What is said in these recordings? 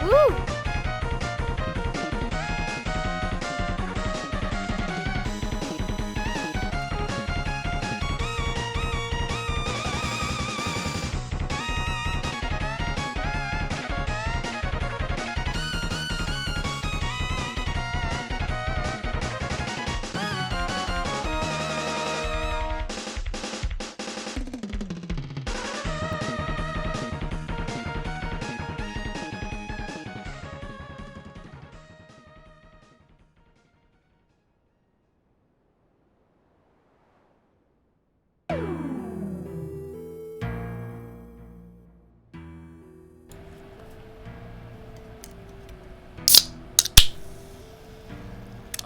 Woo!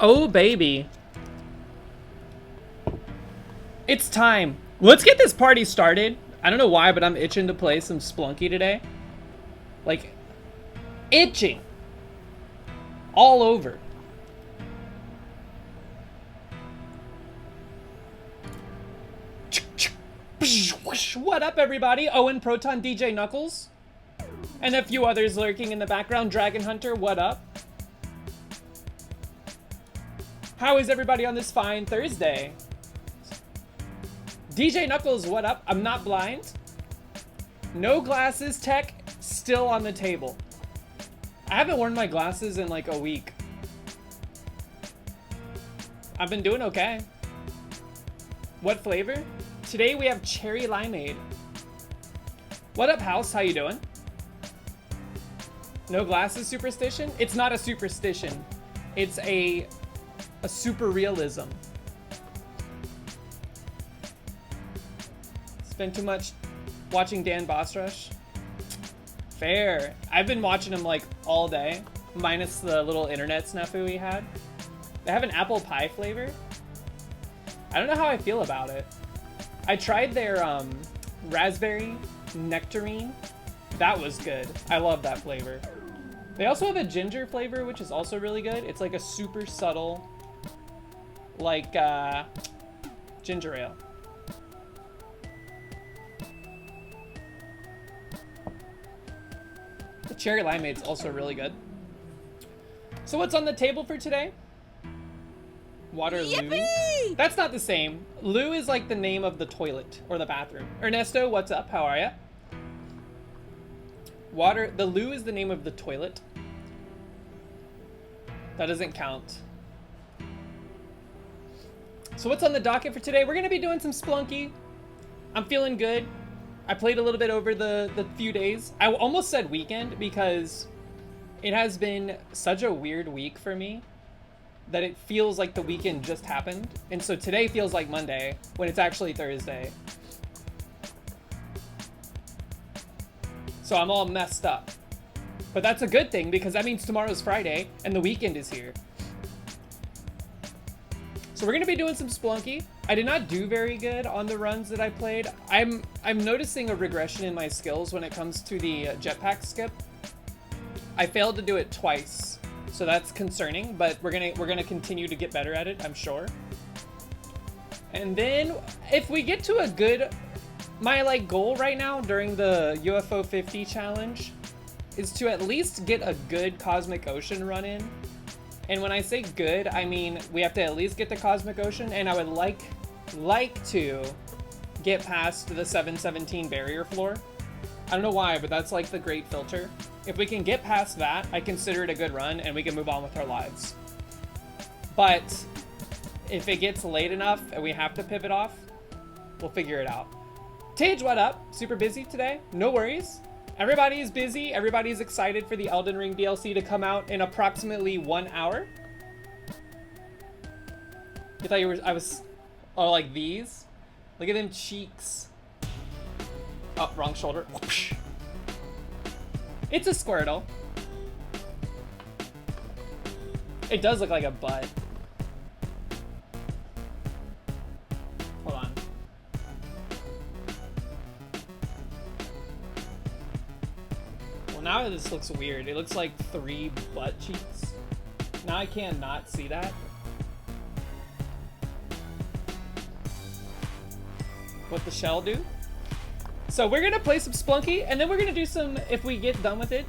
Oh, baby. It's time. Let's get this party started. I don't know why, but I'm itching to play some Splunky today. Like, itching. All over. What up, everybody? Owen, Proton, DJ Knuckles. And a few others lurking in the background. Dragon Hunter, what up? How is everybody on this fine Thursday? DJ Knuckles, what up? I'm not blind. No glasses tech, still on the table. I haven't worn my glasses in like a week. I've been doing okay. What flavor? Today we have cherry limeade. What up, House? How you doing? No glasses superstition? It's not a superstition. It's a super realism. Spend too much watching Dan Bossrush? Fair. I've been watching him like all day, minus the little internet snafu he had. They have an apple pie flavor. I don't know how I feel about it. I tried their raspberry nectarine. That was good. I love that flavor. They also have a ginger flavor, which is also really good. It's like a super subtle, like ginger ale. The cherry limeade's also really good. So what's on the table for today? Waterloo. Yippee! That's not the same. Loo is like the name of the toilet or the bathroom. Ernesto, what's up? How are ya? The loo is the name of the toilet. That doesn't count. So what's on the docket for today? We're gonna be doing some Splunky. I'm feeling good. I played a little bit over the few days. I almost said weekend because it has been such a weird week for me that it feels like the weekend just happened. And so today feels like Monday when it's actually Thursday. So I'm all messed up. But that's a good thing because that means tomorrow's Friday and the weekend is here. So we're gonna be doing some Splunky. I did not do very good on the runs that I played. I'm noticing a regression in my skills when it comes to the jetpack skip. I failed to do it twice, so that's concerning, but we're gonna continue to get better at it, I'm sure. And then if we get to a good, my like goal right now during the UFO50 challenge is to at least get a good Cosmic Ocean run in. And when I say good, I mean we have to at least get the Cosmic Ocean, and I would like to get past the 717 barrier floor. I don't know why, but that's like the great filter. If we can get past that, I consider it a good run and we can move on with our lives. But if it gets late enough and we have to pivot off, we'll figure it out. Tage, what up? Super busy today? No worries. Everybody is busy. Everybody's excited for the Elden Ring DLC to come out in approximately 1 hour. You thought you were, oh, like these? Look at them cheeks. Oh, wrong shoulder. It's a Squirtle. It does look like a butt. Hold on. Well, now this looks weird. It looks like 3 butt cheeks. Now I can't not see that. What the shell do? So we're gonna play some Splunky, and then we're gonna do some, if we get done with it,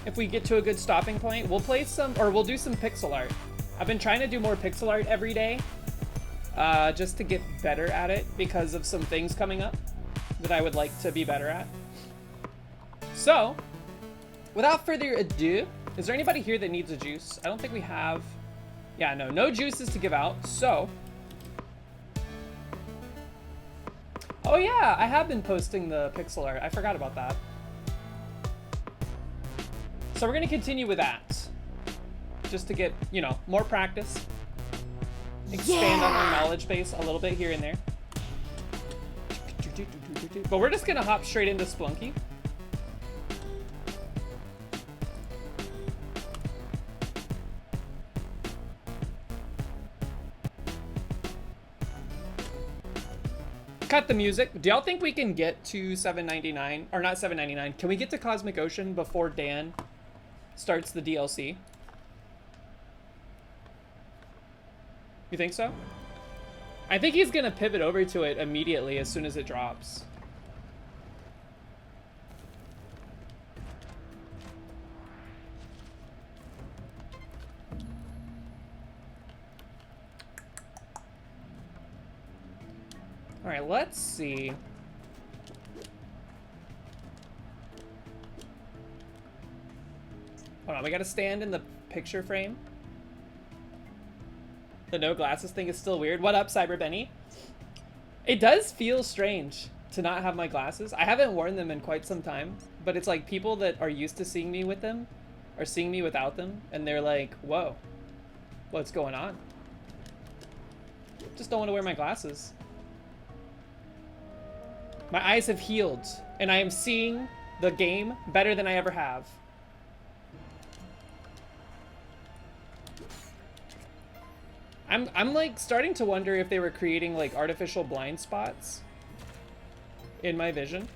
if we get to a good stopping point, we'll play some, or we'll do some pixel art. I've been trying to do more pixel art every day, just to get better at it because of some things coming up that I would like to be better at. So, without further ado, is there anybody here that needs a juice? I don't think we have. Yeah, no juices to give out, so. Oh yeah, I have been posting the pixel art. I forgot about that. So we're gonna continue with that. Just to get, you know, more practice. Expand on our knowledge base a little bit here and there. But we're just gonna hop straight into Splunky. Cut the music. Do y'all think we can get to $7.99? Or not $7.99. Can we get to Cosmic Ocean before Dan starts the DLC? You think so? I think he's gonna pivot over to it immediately as soon as it drops. All right, let's see. Hold on, we gotta stand in the picture frame. The no glasses thing is still weird. What up, Cyber Benny? It does feel strange to not have my glasses. I haven't worn them in quite some time, but it's like people that are used to seeing me with them are seeing me without them, and they're like, whoa, what's going on? Just don't want to wear my glasses. My eyes have healed, and I am seeing the game better than I ever have. I'm like starting to wonder if they were creating like artificial blind spots in my vision.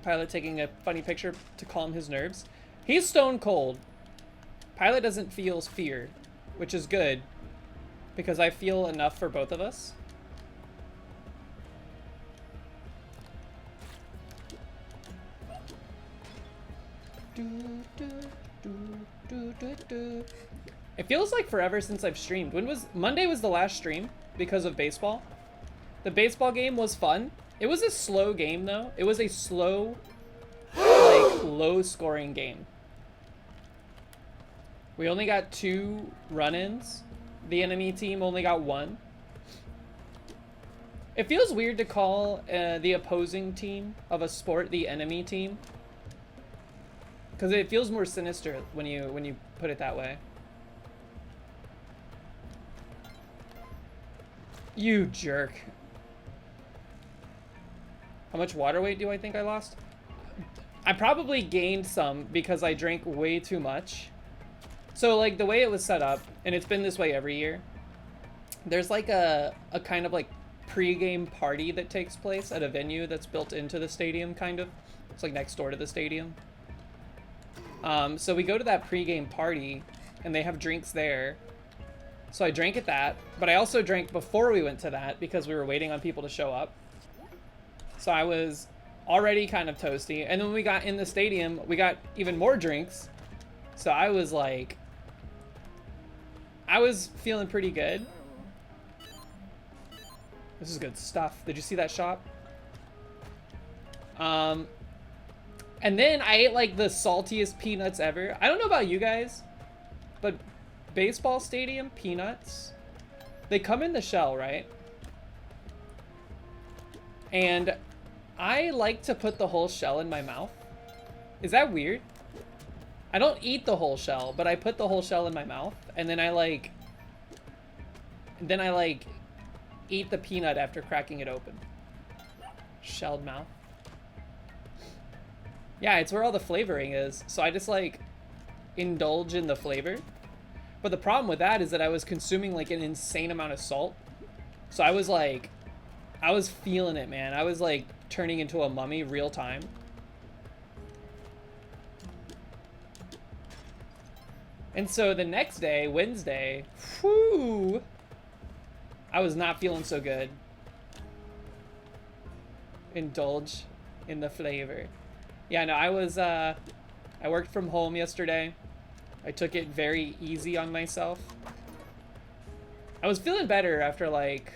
Pilot taking a funny picture to calm his nerves. He's stone cold. Pilot doesn't feel fear, which is good because I feel enough for both of us. It feels like forever since I've streamed. Monday was the last stream because of baseball. The baseball game was fun. It was a slow game though. It was a slow, like low scoring game. We only got 2 run-ins. The enemy team only got 1. It feels weird to call the opposing team of a sport the enemy team, because it feels more sinister when you put it that way. You jerk. How much water weight do I think I lost? I probably gained some because I drank way too much. So like the way it was set up, and it's been this way every year, there's like a kind of like pre-game party that takes place at a venue that's built into the stadium, kind of. It's like next door to the stadium. So we go to that pre-game party and they have drinks there. So I drank at that, but I also drank before we went to that because we were waiting on people to show up. So I was already kind of toasty. And then when we got in the stadium, we got even more drinks. So I was like, I was feeling pretty good. This is good stuff. Did you see that shop? And then I ate like the saltiest peanuts ever. I don't know about you guys, but baseball stadium peanuts, they come in the shell, right? And I like to put the whole shell in my mouth. Is that weird? I don't eat the whole shell, but I put the whole shell in my mouth, and then I like eat the peanut after cracking it open. Shelled mouth. Yeah, it's where all the flavoring is. So I just like indulge in the flavor. But the problem with that is that I was consuming like an insane amount of salt. So I was feeling it, man. I was like turning into a mummy real time. And so the next day, Wednesday, whoo, I was not feeling so good. Indulge in the flavor. Yeah, no, I worked from home yesterday. I took it very easy on myself. I was feeling better after like,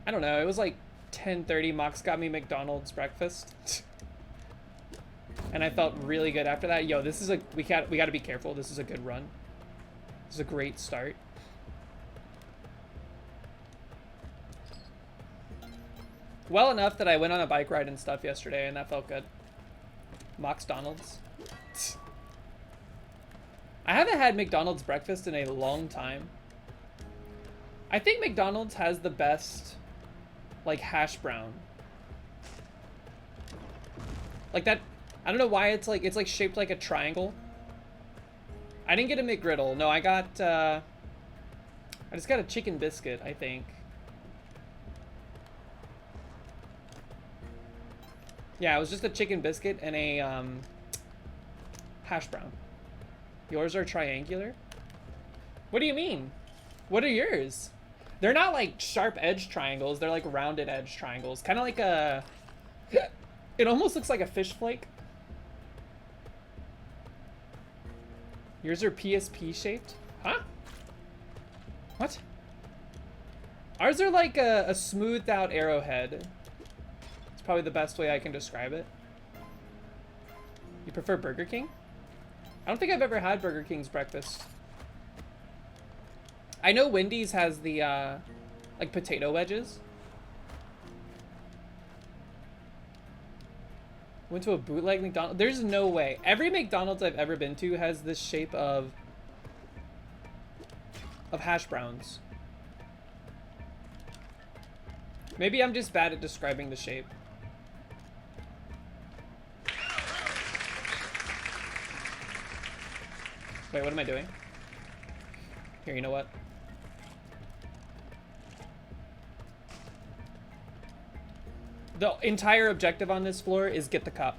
I don't know, it was like 10:30. Mox got me McDonald's breakfast. And I felt really good after that. Yo, this is a, we got to be careful. This is a good run. This is a great start. Well enough that I went on a bike ride and stuff yesterday, and that felt good. Mox Donald's. I haven't had McDonald's breakfast in a long time. I think McDonald's has the best, like, hash brown. Like that, I don't know why it's like shaped like a triangle. I didn't get a McGriddle. No, I just got a chicken biscuit, I think. Yeah, it was just a chicken biscuit and a hash brown. Yours are triangular? What do you mean? What are yours? They're not like sharp edge triangles. They're like rounded edge triangles. Kind of like a... It almost looks like a fish flake. Yours are PSP shaped? Huh? What? Ours are like a smoothed out arrowhead. It's probably the best way I can describe it. You prefer Burger King? I don't think I've ever had Burger King's breakfast. I know Wendy's has the, like, potato wedges. Went to a bootleg McDonald's. There's no way. Every McDonald's I've ever been to has this shape of hash browns. Maybe I'm just bad at describing the shape. Wait, what am I doing? Here, you know what? The entire objective on this floor is get the cup.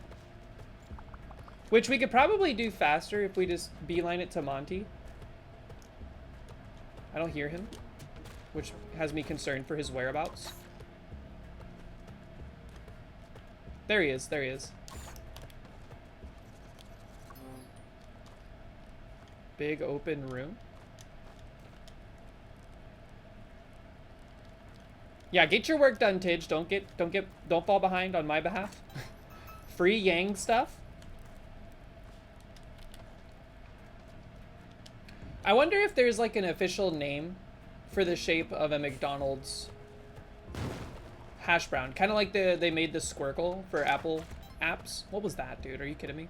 Which we could probably do faster if we just beeline it to Monty. I don't hear him, which has me concerned for his whereabouts. There he is, there he is. Big open room. Yeah, get your work done, Tidge. Don't fall behind on my behalf. Free Yang stuff. I wonder if there's like an official name for the shape of a McDonald's hash brown. Kind of like they made the Squircle for Apple apps. What was that, dude? Are you kidding me?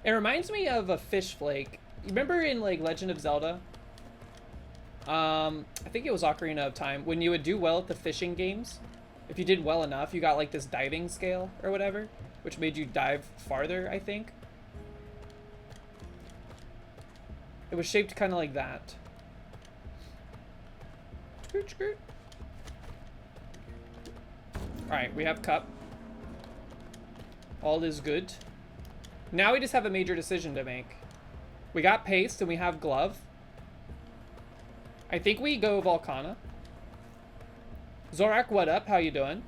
It reminds me of a fish flake. You remember in like Legend of Zelda? I think it was Ocarina of Time. When you would do well at the fishing games, if you did well enough, you got like this diving scale or whatever, which made you dive farther, I think. It was shaped kind of like that. Skirt, skirt. Alright, we have cup. All is good. Now we just have a major decision to make. We got paste and we have glove. I think we go Volcana. Zorak, what up? How you doing?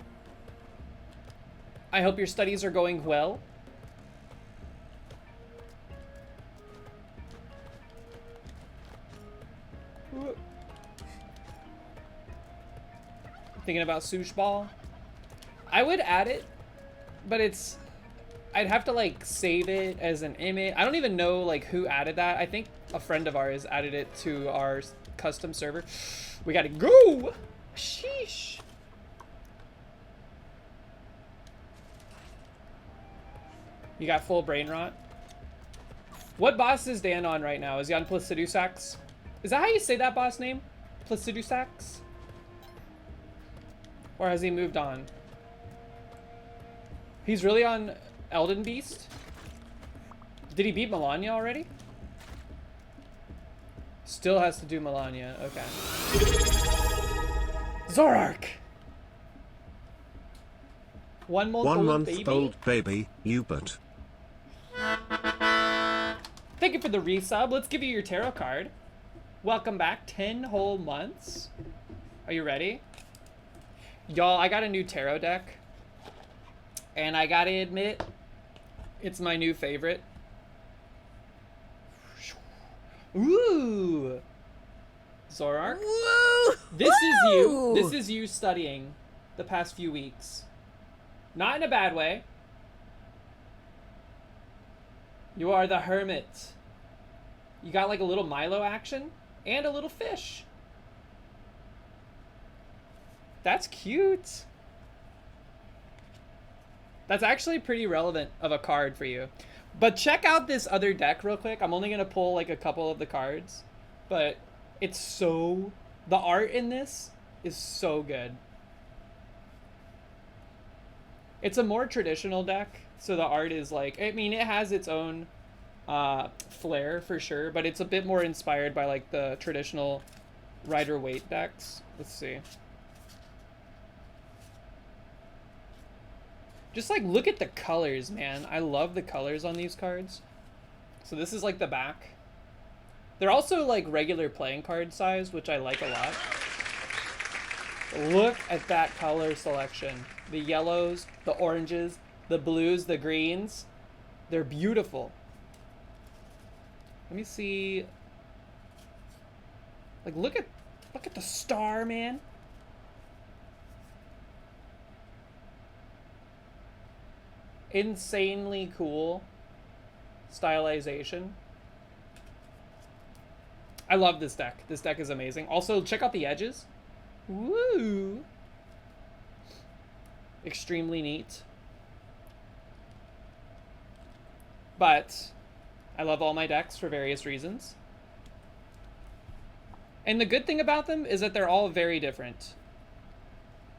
I hope your studies are going well. Thinking about Sush Ball? I would add it, but it's... I'd have to like save it as an image. I don't even know like who added that. I think a friend of ours added it to our custom server. We gotta go! Sheesh. You got full brain rot? What boss is Dan on right now? Is he on Placidusax? Is that how you say that boss name? Placidusax? Or has he moved on? He's really on Elden Beast? Did he beat Melania already? Still has to do Melania. Okay. Zorark! 1 month old baby? Old baby, you but Thank you for the resub. Let's give you your tarot card. Welcome back. 10 whole months. Are you ready? Y'all, I got a new tarot deck. And I gotta admit, it's my new favorite. Ooh! Zorark. Woo! This is you. This is you studying the past few weeks. Not in a bad way. You are the hermit. You got like a little Milo action and a little fish. That's cute. That's actually pretty relevant of a card for you. But check out this other deck real quick. I'm only going to pull like a couple of the cards. But it's so... The art in this is so good. It's a more traditional deck. So the art is like... I mean, it has its own flair for sure. But it's a bit more inspired by like the traditional Rider-Waite decks. Let's see. Just like look at the colors, man. I love the colors on these cards. So this is like the back. They're also like regular playing card size, which I like a lot. Look at that color selection. The yellows, the oranges, the blues, the greens. They're beautiful. Let me see. Like look at the star, man. Insanely cool stylization. I love this deck. This deck is amazing. Also, check out the edges. Woo! Extremely neat. But I love all my decks for various reasons. And the good thing about them is that they're all very different.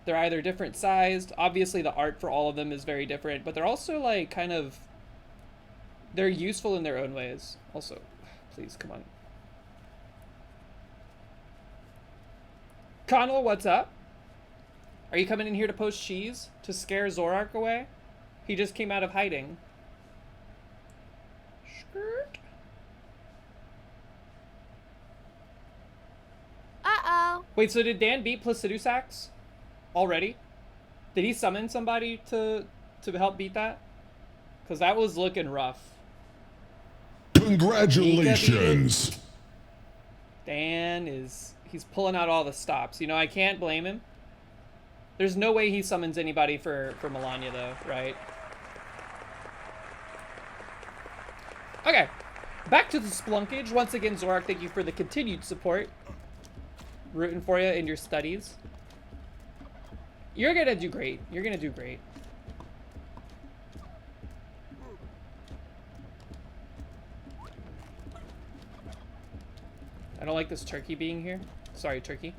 They're either different sized. Obviously, the art for all of them is very different, but they're also like kind of... They're useful in their own ways. Also, please, come on. Connell, what's up? Are you coming in here to post cheese to scare Zorark away? He just came out of hiding. Skirt. Uh-oh. Wait, so did Dan beat Placidusax already? Did he summon somebody to help beat that? Because that was looking rough. Congratulations. Dan he's pulling out all the stops. You know, I can't blame him. There's no way he summons anybody for Melania though, right? Okay, back to the Splunkage. Once again, Zorark, thank you for the continued support. Rooting for you in your studies. You're gonna do great. You're gonna do great. I don't like this turkey being here. Sorry, turkey.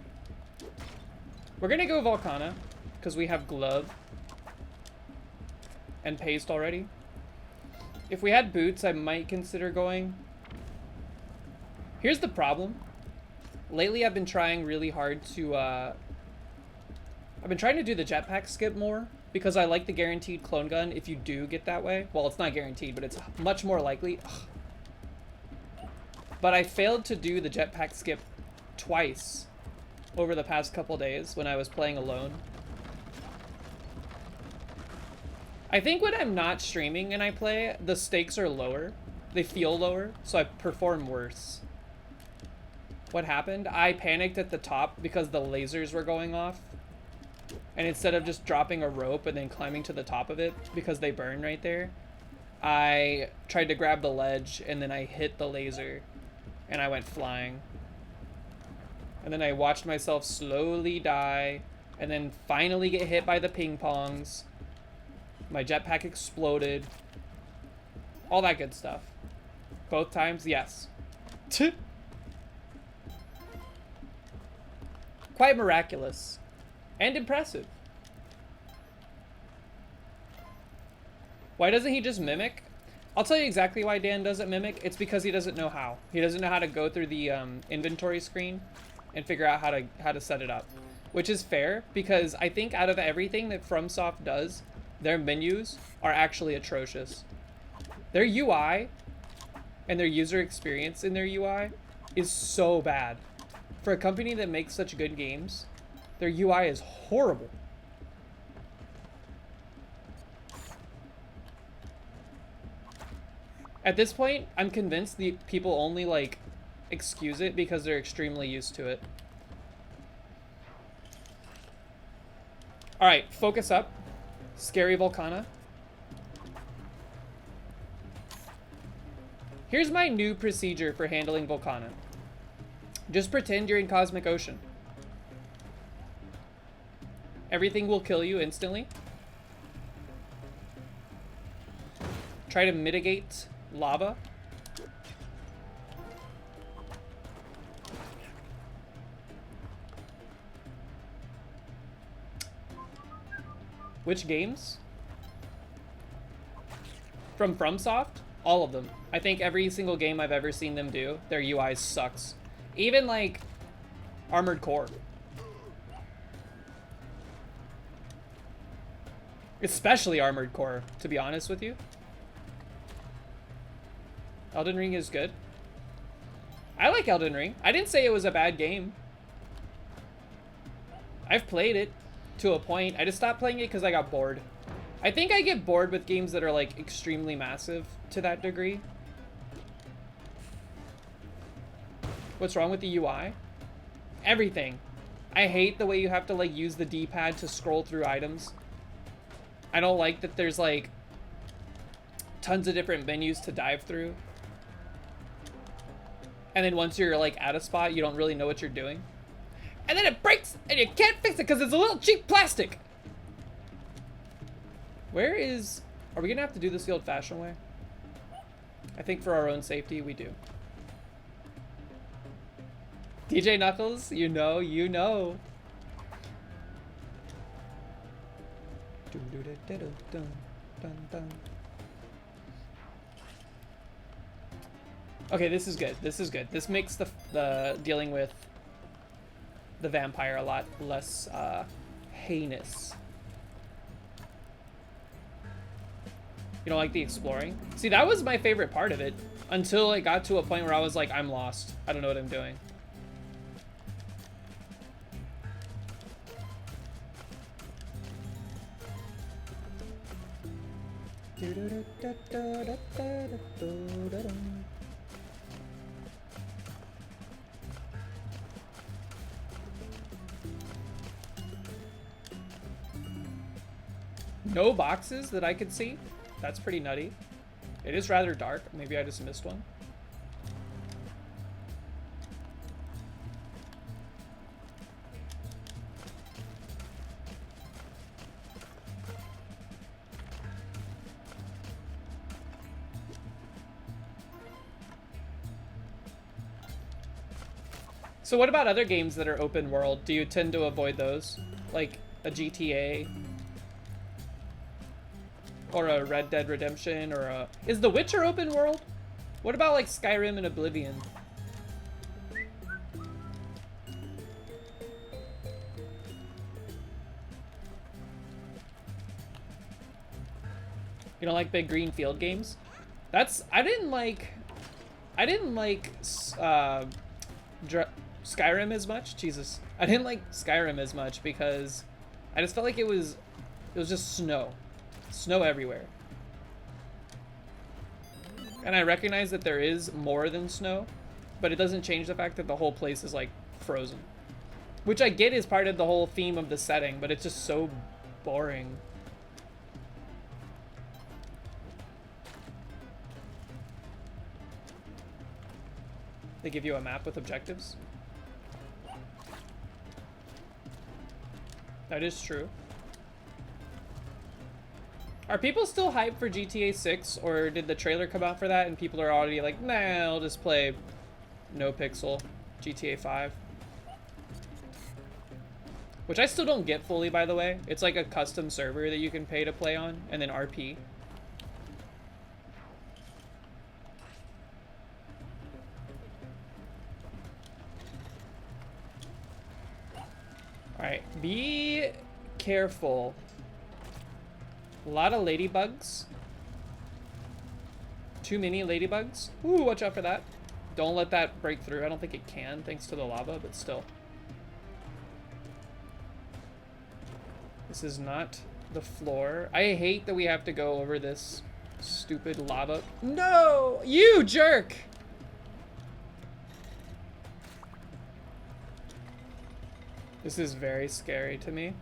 We're gonna go Volcana, because we have glove and paste already. If we had boots, I might consider going. Here's the problem. Lately, I've been trying really hard to, I've been trying to do the jetpack skip more, because I like the guaranteed clone gun if you do get that way. Well, it's not guaranteed, but it's much more likely. Ugh. But I failed to do the jetpack skip twice over the past couple days when I was playing alone. I think when I'm not streaming and I play, the stakes are lower. They feel lower, so I perform worse. What happened? I panicked at the top because the lasers were going off. And instead of just dropping a rope and then climbing to the top of it, because they burn right there, I tried to grab the ledge and then I hit the laser and I went flying. And then I watched myself slowly die and then finally get hit by the ping pongs. My jetpack exploded. All that good stuff. Both times, yes. Quite miraculous. And impressive. Why doesn't he just mimic? I'll tell you exactly why Dan doesn't mimic. It's because he doesn't know how. He doesn't know how to go through the inventory screen and figure out how to set it up. Which is fair, because I think out of everything that FromSoft does, their menus are actually atrocious. Their UI and their user experience in their UI is so bad. For a company that makes such good games, their UI is horrible. At this point, I'm convinced the people only, like, excuse it because they're extremely used to it. Alright, focus up. Scary Volcana. Here's my new procedure for handling Volcana. Just pretend you're in Cosmic Ocean. Everything will kill you instantly. Try to mitigate lava. Which games? From FromSoft? All of them. I think every single game I've ever seen them do, their UI sucks. Even like Armored Core. Especially Armored Core, to be honest with you. Elden Ring is good. I like Elden Ring. I didn't say it was a bad game. I've played it to a point. I just stopped playing it because I got bored. I think I get bored with games that are like extremely massive to that degree. What's wrong with the UI? Everything. I hate the way you have to like use the D-pad to scroll through items. I don't like that there's like tons of different menus to dive through. And then once you're like at a spot, you don't really know what you're doing. And then it breaks and you can't fix it because it's a little cheap plastic. Where is... Are we gonna have to do this the old-fashioned way? I think for our own safety, we do. DJ Knuckles, you know, you know. Okay, this is good. This is good. This makes the dealing with the vampire a lot less heinous. You don't like the exploring? See, that was my favorite part of it until it got to a point where I was like, I'm lost. I don't know what I'm doing. No boxes that I could see? That's pretty nutty. It is rather dark. Maybe I just missed one. So what about other games that are open world? Do you tend to avoid those? Like a GTA? Or a Red Dead Redemption, or a... Is The Witcher open world? What about like Skyrim and Oblivion? You don't like big green field games? That's... I didn't like Skyrim as much. Jesus. I didn't like Skyrim as much because I just felt like it was just snow. Snow everywhere. And I recognize that there is more than snow, but it doesn't change the fact that the whole place is like frozen. Which I get is part of the whole theme of the setting, but it's just so boring. They give you a map with objectives. That is true. Are people still hyped for GTA 6, or did the trailer come out for that and people are already like, nah, I'll just play no pixel GTA 5? Which I still don't get fully, by the way. It's like a custom server that you can pay to play on, and then RP. Alright, be careful. A lot of ladybugs. Too many ladybugs. Ooh, watch out for that. Don't let that break through. I don't think it can, thanks to the lava, but still. This is not the floor. I hate that we have to go over this stupid lava. No! You jerk! This is very scary to me.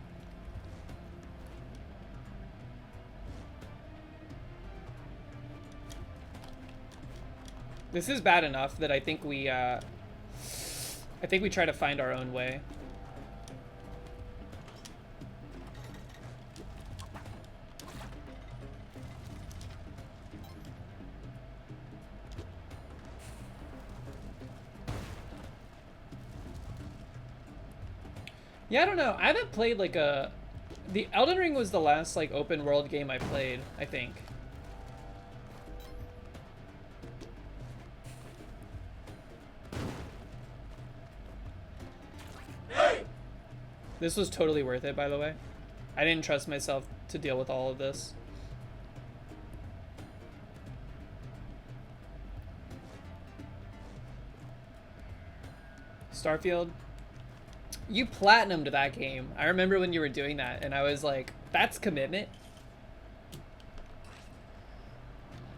This is bad enough that I think we try to find our own way. Yeah, I don't know. I haven't played like the Elden Ring was the last like open world game I played, I think. This was totally worth it, by the way. I didn't trust myself to deal with all of this. Starfield. You platinumed that game. I remember when you were doing that, and I was like, that's commitment.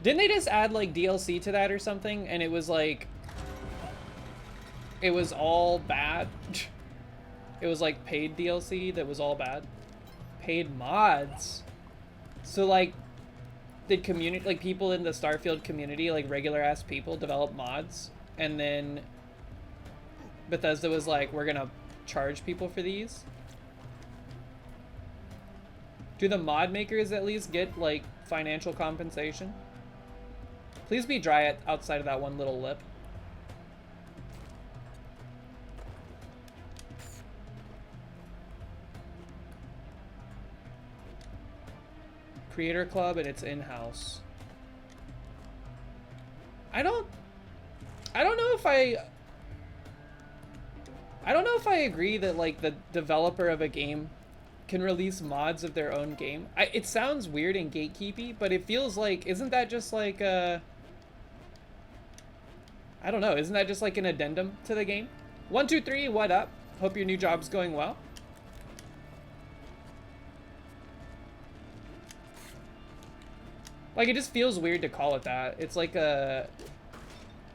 Didn't they just add like DLC to that or something? And it was like, it was all bad. It was like paid DLC that was all bad. Paid mods. So like, did community, like people in the Starfield community, like regular ass people, develop mods, and then Bethesda was like, we're gonna charge people for these? Do the mod makers at least get like financial compensation? Please be dry outside of that one little lip. Creator Club, and it's in-house. I don't know if I agree that like the developer of a game can release mods of their own game. It sounds weird and gatekeepy, but it feels like, isn't that just like I don't know, isn't that just like an addendum to the game? 123, what up? Hope your new job's going well. Like, it just feels weird to call it that. It's like a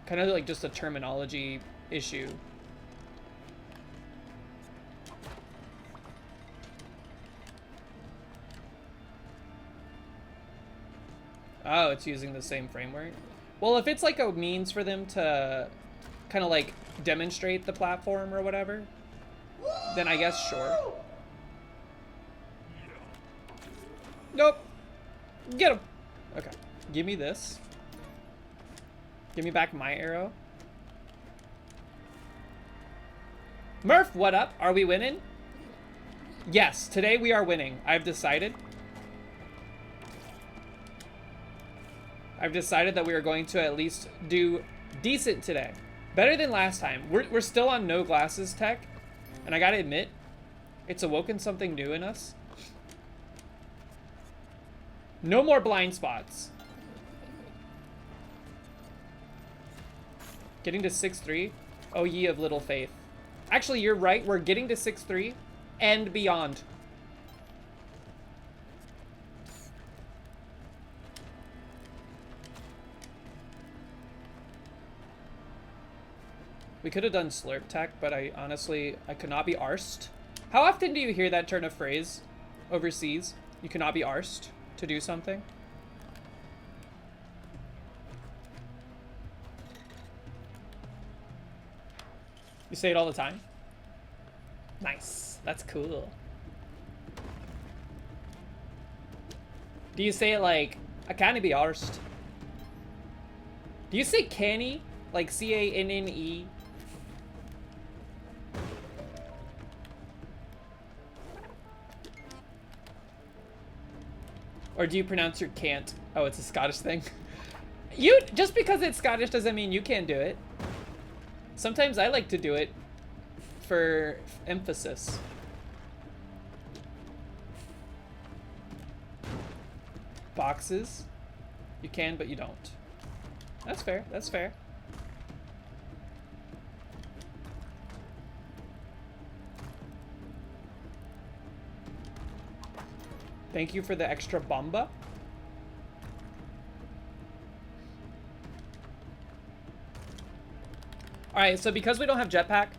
kind of like just a terminology issue. Oh, it's using the same framework. Well, if it's like a means for them to kind of like demonstrate the platform or whatever, then I guess sure. Nope. Get him. Okay. Give me this. Give me back my arrow. Murph, what up? Are we winning? Yes, today we are winning. I've decided. I've decided that we are going to at least do decent today. Better than last time. We're still on no glasses tech. And I gotta admit, it's awoken something new in us. No more blind spots. Getting to 6-3. Oh, ye of little faith. Actually, you're right. We're getting to 6-3 and beyond. We could have done slurp tech, but I could not be arsed. How often do you hear that turn of phrase overseas? You cannot be arsed to do something? You say it all the time? Nice. That's cool. Do you say it like, I can't be arsed? Do you say canny? Like C-A-N-N-E? Or do you pronounce your can't? Oh, it's a Scottish thing. Just because it's Scottish doesn't mean you can't do it. Sometimes I like to do it for emphasis. Boxes. You can, but you don't. That's fair. That's fair. Thank you for the extra bomba. Alright, so because we don't have jetpack,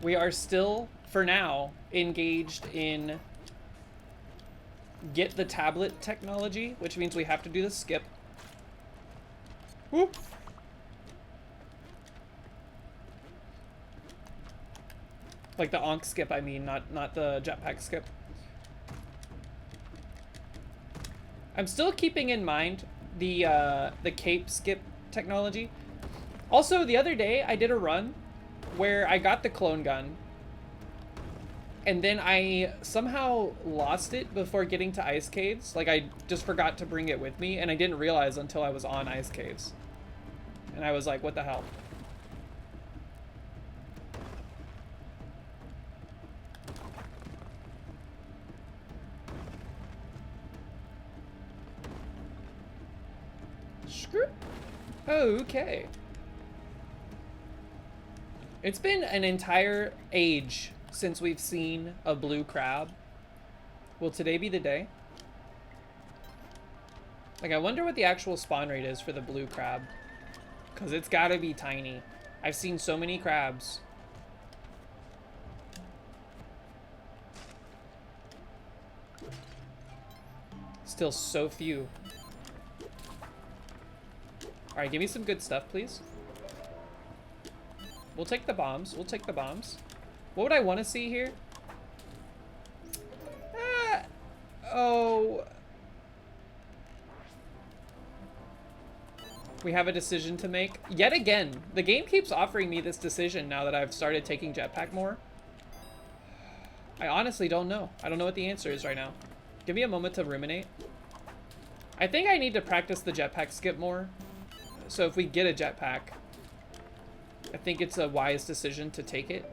we are still, for now, engaged in get the tablet technology, which means we have to do the skip. Whoop. Like the onk skip, I mean, not the jetpack skip. I'm still keeping in mind the cape skip technology. Also, the other day I did a run where I got the clone gun and then I somehow lost it before getting to ice caves. Like, I just forgot to bring it with me and I didn't realize until I was on ice caves. And I was like, what the hell? Screw. Okay. It's been an entire age since we've seen a blue crab. Will today be the day? Like, I wonder what the actual spawn rate is for the blue crab. Because it's gotta be tiny. I've seen so many crabs. Still so few. Alright, give me some good stuff, please. We'll take the bombs. We'll take the bombs. What would I want to see here? Oh. We have a decision to make. Yet again, the game keeps offering me this decision now that I've started taking jetpack more. I honestly don't know. I don't know what the answer is right now. Give me a moment to ruminate. I think I need to practice the jetpack skip more. So if we get a jetpack, I think it's a wise decision to take it.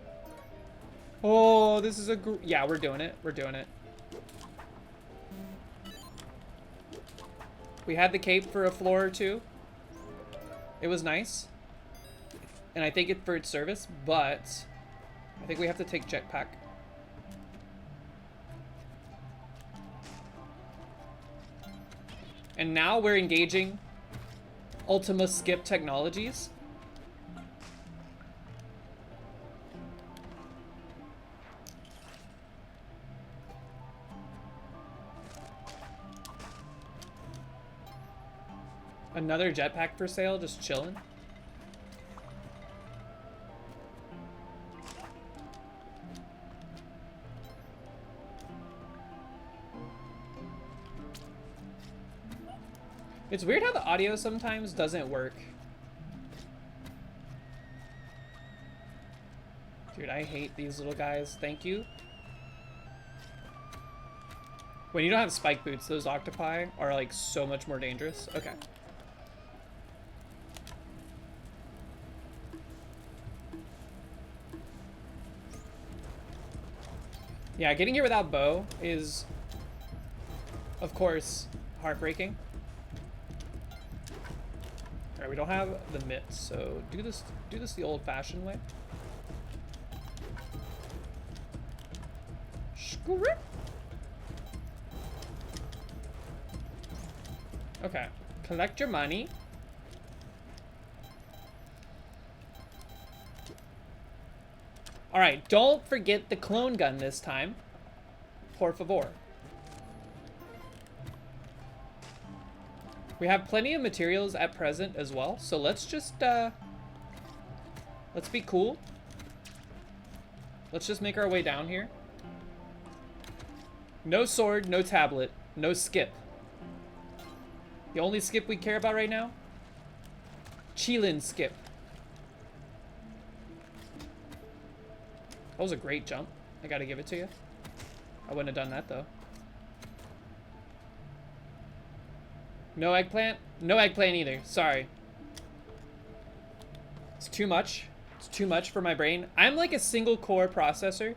Oh, this is a yeah, we're doing it. We're doing it. We had the cape for a floor or two. It was nice. And I thank it for its service, but I think we have to take jetpack. And now we're engaging Ultima skip technologies. Another jetpack for sale, just chilling. It's weird how the audio sometimes doesn't work. Dude, I hate these little guys. Thank you. When you don't have spike boots, those octopi are like so much more dangerous. Okay. Yeah, getting here without bow is, of course, heartbreaking. Alright, we don't have the mitts, so do this the old-fashioned way. Script. Okay, collect your money. Alright, don't forget the clone gun this time. Por favor. We have plenty of materials at present as well, so let's just, let's be cool. Let's just make our way down here. No sword, no tablet, no skip. The only skip we care about right now? Chilin skip. That was a great jump. I gotta give it to you. I wouldn't have done that though. No eggplant? No eggplant either. Sorry. It's too much. It's too much for my brain. I'm like a single core processor.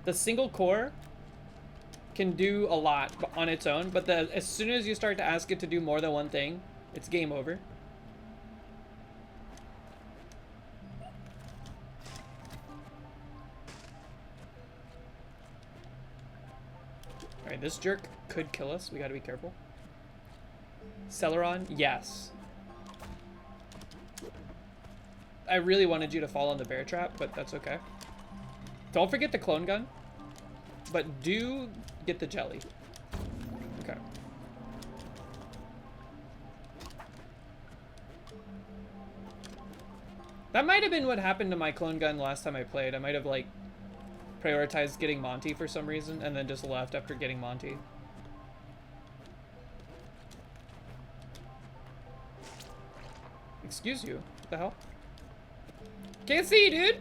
The single core can do a lot on its own, but as soon as you start to ask it to do more than one thing, It's game over. Alright, this jerk could kill us. We gotta be careful. Celeron? Yes. I really wanted you to fall on the bear trap, but that's okay. Don't forget the clone gun. But do get the jelly. Okay. That might have been what happened to my clone gun last time I played. I might have, like, prioritized getting Monty for some reason and then just left after getting Monty. Excuse you. What the hell? Can't see, dude!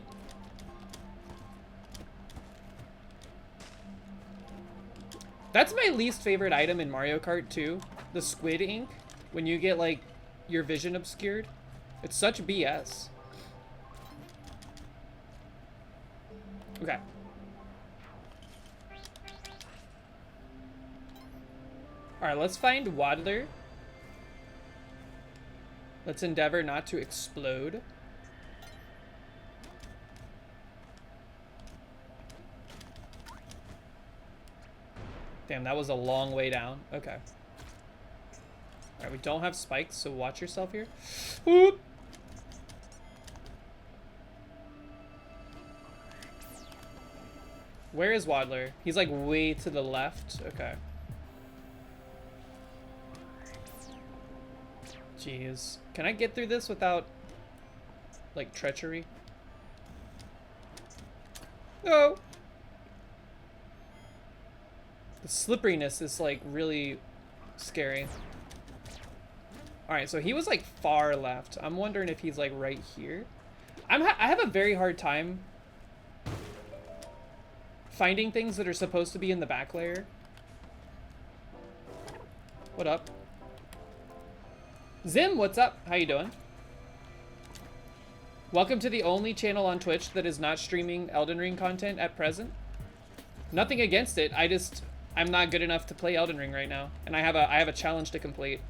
That's my least favorite item in Mario Kart 2. The squid ink. When you get, like, your vision obscured. It's such BS. Okay. Alright, let's find Waddler. Let's endeavor not to explode. Damn, that was a long way down. Okay. Alright, we don't have spikes, so watch yourself here. Whoop! Where is Waddler? He's like way to the left. Okay. Jeez. Can I get through this without, like, treachery? No! The slipperiness is, like, really scary. Alright, so he was, like, far left. I'm wondering if he's, like, right here. I have a very hard time finding things that are supposed to be in the back layer. What up? Zim, what's up? How you doing? Welcome to the only channel on Twitch that is not streaming Elden Ring content at present. Nothing against it. I'm not good enough to play Elden Ring right now, and I have a challenge to complete.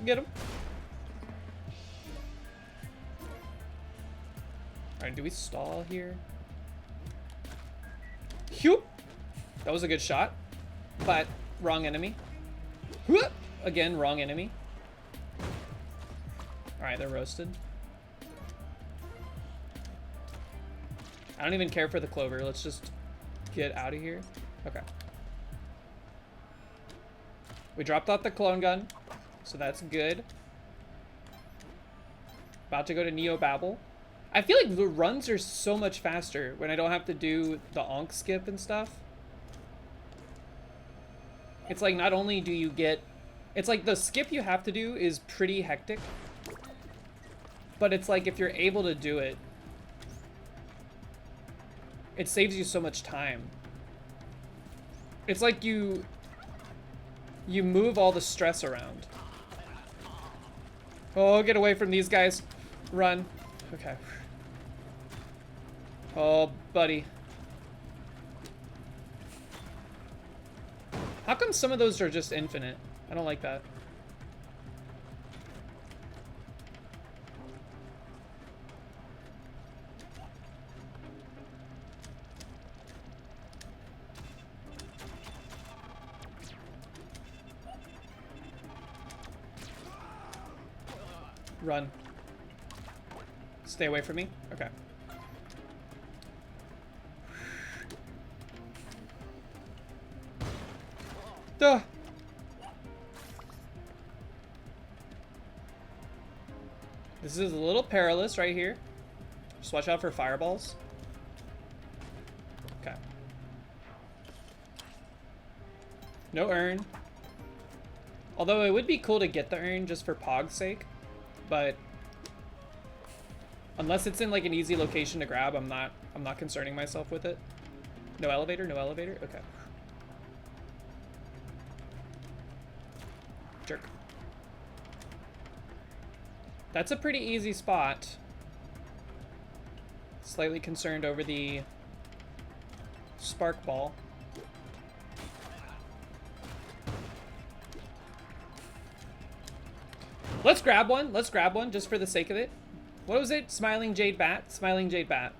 Get him. Alright, do we stall here? Whoop! That was a good shot, but wrong enemy. Whoop! Again, wrong enemy. Alright, they're roasted. I don't even care for the clover. Let's just get out of here. Okay. We dropped out the clone gun, so that's good. About to go to Neo Babel. I feel like the runs are so much faster when I don't have to do the onk skip and stuff. It's like not only do you get... It's like the skip you have to do is pretty hectic. But it's like if you're able to do it, it saves you so much time. It's like you move all the stress around. Oh, get away from these guys. Run. Okay. Oh, buddy. How come some of those are just infinite? I don't like that. Run. Stay away from me? Okay. Duh. This is a little perilous right here. Just watch out for fireballs. Okay. No urn. Although it would be cool to get the urn just for Pog's sake. But unless it's in like an easy location to grab, I'm not concerning myself with it. No elevator, no elevator? Okay. Jerk. That's a pretty easy spot. Slightly concerned over the spark ball. Let's grab one. Let's grab one just for the sake of it. What was it? Smiling Jade Bat? Smiling Jade Bat.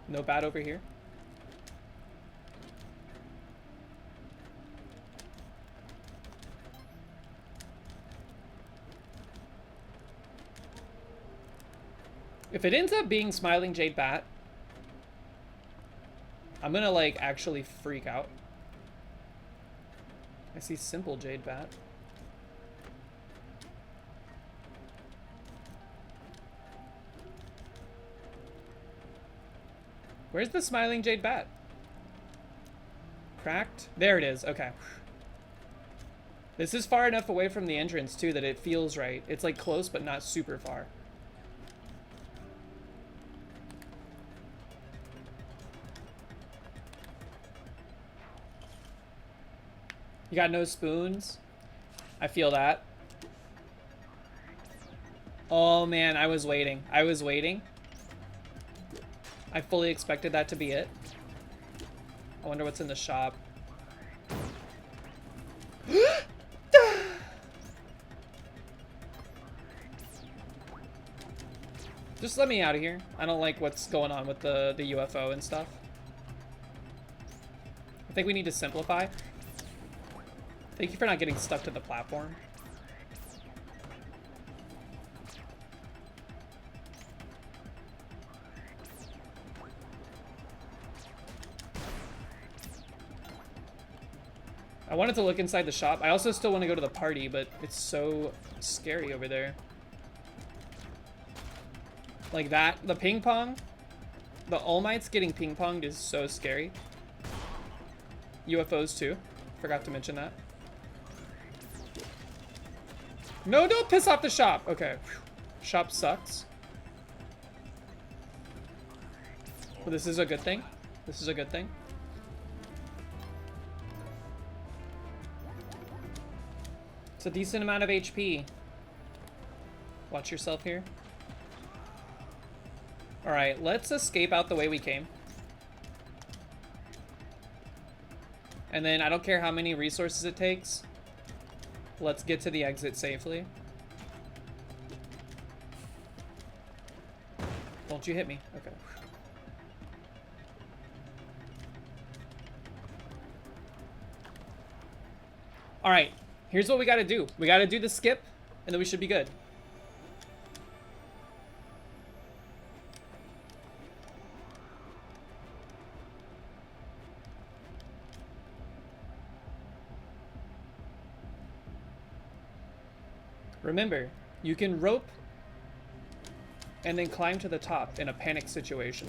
No bat over here. If it ends up being Smiling Jade Bat, I'm gonna like actually freak out. I see Simple Jade Bat. Where's the Smiling Jade Bat? Cracked? There it is. Okay. This is far enough away from the entrance too that it feels right. It's like close but not super far. You got no spoons? I feel that. Oh man, I was waiting. I was waiting. I fully expected that to be it. I wonder what's in the shop. Just let me out of here. I don't like what's going on with the UFO and stuff. I think we need to simplify. Thank you for not getting stuck to the platform. I wanted to look inside the shop. I also still want to go to the party, but it's so scary over there. Like that, the ping pong, the All Mights getting ping ponged is so scary. UFOs too. Forgot to mention that. No, don't piss off the shop. Okay. Shop sucks. Well, this is a good thing. This is a good thing. It's a decent amount of HP. Watch yourself here. Alright, let's escape out the way we came. And then I don't care how many resources it takes. Let's get to the exit safely. Don't you hit me. Okay. Alright, here's what we gotta do. We gotta do the skip, and then we should be good. Remember, you can rope and then climb to the top in a panic situation.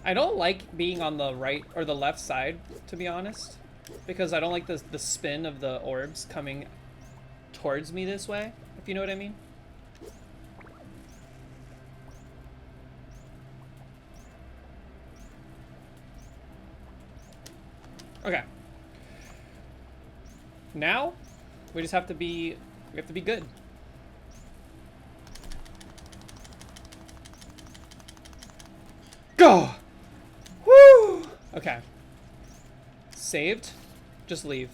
I don't like being on the right or the left side, to be honest, because I don't like the spin of the orbs coming towards me this way, if you know what I mean. Okay. Now, we just have to be, good. Go! Woo! Okay. Saved. Just leave.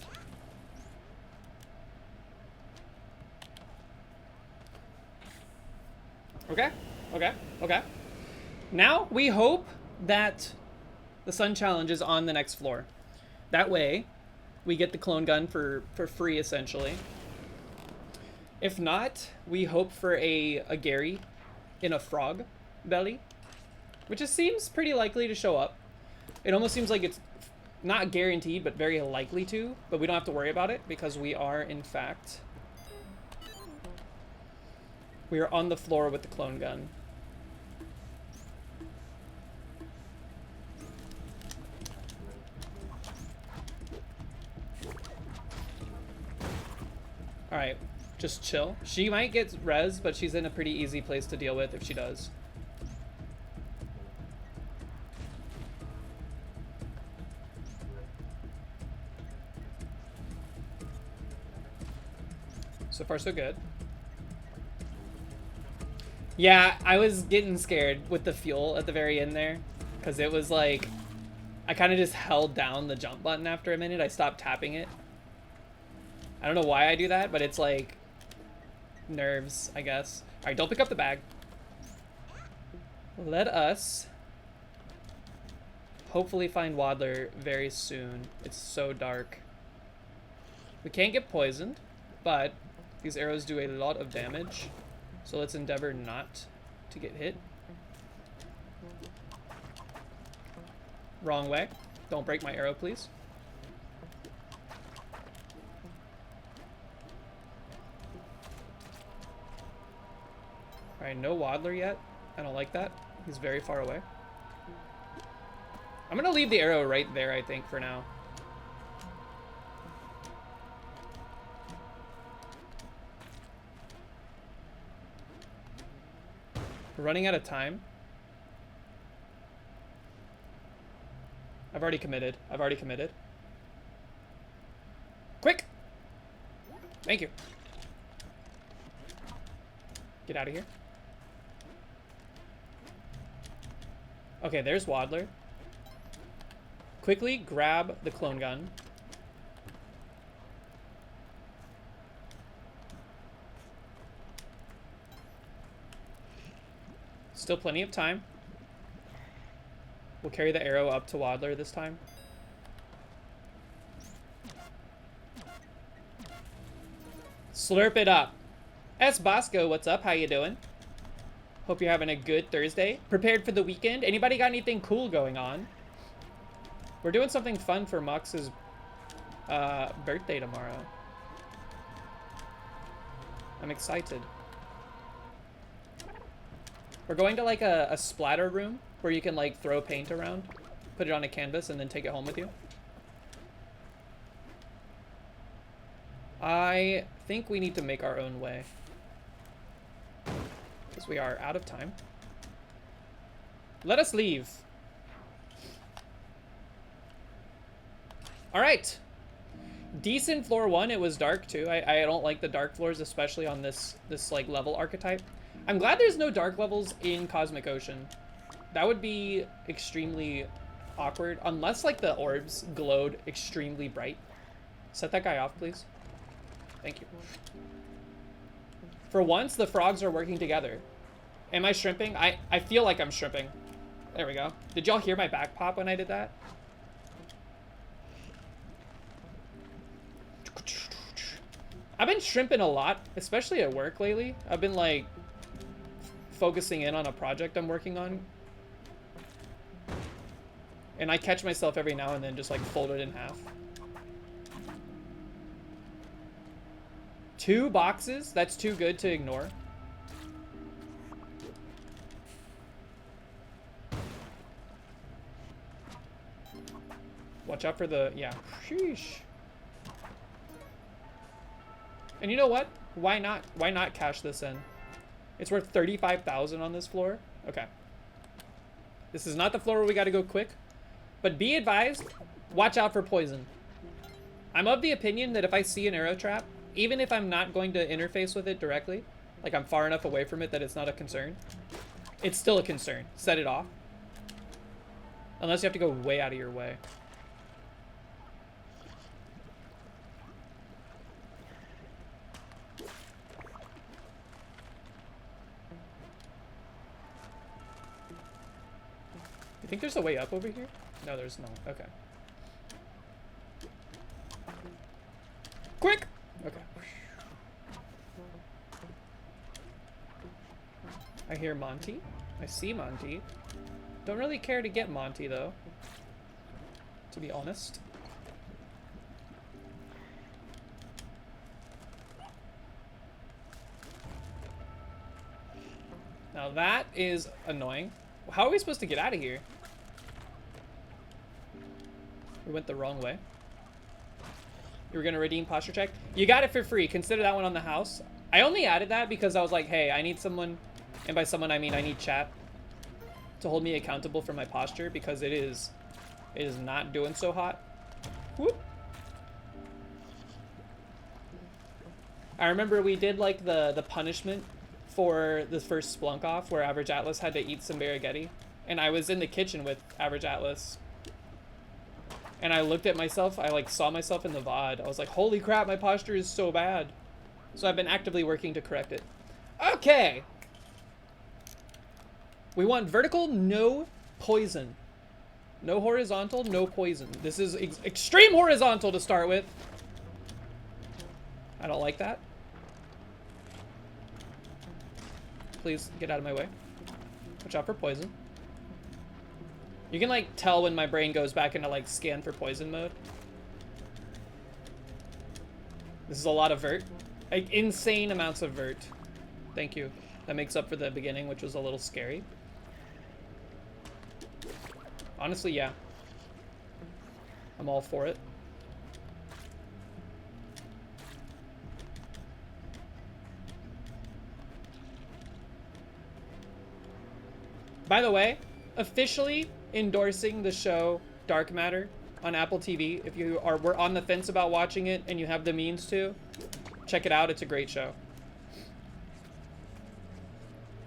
Okay, okay, okay. Now, we hope that the Sun Challenge is on the next floor. That way, we get the clone gun for free, essentially. If not, we hope for a Gary in a frog belly, which just seems pretty likely to show up. It almost seems like it's not guaranteed, but very likely to, but we don't have to worry about it because we are, in fact, we are on the floor with the clone gun. Alright, just chill. She might get res, but she's in a pretty easy place to deal with if she does. So far, so good. Yeah, I was getting scared with the fuel at the very end there. Because it was like... I kind of just held down the jump button after a minute. I stopped tapping it. I don't know why I do that, but it's like... nerves, I guess. Alright, don't pick up the bag. Let us... hopefully find Waddler very soon. It's so dark. We can't get poisoned, but these arrows do a lot of damage. So let's endeavor not to get hit. Wrong way. Don't break my arrow, please. Alright, no Waddler yet. I don't like that. He's very far away. I'm gonna leave the arrow right there, I think, for now. We're running out of time. I've already committed. I've already committed. Quick! Thank you. Get out of here. Okay, there's Waddler. Quickly grab the clone gun. Still plenty of time. We'll carry the arrow up to Waddler this time. Slurp it up. S. Bosco, what's up? How you doing? Hope you're having a good Thursday. Prepared for the weekend? Anybody got anything cool going on? We're doing something fun for Mux's birthday tomorrow. I'm excited. We're going to like a splatter room where you can like throw paint around, put it on a canvas, and then take it home with you. I think we need to make our own way because we are out of time. Let us leave. All right. Decent floor 1. It was dark too. I don't like the dark floors, especially on this like level archetype. I'm glad there's no dark levels in Cosmic Ocean. That would be extremely awkward unless like the orbs glowed extremely bright. Set that guy off, please. Thank you. For once, the frogs are working together. Am I shrimping? I feel like I'm shrimping. There we go. Did y'all hear my back pop when I did that? I've been shrimping a lot, especially at work lately. I've been like focusing in on a project I'm working on. And I catch myself every now and then just like fold it in half. 2 boxes? That's too good to ignore. Watch out for the, yeah. Sheesh. And you know what? Why not? Why not cash this in? It's worth 35,000 on this floor. Okay. This is not the floor where we got to go quick. But be advised, watch out for poison. I'm of the opinion that if I see an arrow trap, even if I'm not going to interface with it directly, like I'm far enough away from it that it's not a concern, it's still a concern. Set it off. Unless you have to go way out of your way. You think there's a way up over here? No, there's not. Okay. Quick! Okay. I hear Monty. I see Monty. Don't really care to get Monty, though. To be honest. Now that is annoying. How are we supposed to get out of here? We went the wrong way. You were gonna redeem posture check? You got it for free. Consider that one on the house. I only added that because I was like, hey, I need someone, and by someone I mean I need chat to hold me accountable for my posture because it is not doing so hot. Whoop. I remember we did like the punishment for the first Splunk off where Average Atlas had to eat some spaghetti. And I was in the kitchen with Average Atlas. And I looked at myself, I like saw myself in the VOD. I was like, holy crap, my posture is so bad. So I've been actively working to correct it. Okay. We want vertical, no poison. No horizontal, no poison. This is extreme horizontal to start with. I don't like that. Please get out of my way. Watch out for poison. You can like tell when my brain goes back into like scan for poison mode. This is a lot of vert. Like insane amounts of vert. Thank you. That makes up for the beginning, which was a little scary. Honestly, yeah. I'm all for it. By the way, officially endorsing the show Dark Matter on Apple TV. If you were on the fence about watching it and you have the means to, check it out. It's a great show.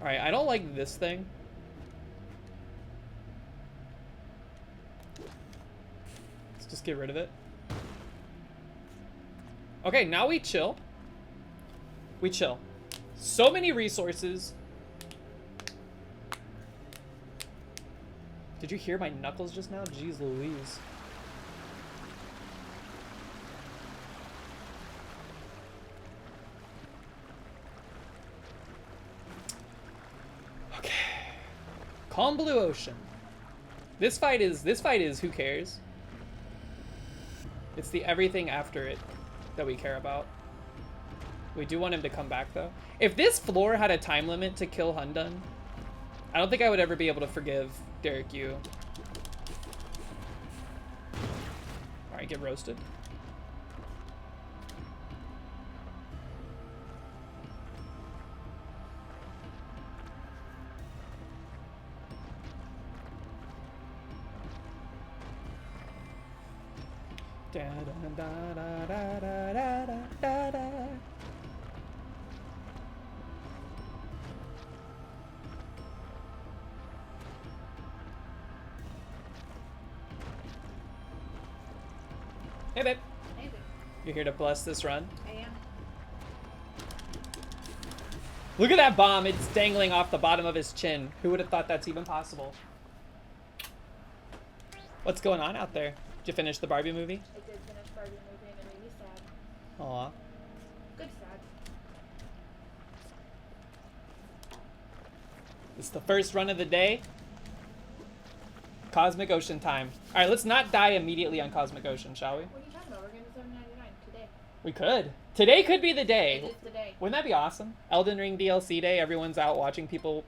All right, I don't like this thing. Let's just get rid of it. Okay, now we chill. We chill. So many resources. Did you hear my knuckles just now? Jeez Louise. Okay. Calm blue ocean. This fight is who cares? It's the everything after it that we care about. We do want him to come back though. If this floor had a time limit to kill Hundun, I don't think I would ever be able to forgive Derek Yu. Alright, get roasted. Da, da, da, da, da, da, da, da. Hey, babe. Hey, babe. You here to bless this run? I am. Look at that bomb. It's dangling off the bottom of his chin. Who would have thought that's even possible? What's going on out there? Did you finish the Barbie movie? I did finish Barbie movie and it made me sad. Aw. Good sad. It's the first run of the day. Cosmic Ocean time. All right, let's not die immediately on Cosmic Ocean, shall we? What are you talking about? We're going to $7.99 today. We could. Today could be the day. It is the day. Wouldn't that be awesome? Elden Ring DLC day. Everyone's out watching people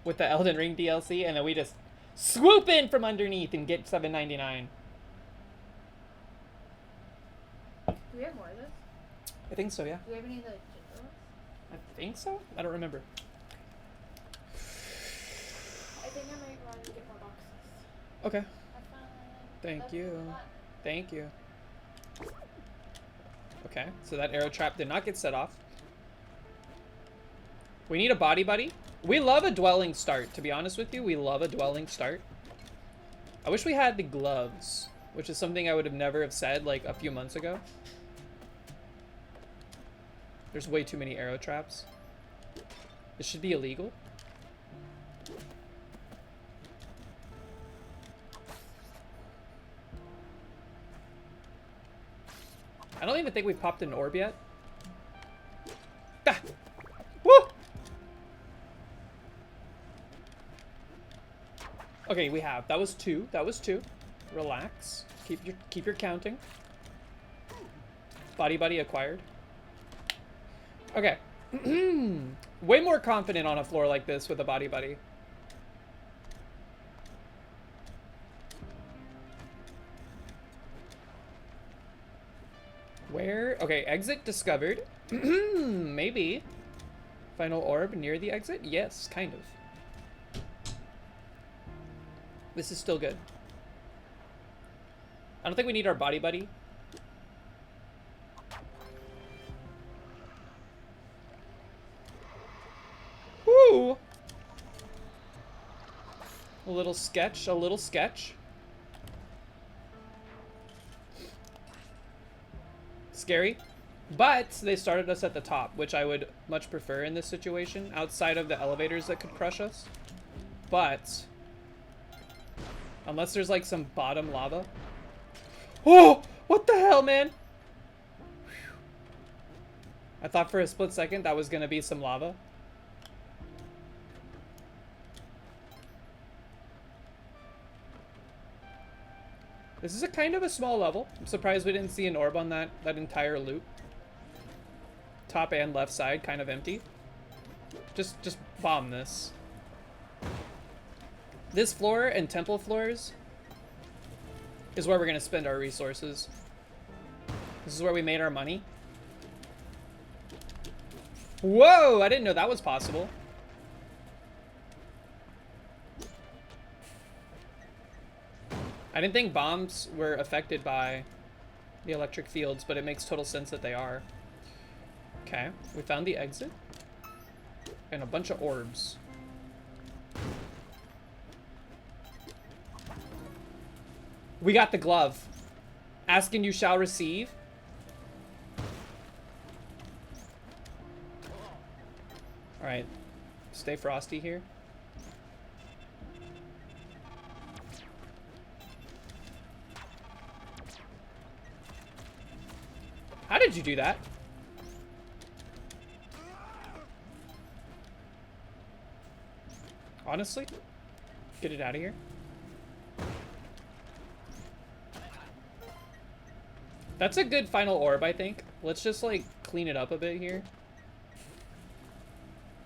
with the Elden Ring DLC, and then we just swoop in from underneath and get $7.99. Do we have more of this? I think so, yeah. Do we have any of the ginger ones? I think so? I don't remember. I think I might run and get more boxes. Okay. Have fun. Thank Love you. a lot. Thank you. Okay, so that arrow trap did not get set off. We need a body buddy. We love a dwelling start, to be honest with you. We love a dwelling start. I wish we had the gloves, which is something I would have never have said like a few months ago. There's way too many arrow traps. This should be illegal. I don't even think we popped an orb yet. Ah! Woo! Okay, we have. That was two. That was two. Relax. Keep your counting. Body buddy acquired. Okay. Way more confident on a floor like this with a body buddy. Where? Okay, exit discovered. Maybe. Final orb near the exit? Yes, kind of. This is still good. I don't think we need our body buddy. Ooh! A little sketch, a little sketch. Scary. But they started us at the top, which I would much prefer in this situation, outside of the elevators that could crush us. But unless there's like some bottom lava. Oh! What the hell, man? I thought for a split second that was gonna be some lava. This is a kind of a small level. I'm surprised we didn't see an orb on that entire loop. Top and left side kind of empty. Just bomb this. This floor and temple floors is where we're gonna spend our resources. This is where we made our money. Whoa! I didn't know that was possible. I didn't think bombs were affected by the electric fields, but it makes total sense that they are. Okay, we found the exit. And a bunch of orbs. We got the glove. Ask and you shall receive. Alright. Stay frosty here. How did you do that? Honestly? Get it out of here. That's a good final orb, I think. Let's just, like, clean it up a bit here.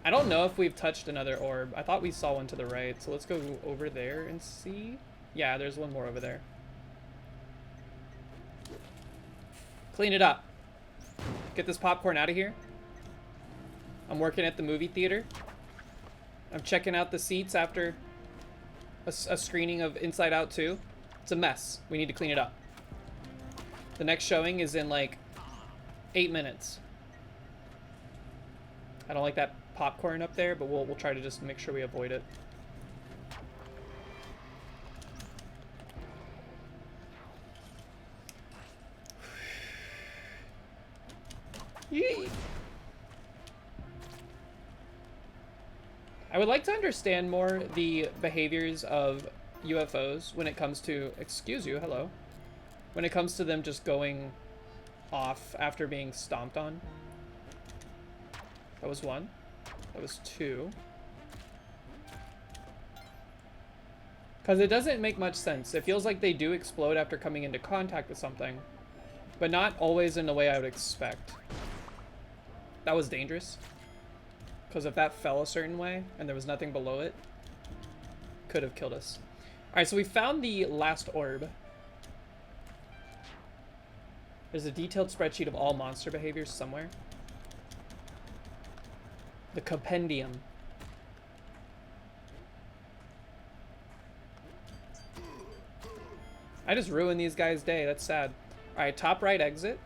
I don't know if we've touched another orb. I thought we saw one to the right, so let's go over there and see. Yeah, there's one more over there. Clean it up. Get this popcorn out of here. I'm working at the movie theater. I'm checking out the seats after a screening of Inside Out 2. It's a mess. We need to clean it up. The next showing is in like 8 minutes. I don't like that popcorn up there, but we'll try to just make sure we avoid it. Yee. I would like to understand more the behaviors of UFOs when it comes to, excuse you, hello. When it comes to them just going off after being stomped on. That was one. That was two. Because it doesn't make much sense. It feels like they do explode after coming into contact with something, but not always in the way I would expect. That was dangerous. Because if that fell a certain way and there was nothing below it, could have killed us. Alright, so we found the last orb. There's a detailed spreadsheet of all monster behaviors somewhere. The compendium. I just ruined these guys' day. That's sad. Alright, top right exit.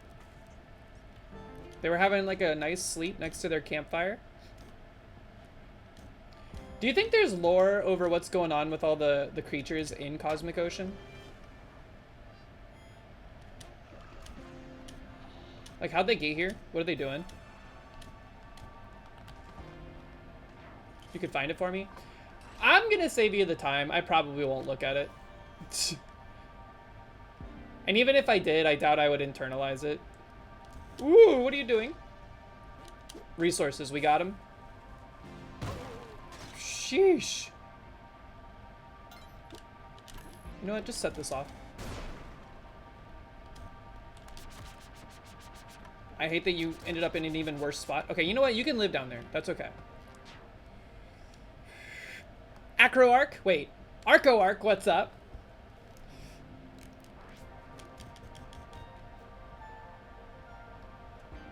They were having like a nice sleep next to their campfire. Do you think there's lore over what's going on with all the creatures in Cosmic Ocean? Like, how'd they get here? What are they doing? You could find it for me? I'm gonna save you the time. I probably won't look at it. And even if I did, I doubt I would internalize it. Ooh, what are you doing? Resources, we got them. Sheesh. You know what? Just set this off. I hate that you ended up in an even worse spot. Okay, you know what? You can live down there. That's okay. Acroarch? Wait. Arcoarch, what's up?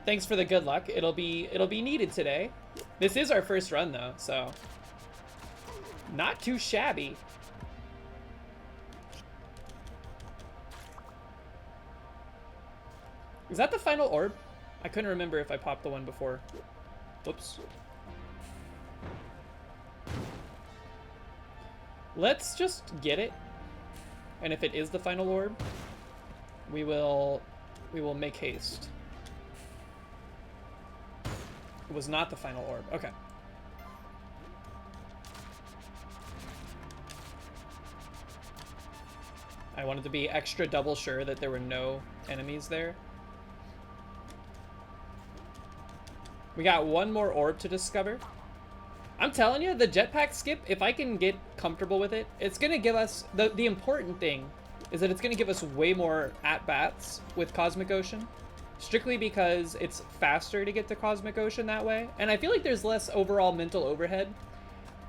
Thanks for the good luck. It'll be needed today. This is our first run though, so not too shabby. Is that the final orb? I couldn't remember if I popped the one before. Whoops. Let's just get it. And if it is the final orb, we will make haste. It was not the final orb. Okay. I wanted to be extra double sure that there were no enemies there. We got one more orb to discover. I'm telling you, the jetpack skip, if I can get comfortable with it, it's going to give us... The important thing is that it's going to give us way more at-bats with Cosmic Ocean. Strictly because it's faster to get to Cosmic Ocean that way. And I feel like there's less overall mental overhead.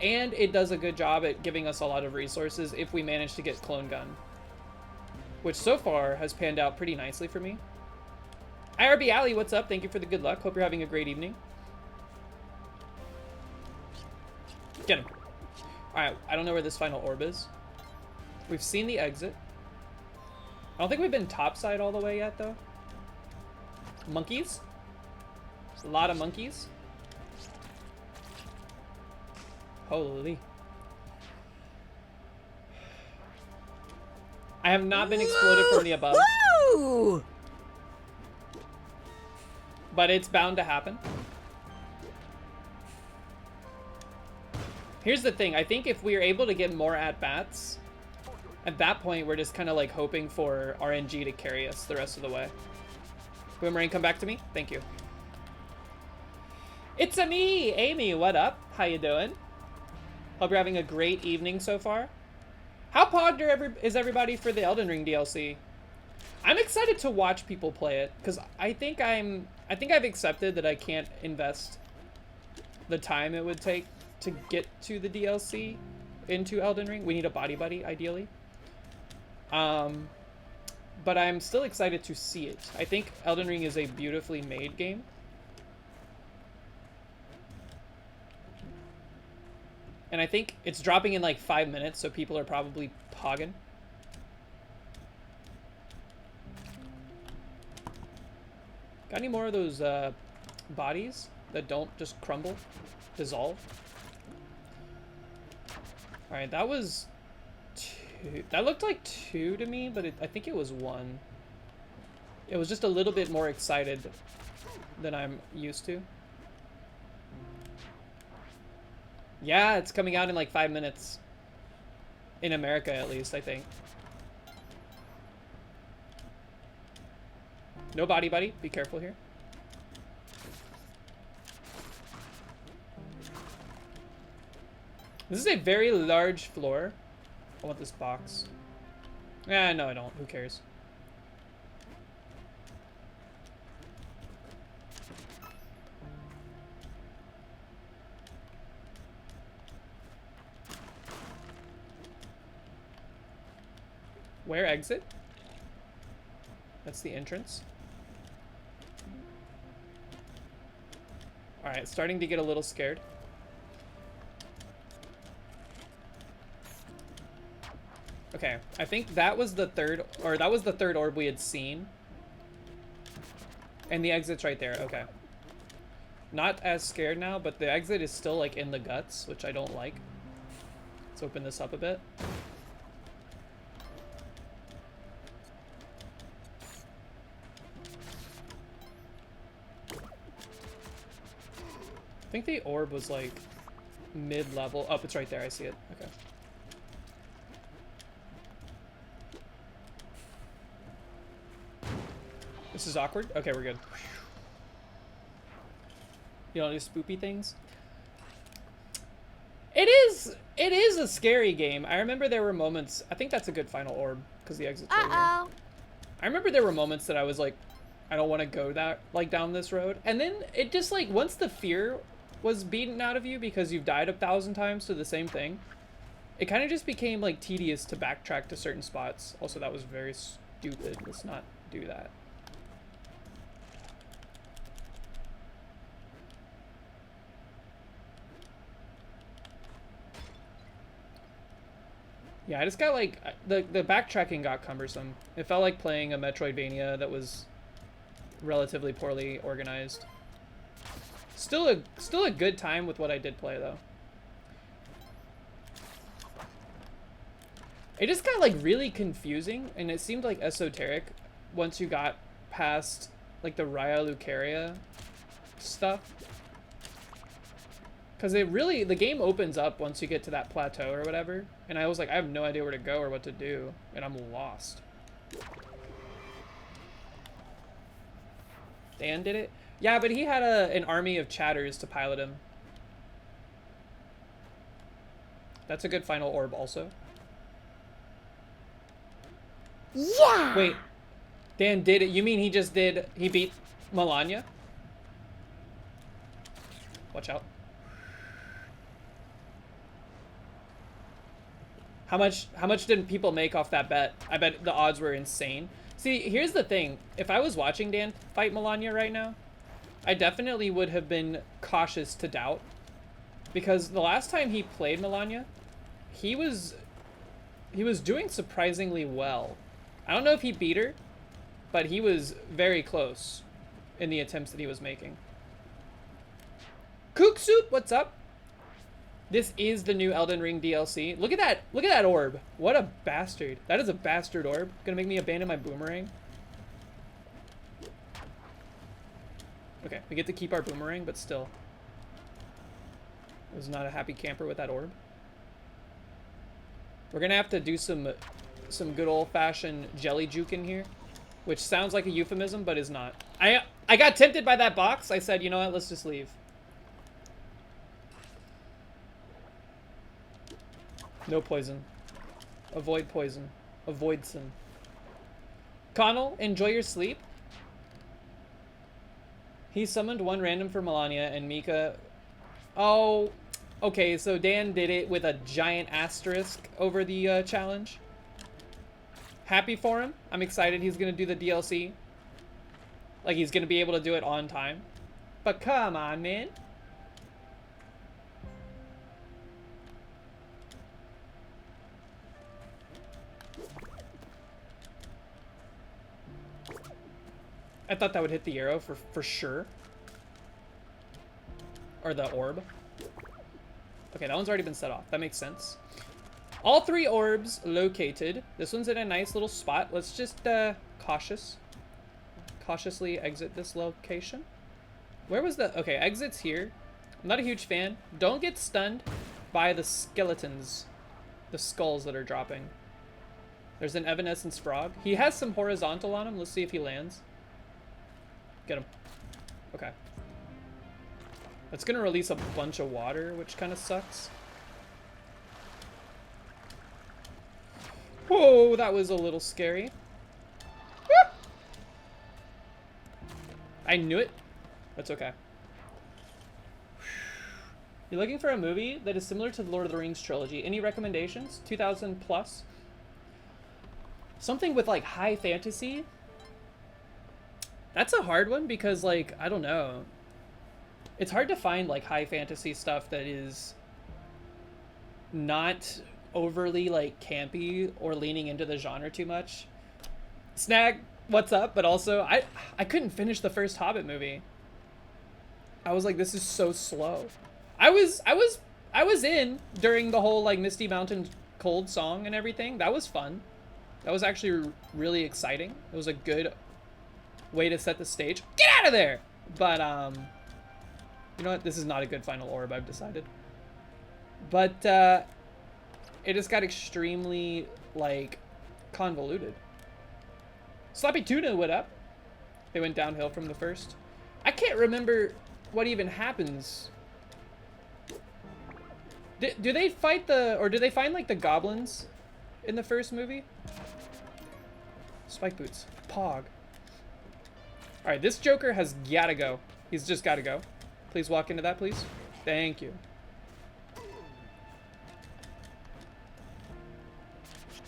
And it does a good job at giving us a lot of resources if we manage to get Clone Gun. Which so far has panned out pretty nicely for me. IRB Alley, what's up? Thank you for the good luck. Hope you're having a great evening. Get him. Alright, I don't know where this final orb is. We've seen the exit. I don't think we've been topside all the way yet, though. Monkeys. A lot of monkeys. Holy. I have not been exploded from the above. Woo! But it's bound to happen. Here's the thing. I think if we are able to get more at-bats, at that point, we're just kind of like hoping for RNG to carry us the rest of the way. Boomerang, come back to me. Thank you. It's-a me, Amy. What up? How you doing? Hope you're having a great evening so far. How pogged is everybody for the Elden Ring DLC? I'm excited to watch people play it because I think I've accepted that I can't invest the time it would take to get to the DLC into Elden Ring. We need a body buddy, ideally. But I'm still excited to see it. I think Elden Ring is a beautifully made game. And I think it's dropping in like 5 minutes, so people are probably pogging. Got any more of those bodies that don't just crumble, dissolve? Alright, that was 2. That looked like 2 to me, but I think it was 1. It was just a little bit more excited than I'm used to. Yeah, it's coming out in like 5 minutes. In America, at least, I think. No body buddy. Be careful here. This is a very large floor. I want this box. Eh, no, I don't. Who cares? Where exit? That's the entrance. Alright, starting to get a little scared. Okay, I think that was the third orb we had seen. And the exit's right there, okay. Not as scared now, but the exit is still like in the guts, which I don't like. Let's open this up a bit. I think the orb was like mid-level. Oh, it's right there. I see it. Okay. This is awkward. Okay, we're good. You don't do spoopy things? It is a scary game. I remember there were moments. I think that's a good final orb because the exit's right here. I remember there were moments that I was like, I don't want to go down this road. And then it just like, once the fear was beaten out of you because you've died 1,000 times to the same thing, it kind of just became like tedious to backtrack to certain spots. Also, that was very stupid. Let's not do that. Yeah, I just got like, the backtracking got cumbersome. It felt like playing a Metroidvania that was relatively poorly organized. Still a good time with what I did play though. It just got like really confusing, and it seemed like esoteric once you got past like the Raya Lucaria stuff. Because the game opens up once you get to that plateau or whatever, and I was like, I have no idea where to go or what to do, and I'm lost. Dan did it? Yeah, but he had an army of chatters to pilot him. That's a good final orb also. Yeah! Wait, Dan did it. You mean he beat Melania? Watch out. How much did people make off that bet? I bet the odds were insane. See, here's the thing. If I was watching Dan fight Melania right now, I definitely would have been cautious to doubt. Because the last time he played Melania, he was doing surprisingly well. I don't know if he beat her, but he was very close in the attempts that he was making. Kook Soup, what's up? This is the new Elden Ring DLC. Look at that. Look at that orb. What a bastard. That is a bastard orb. Gonna make me abandon my boomerang. Okay, we get to keep our boomerang, but still. I was not a happy camper with that orb. We're gonna have to do some good old-fashioned jelly juke in here, which sounds like a euphemism, but is not. I got tempted by that box. I said, you know what, let's just leave. No poison. Avoid poison. Avoid sin. Connell, enjoy your sleep. He summoned one random for Melania and Mika. Oh, okay, so Dan did it with a giant asterisk over the challenge. Happy for him. I'm excited he's going to do the DLC. Like, he's going to be able to do it on time. But come on, man. I thought that would hit the arrow for sure. Or the orb. Okay, that one's already been set off. That makes sense. All 3 orbs located. This one's in a nice little spot. Let's just cautiously exit this location. Where was the... Okay, exit's here. I'm not a huge fan. Don't get stunned by the skeletons. The skulls that are dropping. There's an evanescence frog. He has some horizontal on him. Let's see if he lands. Get him. Okay. That's gonna release a bunch of water, which kind of sucks. Whoa, that was a little scary. Woo! I knew it. That's okay. You're looking for a movie that is similar to the Lord of the Rings trilogy. Any recommendations? 2000 plus? Something with like high fantasy? That's a hard one because, like, I don't know. It's hard to find, like, high fantasy stuff that is not overly, like, campy or leaning into the genre too much. Snag, what's up? But also, I couldn't finish the first Hobbit movie. I was like, this is so slow. I was in during the whole, like, Misty Mountain Cold song and everything. That was fun. That was actually really exciting. It was a good way to set the stage. Get out of there! But, you know what? This is not a good final orb, I've decided. But, it just got extremely, like, convoluted. Sloppy Tuna, what up? They went downhill from the first. I can't remember what even happens. Do they fight or do they find, like, the goblins in the first movie? Spike boots. Pog. Alright, this Joker has gotta go. He's just gotta go. Please walk into that, please. Thank you.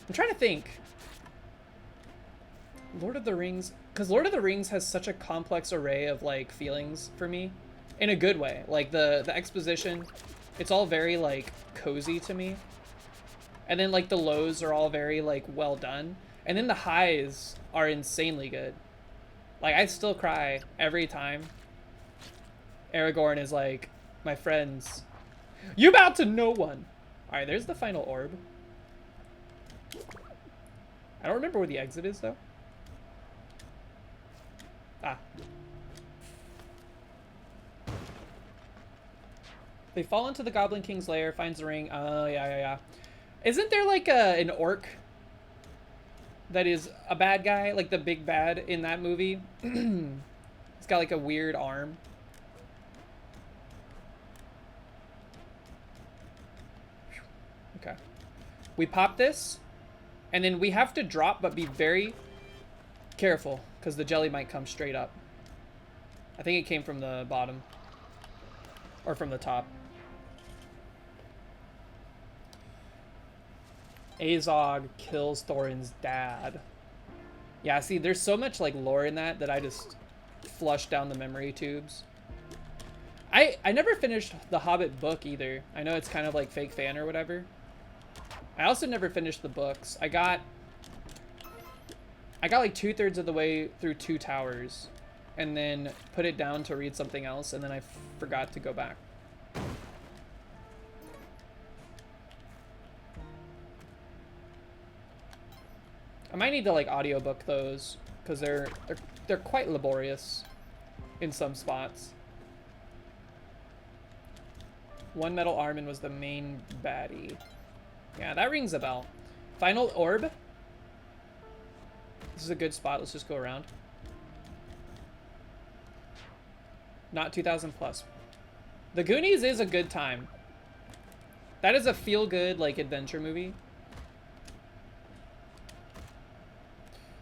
I'm trying to think. Lord of the Rings... Because Lord of the Rings has such a complex array of, like, feelings for me. In a good way. Like, the exposition, it's all very, like, cozy to me. And then, like, the lows are all very, like, well done. And then the highs are insanely good. Like, I still cry every time Aragorn is like, my friends, you about to know one. Alright, there's the final orb. I don't remember where the exit is, though. Ah. They fall into the Goblin King's lair, finds the ring. Oh, yeah. Isn't there like an orc that is a bad guy? Like the big bad in that movie? He's got like a weird arm. Okay. We pop this, and then we have to drop, but be very careful, because the jelly might come straight up. I think it came from the bottom. Or from the top. Azog kills Thorin's dad. Yeah, see, there's so much like lore in that I just flushed down the memory tubes. I never finished the Hobbit book either. I know it's kind of like fake fan or whatever. I also never finished the books. I got like 2/3 of the way through Two Towers and then put it down to read something else, and then I forgot to go back. I might need to like audiobook those because they're quite laborious in some spots. One metal arm and was the main baddie. Yeah, that rings a bell. Final orb. This is a good spot. Let's just go around. Not 2000 plus. The Goonies is a good time. That is a feel-good like adventure movie.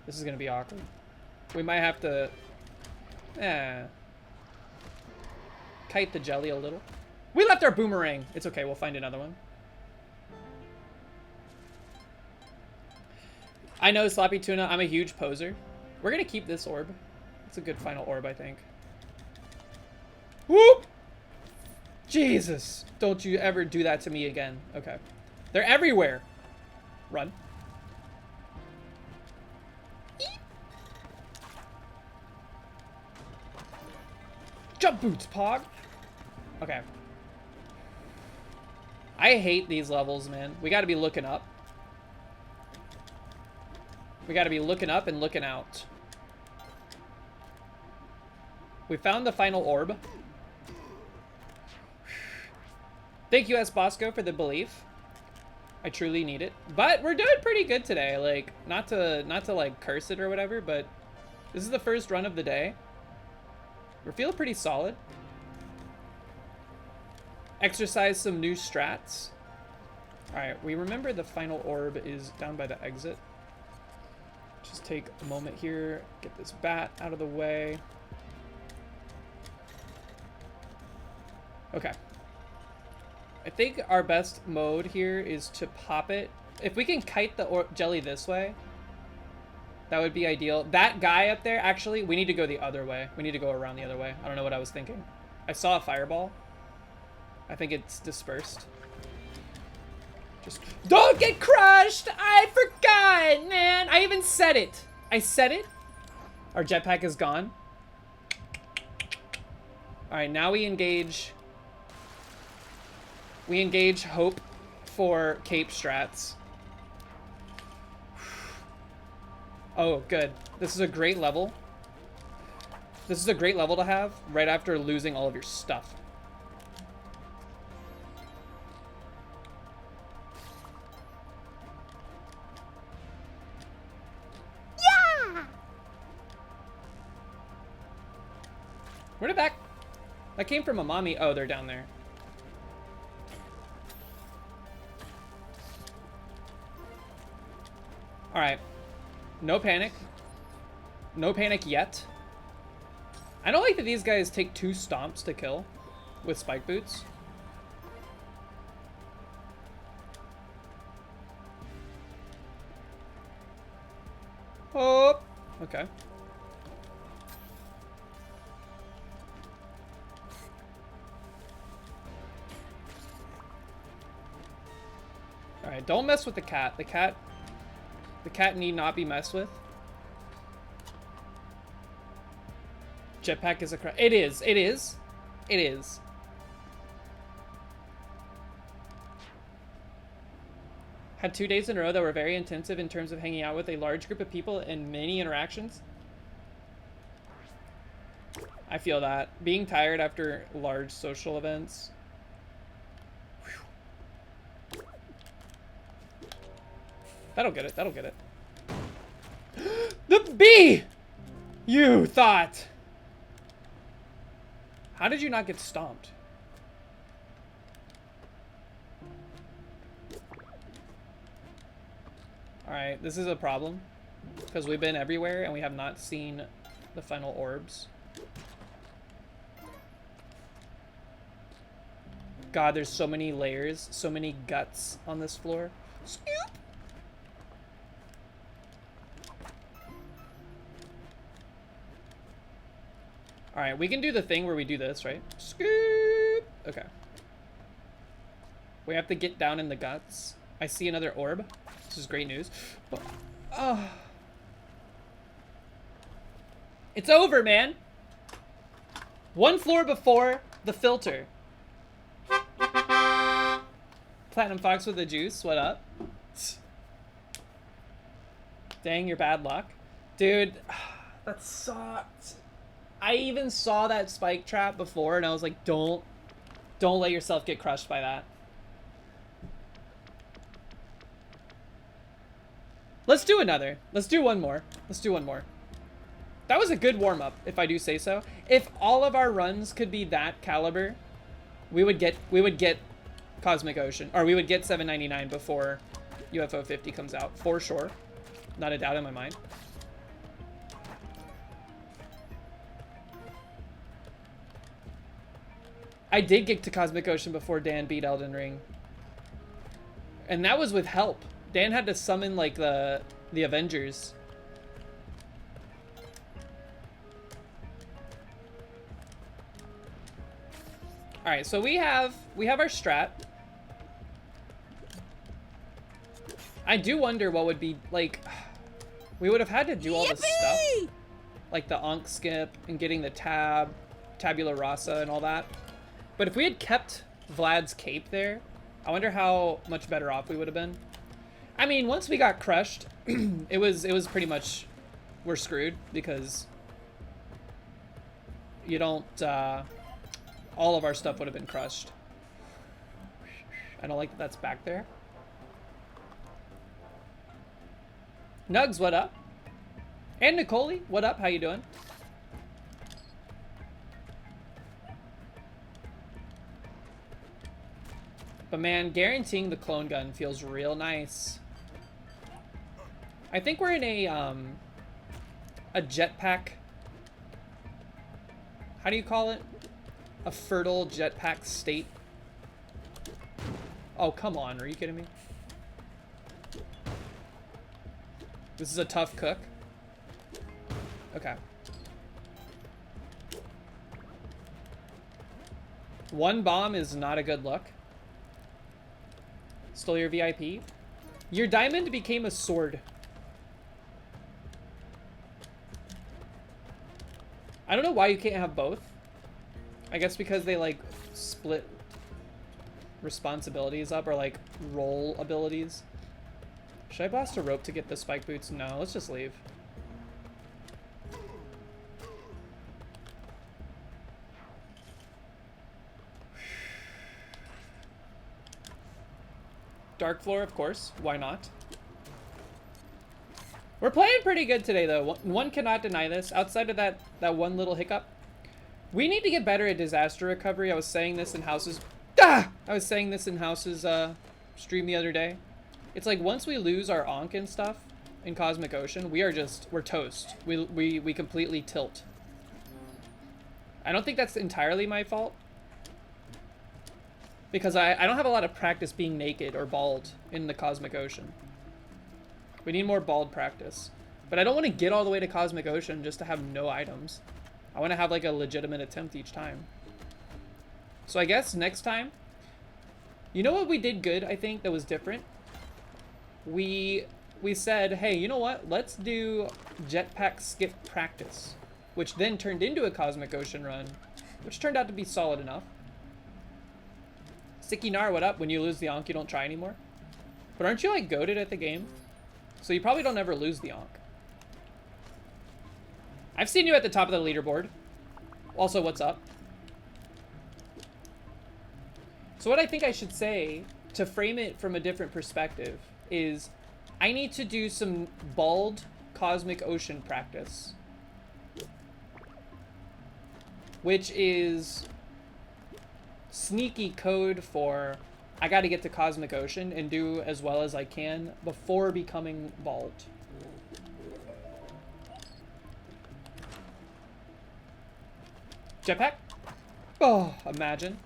This is gonna be awkward. We might have to kite the jelly a little. We left our boomerang. It's okay, we'll find another one. I know, Sloppy Tuna, I'm a huge poser. We're gonna keep this orb. It's a good final orb, I think. Whoop! Jesus, don't you ever do that to me again. Okay. They're everywhere. Run. Jump boots, Pog. Okay. I hate these levels, man. We gotta be looking up. We gotta be looking up and looking out. We found the final orb. Thank you, S. Bosco, for the belief. I truly need it. But we're doing pretty good today. Like, not to like curse it or whatever, but this is the first run of the day. We're feeling pretty solid. Exercise some new strats. Alright, we remember the final orb is down by the exit. Just take a moment here, get this bat out of the way. Okay. I think our best mode here is to pop it. If we can kite the jelly this way, that would be ideal. That guy up there, actually, we need to go the other way. We need to go around the other way. I don't know what I was thinking. I saw a fireball. I think it's dispersed. Just don't get crushed! I forgot, man! I even said it. I said it. Our jetpack is gone. Alright, now we engage. We engage Hope for Cape strats. Oh, good. This is a great level. This is a great level to have right after losing all of your stuff. Yeah! Where did that came from a mommy? Oh, they're down there. All right. No panic. No panic yet. I don't like that these guys take 2 stomps to kill with spike boots. Oh, okay. All right, don't mess with the cat. The cat need not be messed with. Jetpack is a It is. It is. It is. Had 2 days in a row that were very intensive in terms of hanging out with a large group of people and many interactions. I feel that. Being tired after large social events. Whew. That'll get it. That'll get it. The bee! You thought. How did you not get stomped? Alright, this is a problem. Because we've been everywhere and we have not seen the final orbs. God, there's so many layers, so many guts on this floor. Scoop! Alright, we can do the thing where we do this, right? Scoop! Okay. We have to get down in the guts. I see another orb. This is great news. Oh. It's over, man! One floor before the filter. Platinum Fox with the juice, what up? Dang, your bad luck. Dude, that sucked. I even saw that spike trap before and I was like, don't let yourself get crushed by that. Let's do another. Let's do one more. Let's do one more. That was a good warm-up, if I do say so. If all of our runs could be that caliber, we would get Cosmic Ocean, or we would get 799 before UFO50 comes out, for sure. Not a doubt in my mind. I did get to Cosmic Ocean before Dan beat Elden Ring. And that was with help. Dan had to summon, like, the Avengers. Alright, so we have our strat. I do wonder what would be, like, we would have had to do all this stuff. Like the Ankh skip and getting the tabula rasa and all that. But if we had kept Vlad's cape there, I wonder how much better off we would have been. I mean, once we got crushed, it was pretty much, we're screwed because you don't, all of our stuff would have been crushed. I don't like that that's back there. Nugs, what up? And Nicole, what up? How you doing? But man, guaranteeing the clone gun feels real nice. I think we're in a jetpack. How do you call it? A fertile jetpack state. Oh, come on. Are you kidding me? This is a tough cook. Okay. One bomb is not a good look. Stole your VIP. Your diamond became a sword. I don't know why you can't have both. I guess because they, like, split responsibilities up, or, like, role abilities. Should I blast a rope to get the spike boots? No, let's just leave. Dark floor, of course. Why not? We're playing pretty good today, though. One cannot deny this. Outside of that one little hiccup. We need to get better at disaster recovery. I was saying this in House's... I was saying this in House's stream the other day. It's like once we lose our Ankh and stuff in Cosmic Ocean, we're toast. We completely tilt. I don't think that's entirely my fault. Because I don't have a lot of practice being naked or bald in the Cosmic Ocean. We need more bald practice. But I don't want to get all the way to Cosmic Ocean just to have no items. I want to have like a legitimate attempt each time. So I guess next time, you know what we did good, I think, that was different? We said, hey, you know what? Let's do jetpack skip practice. Which then turned into a Cosmic Ocean run. Which turned out to be solid enough. Sikinar, what up? When you lose the Ankh, you don't try anymore? But aren't you like goated at the game? So you probably don't ever lose the Ankh. I've seen you at the top of the leaderboard. Also, what's up? So what I think I should say, to frame it from a different perspective, is I need to do some bald cosmic ocean practice. Which is sneaky code for I gotta get to cosmic ocean and do as well as I can before becoming bald. Jetpack? Oh, imagine.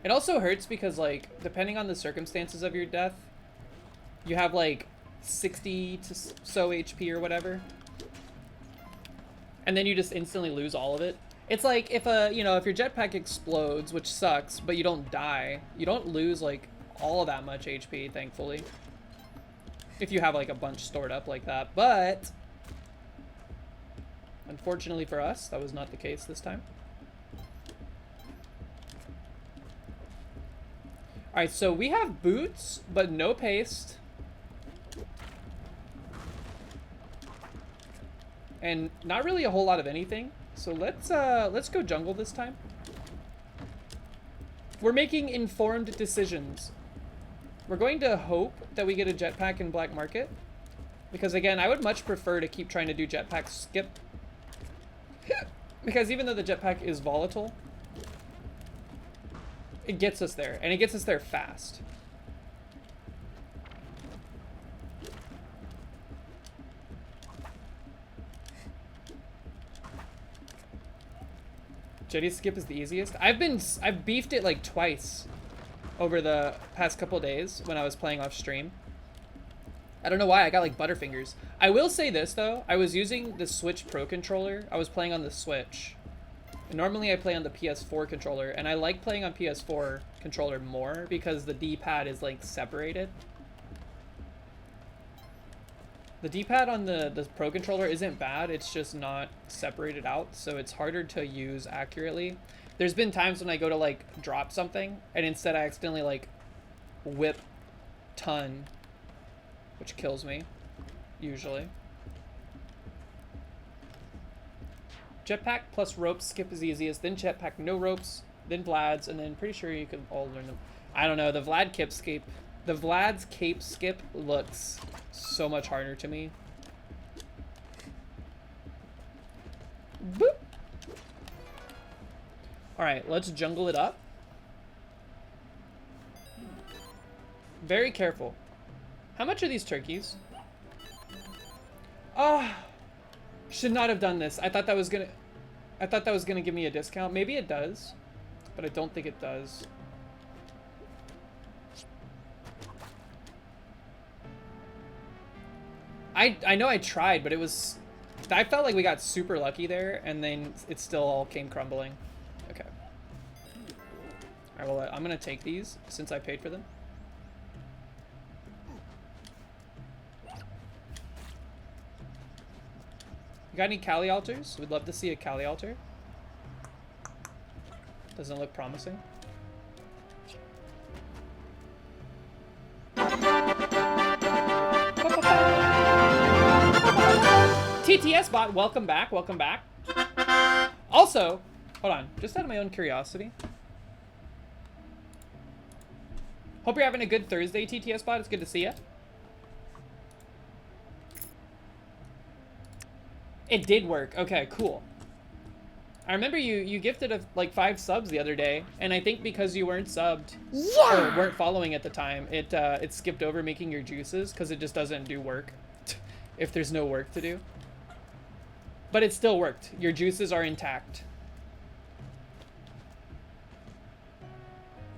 It also hurts because, like, depending on the circumstances of your death, you have, like, 60 to so HP or whatever. And then you just instantly lose all of it. It's like if you know, if your jetpack explodes, which sucks, but you don't die, you don't lose, like, all that much HP, thankfully. If you have, like, a bunch stored up like that. But unfortunately for us, that was not the case this time. Alright, so we have boots, but no paste. And not really a whole lot of anything. So let's go jungle this time. We're making informed decisions. We're going to hope that we get a jetpack in Black Market. Because again, I would much prefer to keep trying to do jetpack skip. Because even though the jetpack is volatile, it gets us there, and it gets us there fast. Jetty skip is the easiest. I've beefed it like twice over the past couple days when I was playing off stream. I don't know why, I got like butterfingers. I will say this though, I was using the Switch Pro controller. I was playing on the Switch. Normally I play on the PS4 controller, and I like playing on PS4 controller more because the D-pad is like separated. The D-pad on the Pro controller isn't bad, it's just not separated out, so it's harder to use accurately. There's been times when I go to like drop something, and instead I accidentally like whip ton, which kills me, usually. Jetpack plus ropes skip is easiest, then jetpack no ropes, then Vlad's, and then pretty sure you can all learn them. I don't know, the Vlad's cape skip looks so much harder to me. Boop! Alright, let's jungle it up. Very careful. How much are these turkeys? Ah! Should not have done this. I thought that was gonna give me a discount. Maybe it does, but I don't think it does. I know I tried, but I felt like we got super lucky there, and then it still all came crumbling. Okay. Alright, well, I'm gonna take these since I paid for them. You got any Kali altars? We'd love to see a Kali altar. Doesn't look promising. TTS bot, welcome back, welcome back. Also, hold on, just out of my own curiosity. Hope you're having a good Thursday, TTS bot. It's good to see you. It did work. Okay, cool. I remember you gifted like 5 subs the other day, and I think because you weren't subbed or weren't following at the time, it skipped over making your juices because it just doesn't do work if there's no work to do. But it still worked. Your juices are intact.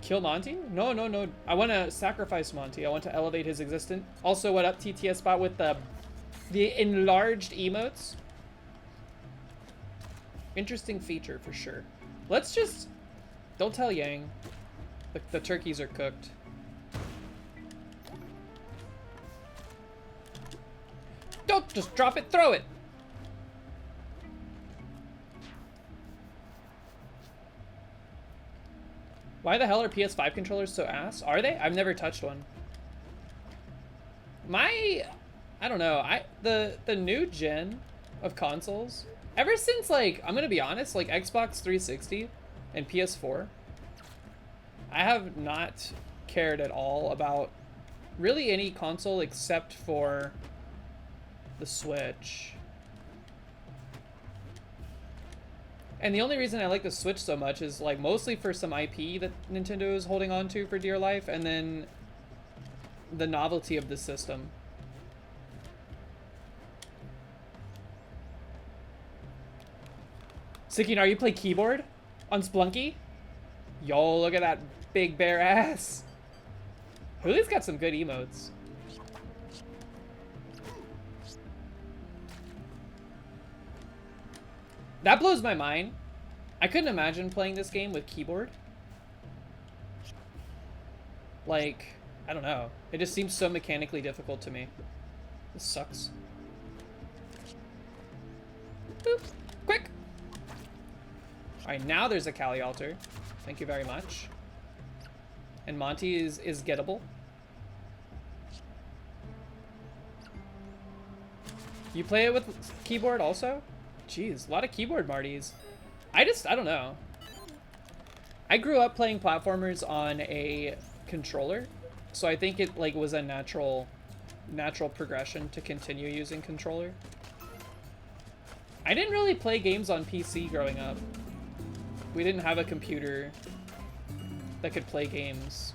Kill Monty? No, no, no. I want to sacrifice Monty. I want to elevate his existence. Also, what up, TTS bot, with the enlarged emotes? Interesting feature for sure. Let's just... Don't tell Yang. The turkeys are cooked. Don't just drop it, throw it! Why the hell are PS5 controllers so ass? Are they? I've never touched one. I don't know. The new gen of consoles, ever since, like, I'm gonna be honest, like Xbox 360 and PS4, I have not cared at all about really any console except for the Switch. And the only reason I like the Switch so much is, like, mostly for some IP that Nintendo is holding on to for dear life, and then the novelty of the system. Sikinar, you play keyboard on Splunky? Yo, look at that big bare ass. Huli's got some good emotes. That blows my mind. I couldn't imagine playing this game with keyboard. Like, I don't know. It just seems so mechanically difficult to me. This sucks. Boop. Quick! Alright, now there's a Kali altar. Thank you very much. And Monty is gettable. You play it with keyboard also? Jeez, a lot of keyboard Martys. I don't know. I grew up playing platformers on a controller, so I think it like was a natural progression to continue using controller. I didn't really play games on PC growing up. We didn't have a computer that could play games.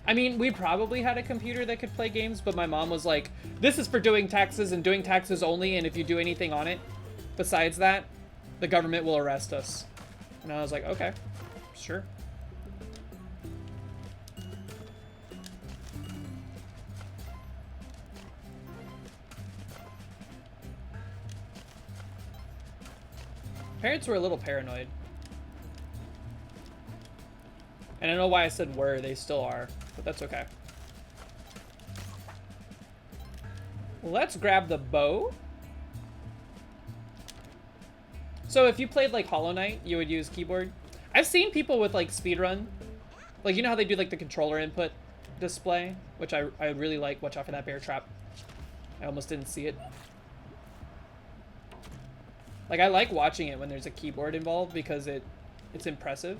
I mean, we probably had a computer that could play games, but my mom was like, this is for doing taxes and doing taxes only, and if you do anything on it besides that, the government will arrest us. And I was like, okay, sure. Parents were a little paranoid. And I know why I said were, they still are, but that's okay. Let's grab the bow. So if you played like Hollow Knight, you would use keyboard. I've seen people with like speedrun. Like, you know how they do like the controller input display, which I really like. Watch out for that bear trap. I almost didn't see it. Like, I like watching it when there's a keyboard involved because it's impressive.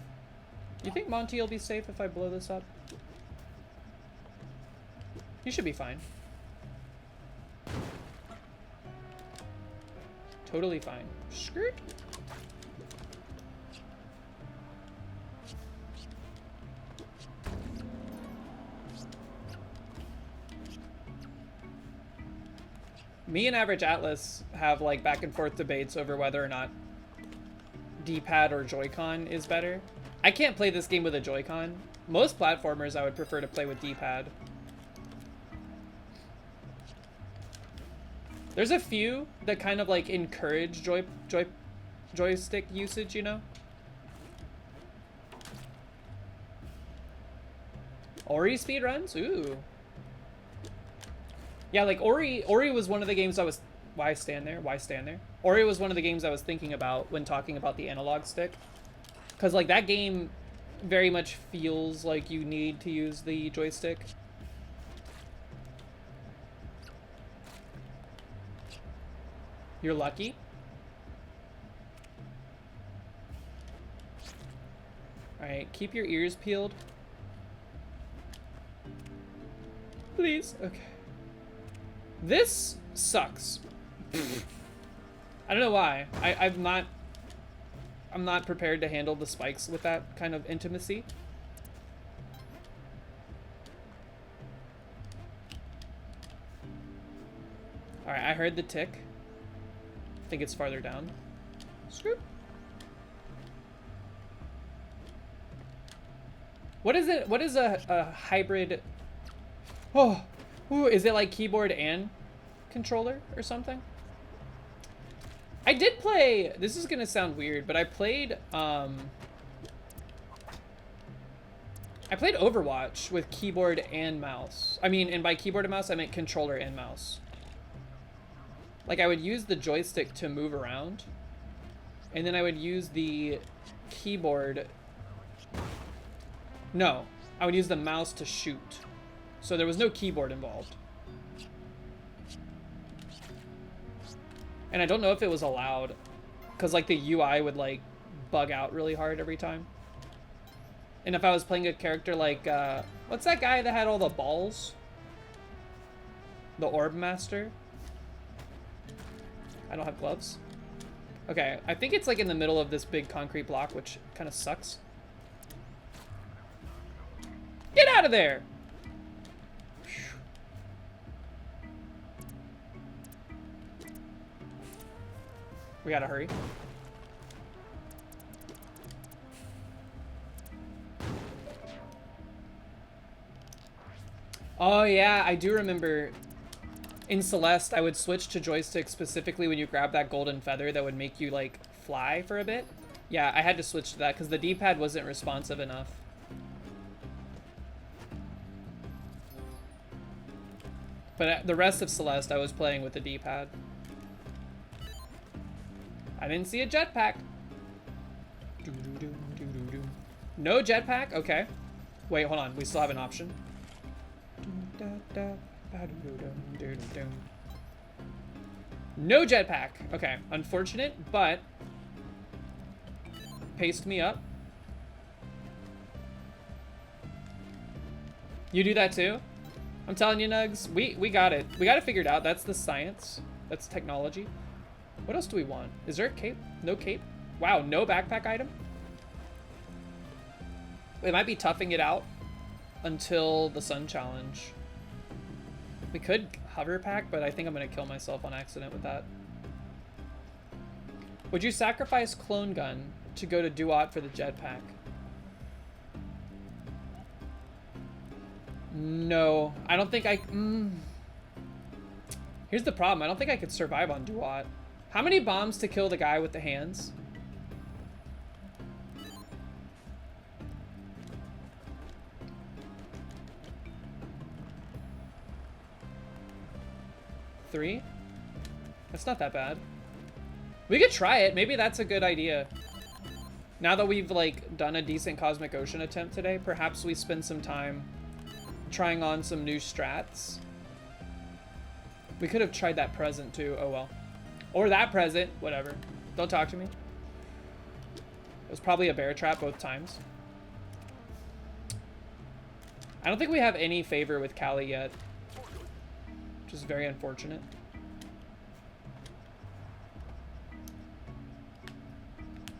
You think Monty will be safe if I blow this up? You should be fine. Totally fine. Skirt. Me and Average Atlas have like back and forth debates over whether or not D-pad or Joy-Con is better. I can't play this game with a Joy-Con. Most platformers I would prefer to play with D-pad. There's a few that kind of like encourage joystick usage, you know? Ori speedruns? Ooh. Yeah, like Ori was one of the games I was... Why stand there? Why stand there? Ori was one of the games I was thinking about when talking about the analog stick. Because, like, that game very much feels like you need to use the joystick. You're lucky. Alright, keep your ears peeled. Please. Okay. This sucks. I don't know why. I'm not prepared to handle the spikes with that kind of intimacy. Alright, I heard the tick. I think it's farther down. Scoop. What is it? What is a hybrid? Oh, ooh, is it like keyboard and controller or something? I did play, this is gonna sound weird, but I played Overwatch with keyboard and mouse. I mean, and by keyboard and mouse, I meant controller and mouse. Like, I would use the joystick to move around. And then I would use the keyboard. No, I would use the mouse to shoot. So there was no keyboard involved. And I don't know if it was allowed, because like the UI would like bug out really hard every time. And if I was playing a character like, what's that guy that had all the balls? The Orb Master? I don't have gloves. Okay, I think it's like in the middle of this big concrete block, which kind of sucks. Get out of there! We gotta hurry. Oh yeah, I do remember in Celeste, I would switch to joystick specifically when you grab that golden feather that would make you like fly for a bit. Yeah, I had to switch to that because the D-pad wasn't responsive enough. But the rest of Celeste, I was playing with the D-pad. I didn't see a jetpack. No jetpack? Okay. Wait, hold on. We still have an option. No jetpack. Okay, unfortunate, but paced me up. You do that too? I'm telling you, Nugs, we got it. We got it figured out. That's the science. That's technology. What else do we want? Is there a cape? No cape? Wow, no backpack item? It might be toughing it out until the sun challenge. We could hover pack, but I think I'm gonna kill myself on accident with that. Would you sacrifice clone gun to go to Duat for the jetpack? No, I don't think I... Here's the problem. I don't think I could survive on Duat. How many bombs to kill the guy with the hands? Three? That's not that bad. We could try it. Maybe that's a good idea. Now that we've like done a decent Cosmic Ocean attempt today, perhaps we spend some time trying on some new strats. We could have tried that present too. Oh well. Or that present. Whatever. Don't talk to me. It was probably a bear trap both times. I don't think we have any favor with Callie yet, which is very unfortunate.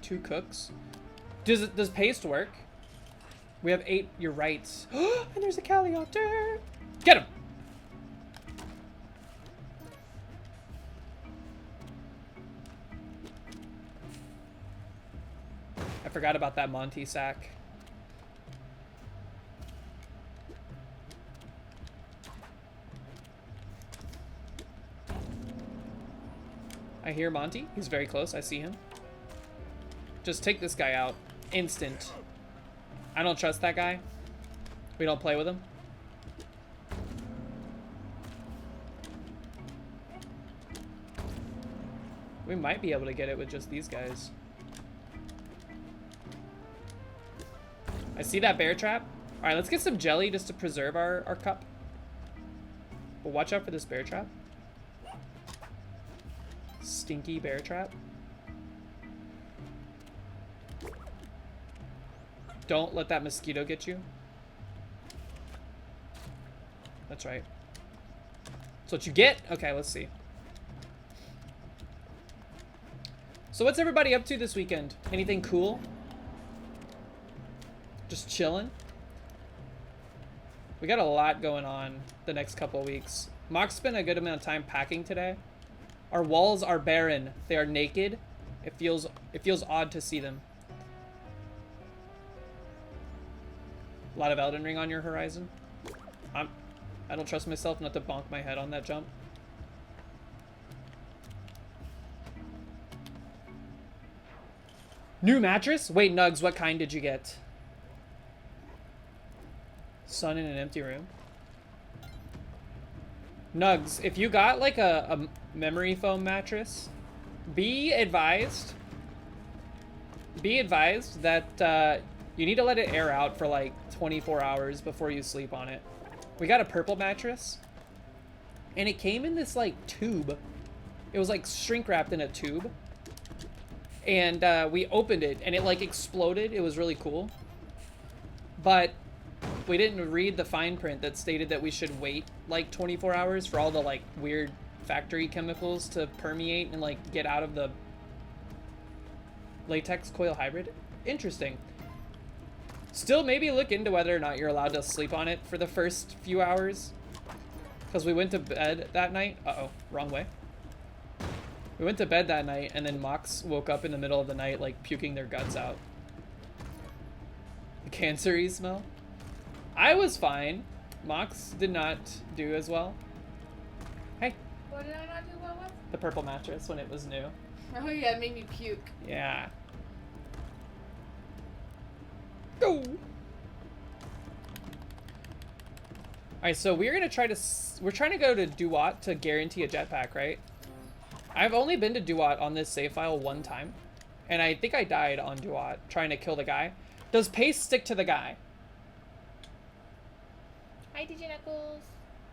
Two cooks. Does paste work? We have 8. You're right. And there's a Calliopter. Get him. I forgot about that Monty sack. I hear Monty. He's very close. I see him. Just take this guy out. Instant. I don't trust that guy. We don't play with him. We might be able to get it with just these guys. I see that bear trap. All right, let's get some jelly just to preserve our cup. But watch out for this bear trap. Stinky bear trap. Don't let that mosquito get you. That's right. That's what you get. Okay, let's see. So what's everybody up to this weekend? Anything cool? Just chilling? We got a lot going on the next couple of weeks. Mox spent a good amount of time packing today. Our walls are barren. They are naked. It feels odd to see them. A lot of Elden Ring on your horizon. I don't trust myself not to bonk my head on that jump. New mattress? Wait, Nugs, what kind did you get? Sun in an empty room. Nugs, if you got like a memory foam mattress, be advised be advised that you need to let it air out for like 24 hours before you sleep on it. We got a purple mattress, and it came in this like tube. It was like shrink wrapped in a tube, and we opened it and it like exploded. It was really cool, but we didn't read the fine print that stated that we should wait like 24 hours for all the like weird factory chemicals to permeate and like get out of the latex coil hybrid. Interesting. Still, maybe look into whether or not you're allowed to sleep on it for the first few hours. Because we went to bed that night. Uh-oh, wrong way. We went to bed that night, and then Mox woke up in the middle of the night, like, puking their guts out. The cancer-y smell. I was fine. Mox did not do as well. Hey. What did I not do well with? The purple mattress when it was new. Oh yeah, it made me puke. Yeah. Go. Alright, so we're gonna try to... We're trying to go to Duat to guarantee a jetpack, right? I've only been to Duat on this save file one time. And I think I died on Duat trying to kill the guy. Does pace stick to the guy? Hi, DJ Knuckles.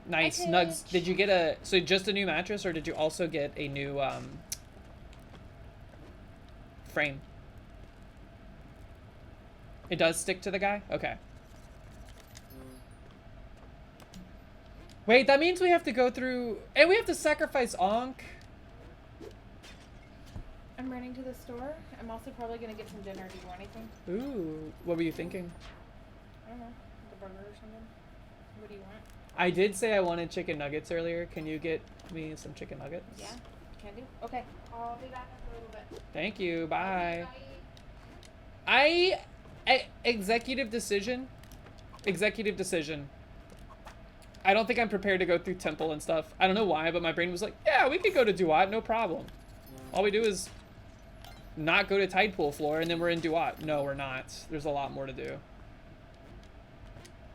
Nice. Hi, Nugs, Pitch. did you get a... So just a new mattress, or did you also get a new, frame? It does stick to the guy? Okay. Wait, that means we have to go through... And we have to sacrifice Ankh. I'm running to the store. I'm also probably gonna get some dinner. Do you want anything? Ooh, what were you thinking? I don't know. The burger or something. What do you want? I did say I wanted chicken nuggets earlier. Can you get me some chicken nuggets? Yeah, can do. Okay, I'll be back in a little bit. Thank you. Bye. Bye. Executive decision. Executive decision. I don't think I'm prepared to go through temple and stuff. I don't know why, but my brain was like, yeah, we could go to Duat, no problem. All we do is not go to Tide Pool floor, and then we're in Duat. No, we're not. There's a lot more to do.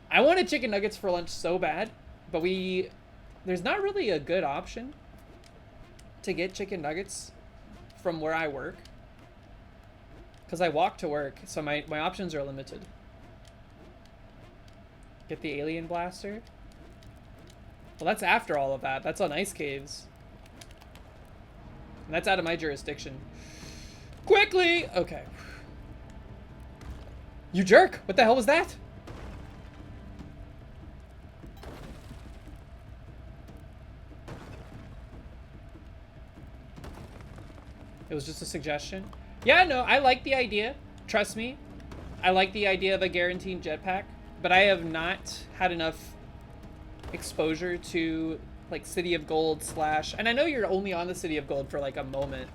I wanted chicken nuggets for lunch so bad, but there's not really a good option to get chicken nuggets from where I work. Because I walk to work, so my options are limited. Get the alien blaster. Well, that's after all of that. That's on Ice Caves. And that's out of my jurisdiction. Quickly! Okay. You jerk! What the hell was that? It was just a suggestion. Yeah, no, I like the idea. Trust me. I like the idea of a guaranteed jetpack. But I have not had enough exposure to like City of Gold / and I know you're only on the City of Gold for like a moment,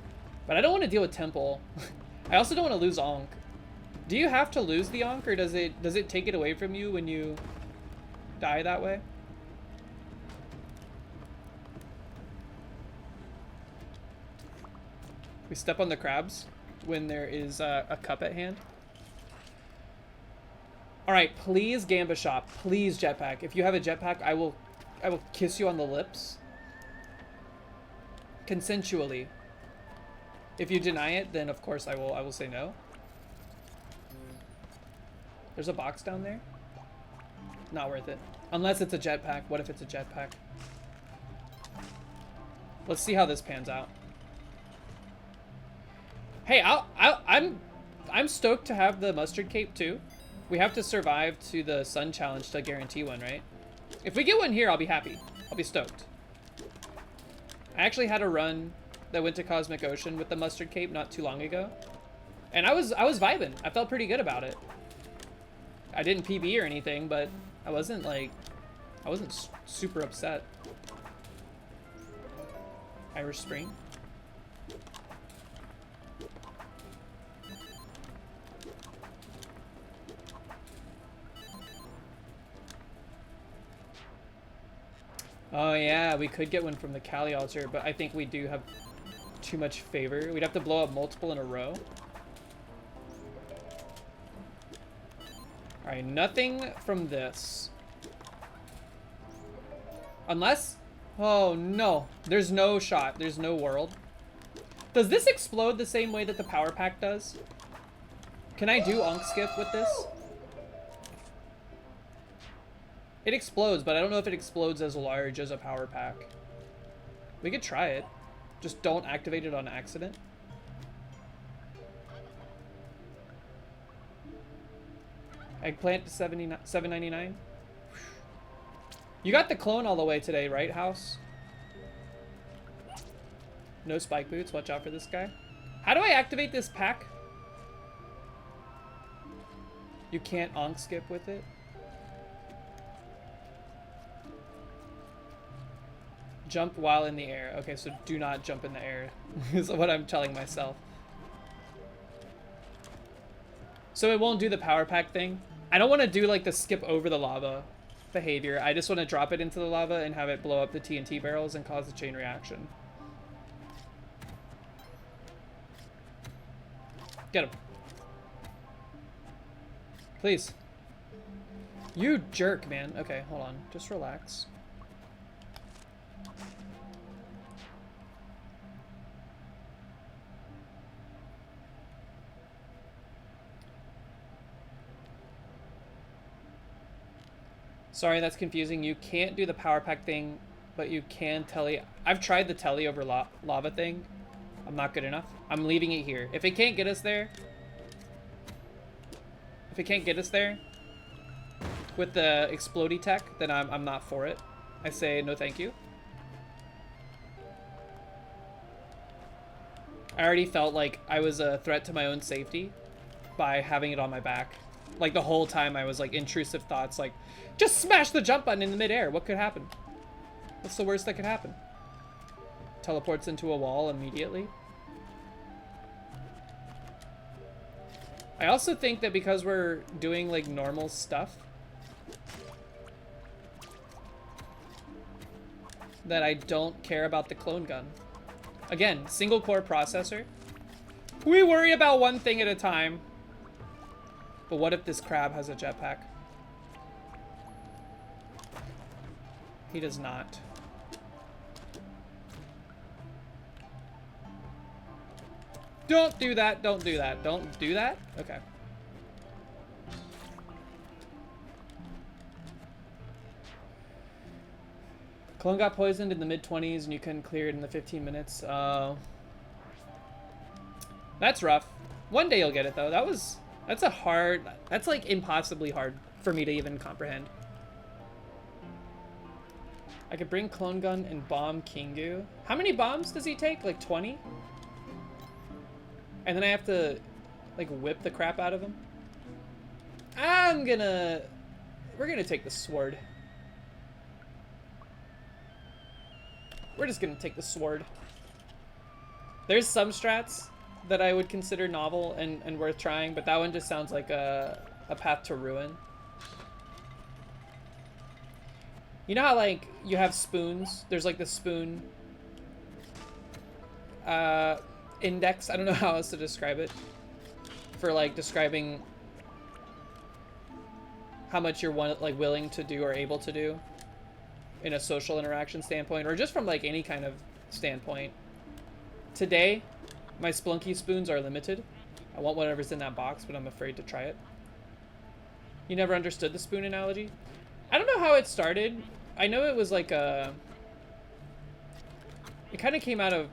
but I don't want to deal with Temple. I also don't want to lose Ankh. Do you have to lose the Ankh, or does it take it away from you when you die that way? We step on the crabs when there is a cup at hand. All right, please Gamba Shop, please jetpack. If you have a jetpack, I will kiss you on the lips. Consensually. If you deny it, then of course I will say no. There's a box down there. Not worth it. Unless it's a jetpack. What if it's a jetpack? Let's see how this pans out. Hey, I'm stoked to have the mustard cape too. We have to survive to the sun challenge to guarantee one, right? If we get one here, I'll be happy. I'll be stoked. I actually had a run that went to Cosmic Ocean with the mustard cape not too long ago, and I was vibing. I felt pretty good about it. I didn't PB or anything, but I wasn't super upset. Irish Spring. Oh yeah, we could get one from the Kali altar, but I think we do have too much favor. We'd have to blow up multiple in a row. Alright, nothing from this. Unless... Oh no, there's no shot. There's no world. Does this explode the same way that the power pack does? Can I do Onk Skip with this? It explodes, but I don't know if it explodes as large as a power pack. We could try it. Just don't activate it on accident. Eggplant to $7.99. You got the clone all the way today, right, House? No spike boots. Watch out for this guy. How do I activate this pack? You can't Onk Skip with it. Jump while in the air. Okay, so do not jump in the air is what I'm telling myself. So it won't do the power pack thing. I don't want to do like the skip over the lava behavior. I just want to drop it into the lava and have it blow up the TNT barrels and cause a chain reaction. Get him. Please. You jerk, man. Okay, hold on. Just relax. Sorry, that's confusing. You can't do the power pack thing, but you can telly. I've tried the telly over lava thing. I'm not good enough. I'm leaving it here. If it can't get us there, with the explodey tech, then I'm not for it. I say no thank you. I already felt like I was a threat to my own safety by having it on my back. Like the whole time I was like intrusive thoughts like, just smash the jump button in the midair. What could happen? What's the worst that could happen? Teleports into a wall immediately. I also think that because we're doing like normal stuff, that I don't care about the clone gun. Again, single core processor. We worry about one thing at a time. But what if this crab has a jetpack? He does not. Don't do that, don't do that, don't do that? Okay. Clone got poisoned in the mid-20s and you couldn't clear it in the 15 minutes. That's rough. One day you'll get it though. That's like impossibly hard for me to even comprehend. I could bring clone gun and bomb Kingu. How many bombs does he take? Like 20? And then I have to like whip the crap out of him. We're gonna take the sword. We're just gonna take the sword. There's some strats that I would consider novel and worth trying, but that one just sounds like a path to ruin. You know how like you have spoons? There's like the spoon index. I don't know how else to describe it. For like describing how much you're willing to do or able to do in a social interaction standpoint, or just from like any kind of standpoint. Today, my Splunky spoons are limited. I want whatever's in that box, but I'm afraid to try it. You never understood the spoon analogy? I don't know how it started. I know it was like a... It kind of came out of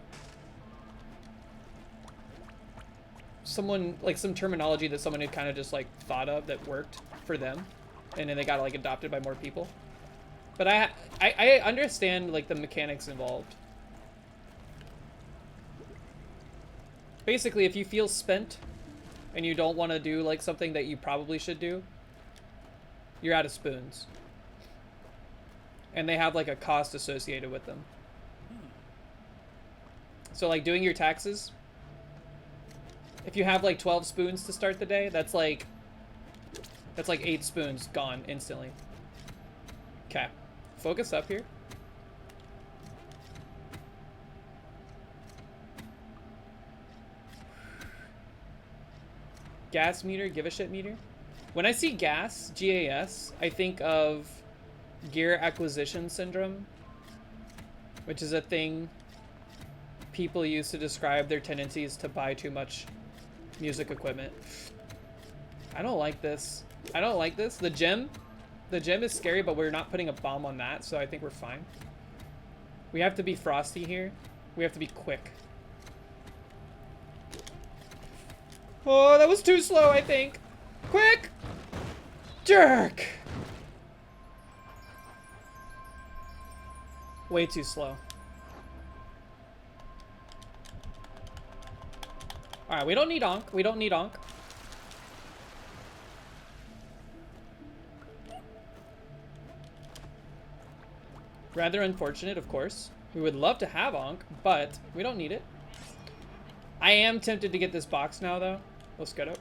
someone, like some terminology that someone had kind of just like thought of that worked for them. And then they got like adopted by more people. But I understand like the mechanics involved. Basically, if you feel spent and you don't want to do like something that you probably should do, you're out of spoons. And they have like a cost associated with them. So like doing your taxes, if you have like 12 spoons to start the day, that's like 8 spoons gone instantly. Okay, focus up here. Gas meter, give a shit meter. When I see gas, GAS, I think of gear acquisition syndrome, which is a thing people use to describe their tendencies to buy too much music equipment. I don't like this. I don't like this. The gem is scary, but we're not putting a bomb on that, so I think we're fine. We have to be frosty here. We have to be quick. Oh, that was too slow, I think. Quick! Jerk! Way too slow. Alright, we don't need Onk. We don't need Onk. Rather unfortunate, of course. We would love to have Onk, but we don't need it. I am tempted to get this box now, though. Let's get it.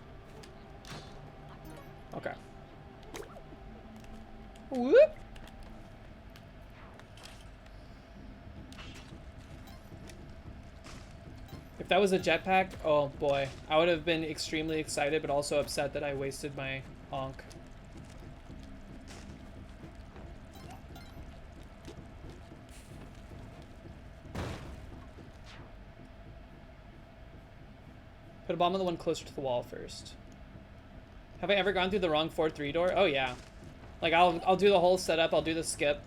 Okay. Whoop! If that was a jetpack, oh boy. I would have been extremely excited, but also upset that I wasted my Onk. Put a bomb on the one closer to the wall first. Have I ever gone through the wrong 4-3 door? Oh yeah. Like I'll do the whole setup, I'll do the skip.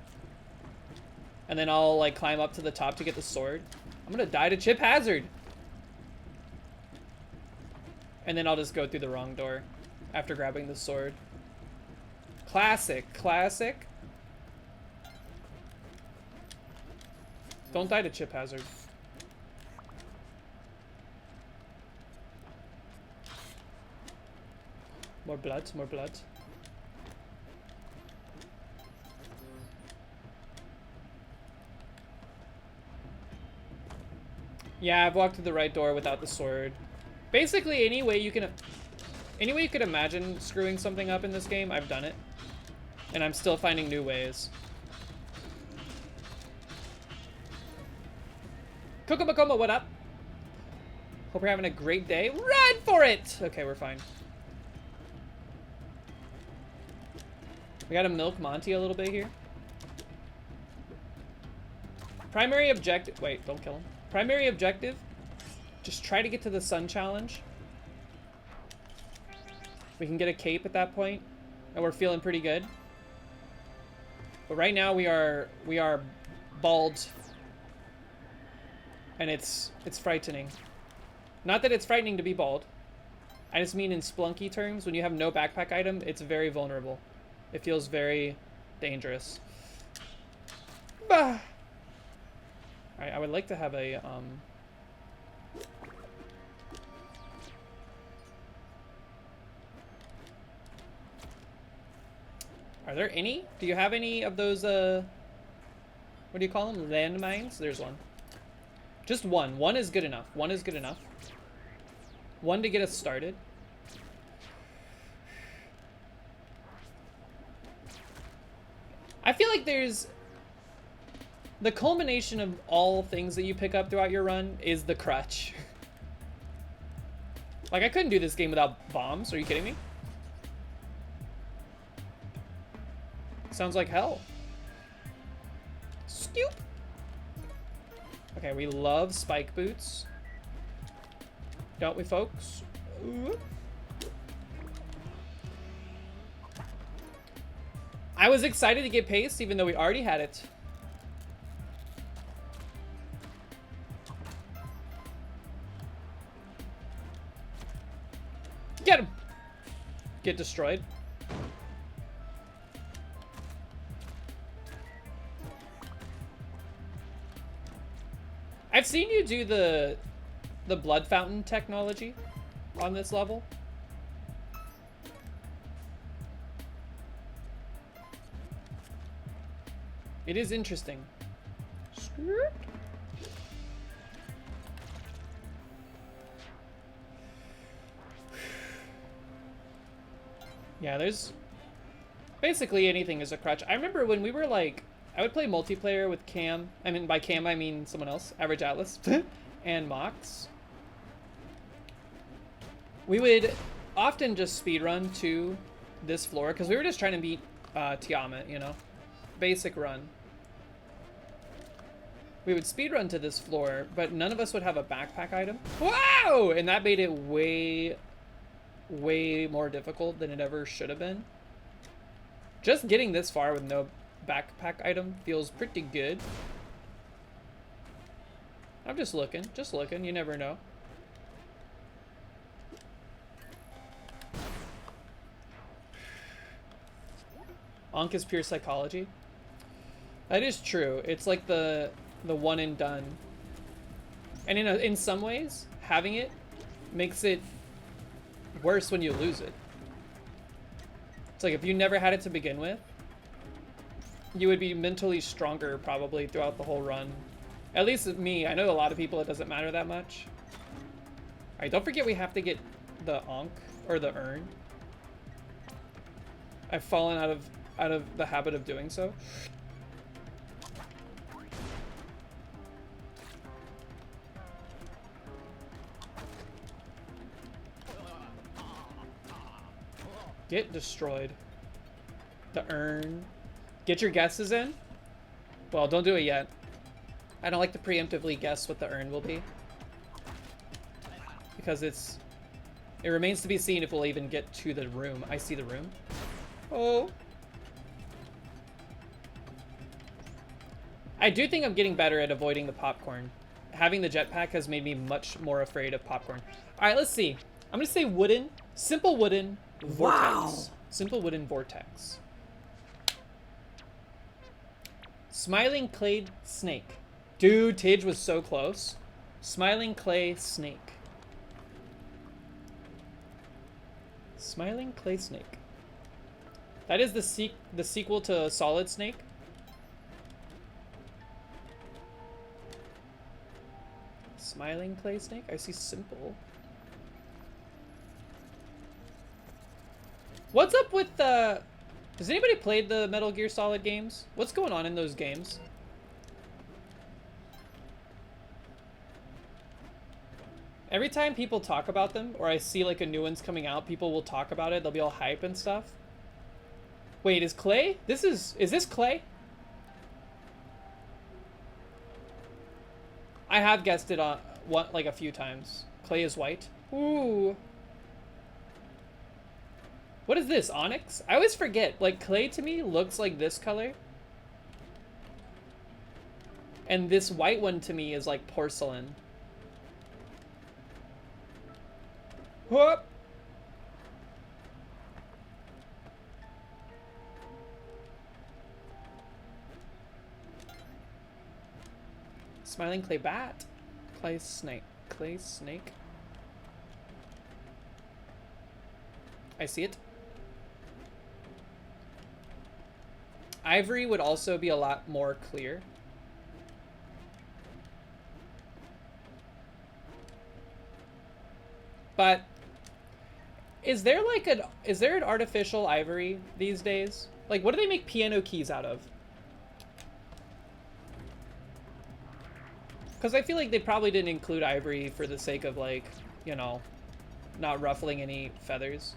And then I'll like climb up to the top to get the sword. I'm gonna die to chip hazard. And then I'll just go through the wrong door after grabbing the sword. Classic, classic. Don't die to chip hazard. More blood, more blood. Yeah, I've walked through the right door without the sword. Basically, any way you could imagine screwing something up in this game, I've done it. And I'm still finding new ways. Kokomakoma, what up? Hope you're having a great day. Run for it! Okay, we're fine. We gotta milk Monty a little bit here. Primary objective. Wait, don't kill him. Primary objective. Just try to get to the sun challenge. We can get a cape at that point, and we're feeling pretty good. But right now we are bald, and it's frightening. Not that it's frightening to be bald. I just mean in Splunky terms, when you have no backpack item, it's very vulnerable. It feels very dangerous. Bah! Alright, I would like to have a Are there any? Do you have any of those, what do you call them? Landmines? There's one. Just one. One is good enough. One is good enough. One to get us started. I feel like there's... The culmination of all things that you pick up throughout your run is the crutch. Like, I couldn't do this game without bombs. Are you kidding me? Sounds like hell. Scoop. Okay, we love spike boots. Don't we, folks? Ooh. I was excited to get paste, even though we already had it. Get him! Get destroyed. I've seen you do the blood fountain technology on this level. It is interesting. Skirt. Yeah, there's basically anything is a crutch. I remember when we were like, I would play multiplayer with Cam. I mean, by Cam, I mean someone else. Average Atlas. And Mox. We would often just speedrun to this floor, because we were just trying to beat Tiamat, you know? Basic run. We would speedrun to this floor, but none of us would have a backpack item. Wow! And that made it way way more difficult than it ever should have been. Just getting this far with no backpack item feels pretty good. I'm just looking, you never know. Ankh is pure psychology. That is true. It's like the one and done. And in some ways, having it makes it worse when you lose it. It's like if you never had it to begin with, you would be mentally stronger probably throughout the whole run. At least me. I know a lot of people it doesn't matter that much. Alright, don't forget we have to get the Ankh or the urn. I've fallen out of the habit of doing so. Get destroyed. The urn. Get your guesses in. Well, don't do it yet. I don't like to preemptively guess what the urn will be. Because it remains to be seen if we'll even get to the room. I see the room. Oh. I do think I'm getting better at avoiding the popcorn. Having the jetpack has made me much more afraid of popcorn. Alright, let's see. I'm gonna say wooden. Simple wooden vortex. Wow. Simple wooden vortex. Smiling clay snake. Dude, Tidge was so close. Smiling clay snake. Smiling clay snake. That is the sequel to Solid Snake. Smiling clay snake? I see simple. What's up with the... Has anybody played the Metal Gear Solid games? What's going on in those games? Every time people talk about them, or I see like a new one's coming out, people will talk about it. They'll be all hype and stuff. Wait, is Clay? Is this Clay? I have guessed it on like a few times. Clay is white. Ooh. What is this? Onyx? I always forget. Like, clay to me looks like this color. And this white one to me is like porcelain. Whoop! Smiling clay bat. Clay snake. Clay snake. I see it. Ivory would also be a lot more clear. But is there like an artificial ivory these days? Like, what do they make piano keys out of? Because I feel like they probably didn't include ivory for the sake of, like, you know, not ruffling any feathers.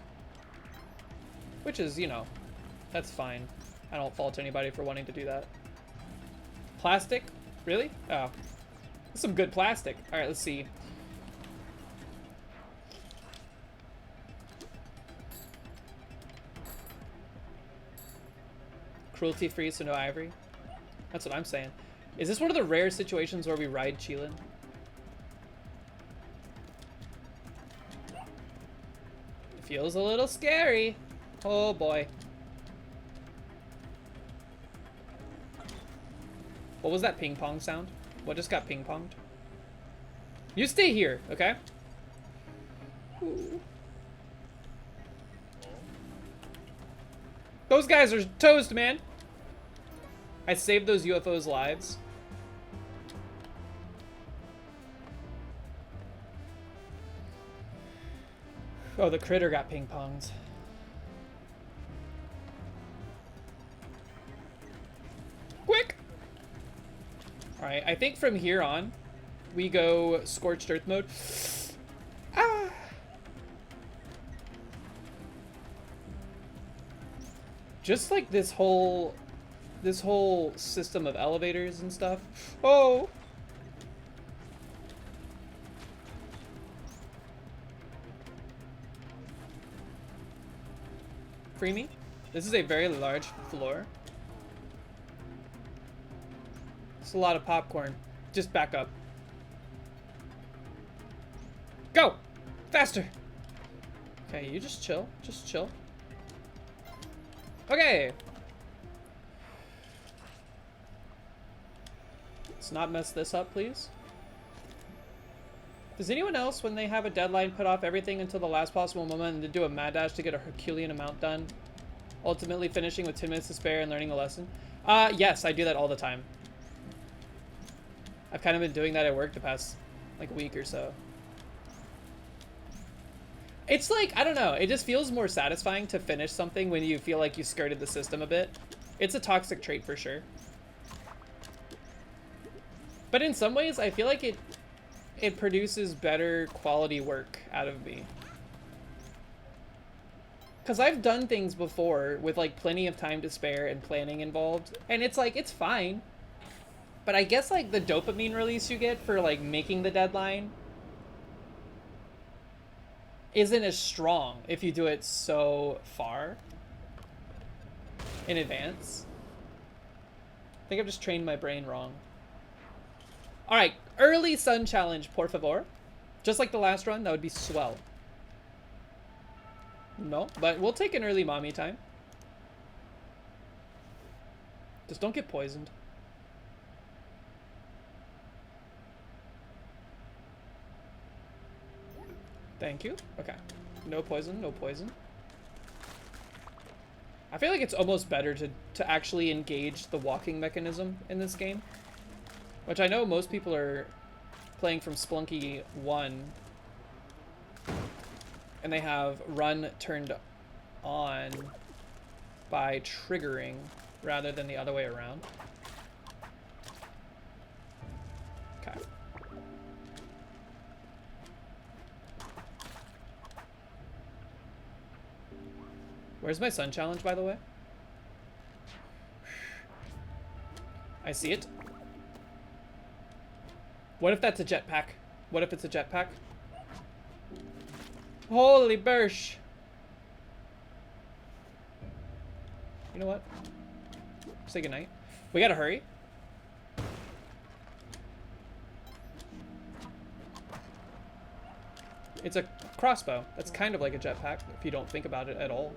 Which is, you know, that's fine. I don't fault anybody for wanting to do that. Plastic? Really? Oh. That's some good plastic. Alright, let's see. Cruelty-free, so no ivory? That's what I'm saying. Is this one of the rare situations where we ride Chilin? It feels a little scary. Oh boy. What was that ping pong sound? What just got ping ponged? You stay here, okay? Ooh. Those guys are toast, man. I saved those UFOs' lives. Oh, the critter got ping ponged. Quick! Alright, I think from here on, we go Scorched Earth mode. Ah! Just like this whole system of elevators and stuff. Oh! free me. This is a very large floor. It's a lot of popcorn. Just back up. Go! Faster! Okay, you just chill. Just chill. Okay! Let's not mess this up, please. Does anyone else, when they have a deadline, put off everything until the last possible moment and to do a mad dash to get a Herculean amount done? Ultimately finishing with 10 minutes to spare and learning a lesson? Yes, I do that all the time. I've kind of been doing that at work the past, like, week or so. It's like, I don't know, it just feels more satisfying to finish something when you feel like you skirted the system a bit. It's a toxic trait for sure. But in some ways, I feel like it produces better quality work out of me. Because I've done things before with like plenty of time to spare and planning involved, and it's like, it's fine. But I guess like the dopamine release you get for like making the deadline isn't as strong if you do it so far in advance. I think I've just trained my brain wrong. All right, early sun challenge, por favor. Just like the last run, that would be swell. No, but we'll take an early mommy time. Just don't get poisoned. Thank you. Okay. No poison, no poison. I feel like it's almost better to actually engage the walking mechanism in this game. Which I know most people are playing from Splunky 1. And they have run turned on by triggering rather than the other way around. Okay. Where's my sun challenge, by the way? I see it. What if that's a jetpack? What if it's a jetpack? Holy bursh. You know what? Say goodnight. We gotta hurry. It's a crossbow. That's kind of like a jetpack if you don't think about it at all.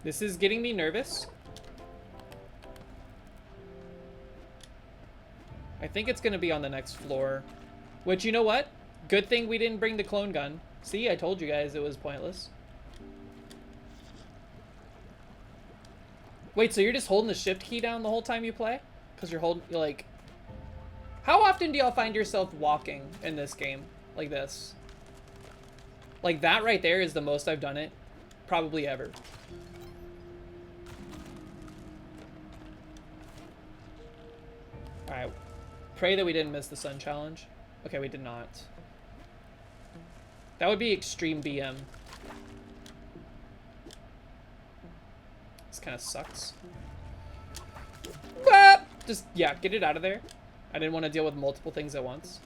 This is getting me nervous. I think it's gonna be on the next floor. Which, you know what? Good thing we didn't bring the clone gun. See, I told you guys it was pointless. Wait, so you're just holding the shift key down the whole time you play? Because you're like... How often do y'all find yourself walking in this game? Like this? Like that right there is the most I've done it. Probably ever. Alright. Pray that we didn't miss the sun challenge. Okay, we did not. That would be extreme BM. This kind of sucks. Ah! Just, yeah, get it out of there. I didn't want to deal with multiple things at once.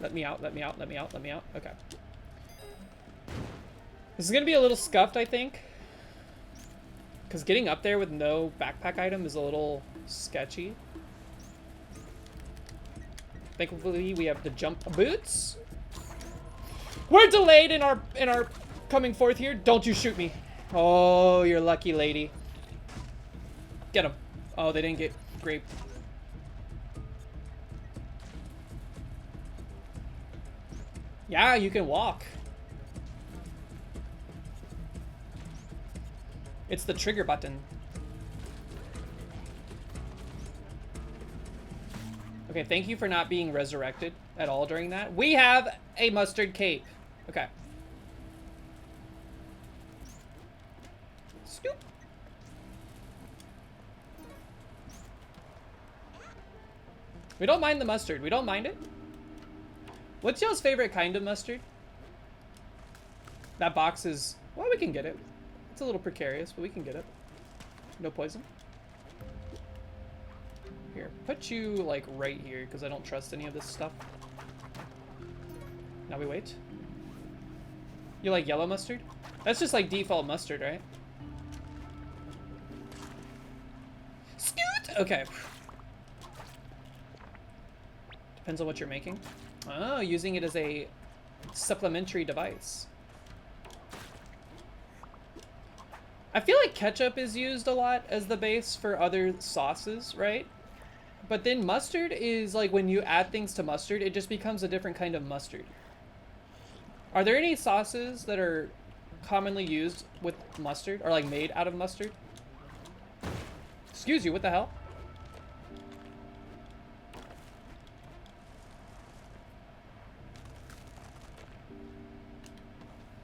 Let me out, let me out, let me out, let me out. Okay. This is going to be a little scuffed, I think. Because getting up there with no backpack item is a little sketchy. Thankfully, we have the jump boots. We're delayed in our coming forth here. Don't you shoot me. Oh, you're lucky, lady. Get him. Oh, they didn't get grape. Yeah, you can walk. It's the trigger button. Okay, thank you for not being resurrected at all during that. We have a mustard cape. Okay. Scoop. We don't mind the mustard. We don't mind it. What's y'all's favorite kind of mustard? That box is... Well, we can get it. It's a little precarious, but we can get it. No poison. Here, put you, like, right here, because I don't trust any of this stuff. Now we wait. You like yellow mustard? That's just like default mustard, right? Scoot! Okay. Depends on what you're making. Oh, using it as a supplementary device. I feel like ketchup is used a lot as the base for other sauces, right? But then mustard is like when you add things to mustard, it just becomes a different kind of mustard. Are there any sauces that are commonly used with mustard or like made out of mustard? Excuse you, what the hell?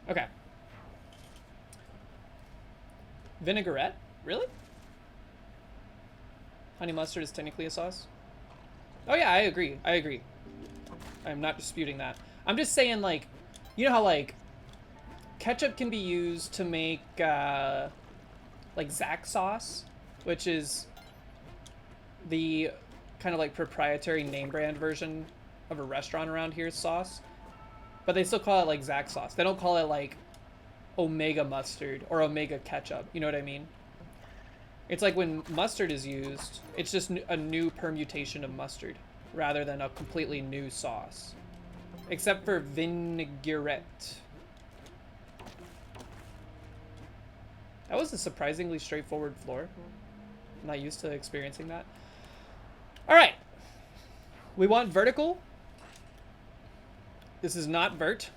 Okay. Vinaigrette? Really? Honey mustard is technically a sauce? Oh yeah, I agree. I agree. I'm not disputing that. I'm just saying, like, you know how, like, ketchup can be used to make, like, Zax sauce, which is the kind of, like, proprietary name brand version of a restaurant around here's sauce. But they still call it, like, Zax sauce. They don't call it, like, Omega mustard or Omega ketchup. You know what I mean? It's like when mustard is used, it's just a new permutation of mustard rather than a completely new sauce. Except for vinaigrette. That was a surprisingly straightforward floor. I'm not used to experiencing that. All right. We want vertical. This is not vert.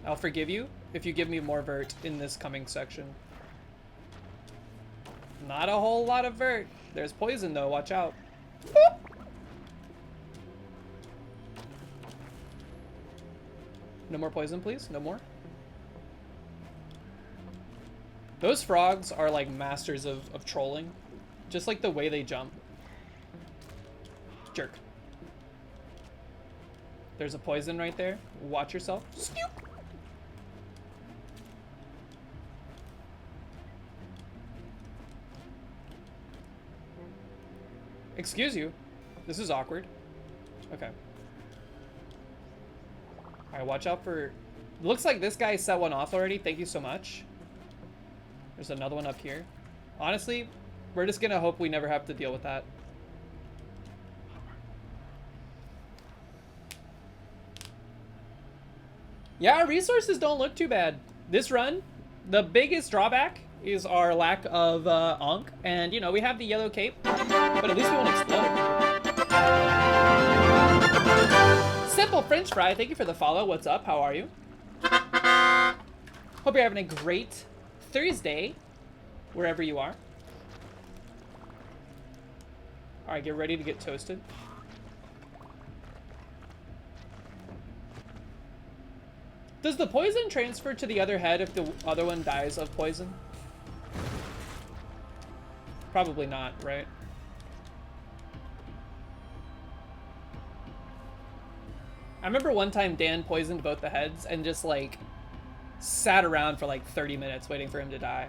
I'll forgive you if you give me more vert in this coming section. Not a whole lot of vert. There's poison though, watch out. Boop. No more poison, please. No more. Those frogs are like masters of trolling. Just like the way they jump. Jerk. There's a poison right there. Watch yourself. Scoop. Excuse you. This is awkward. Okay. Alright, watch out for... Looks like this guy set one off already. Thank you so much. There's another one up here. Honestly, we're just gonna hope we never have to deal with that. Yeah, our resources don't look too bad. This run, the biggest drawback is our lack of Ankh. And, you know, we have the yellow cape, but at least we won't explode. Simple French Fry, thank you for the follow. What's up? How are you? Hope you're having a great Thursday, wherever you are. All right, get ready to get toasted. Does the poison transfer to the other head if the other one dies of poison? Probably not, right? I remember one time Dan poisoned both the heads and just like sat around for like 30 minutes waiting for him to die.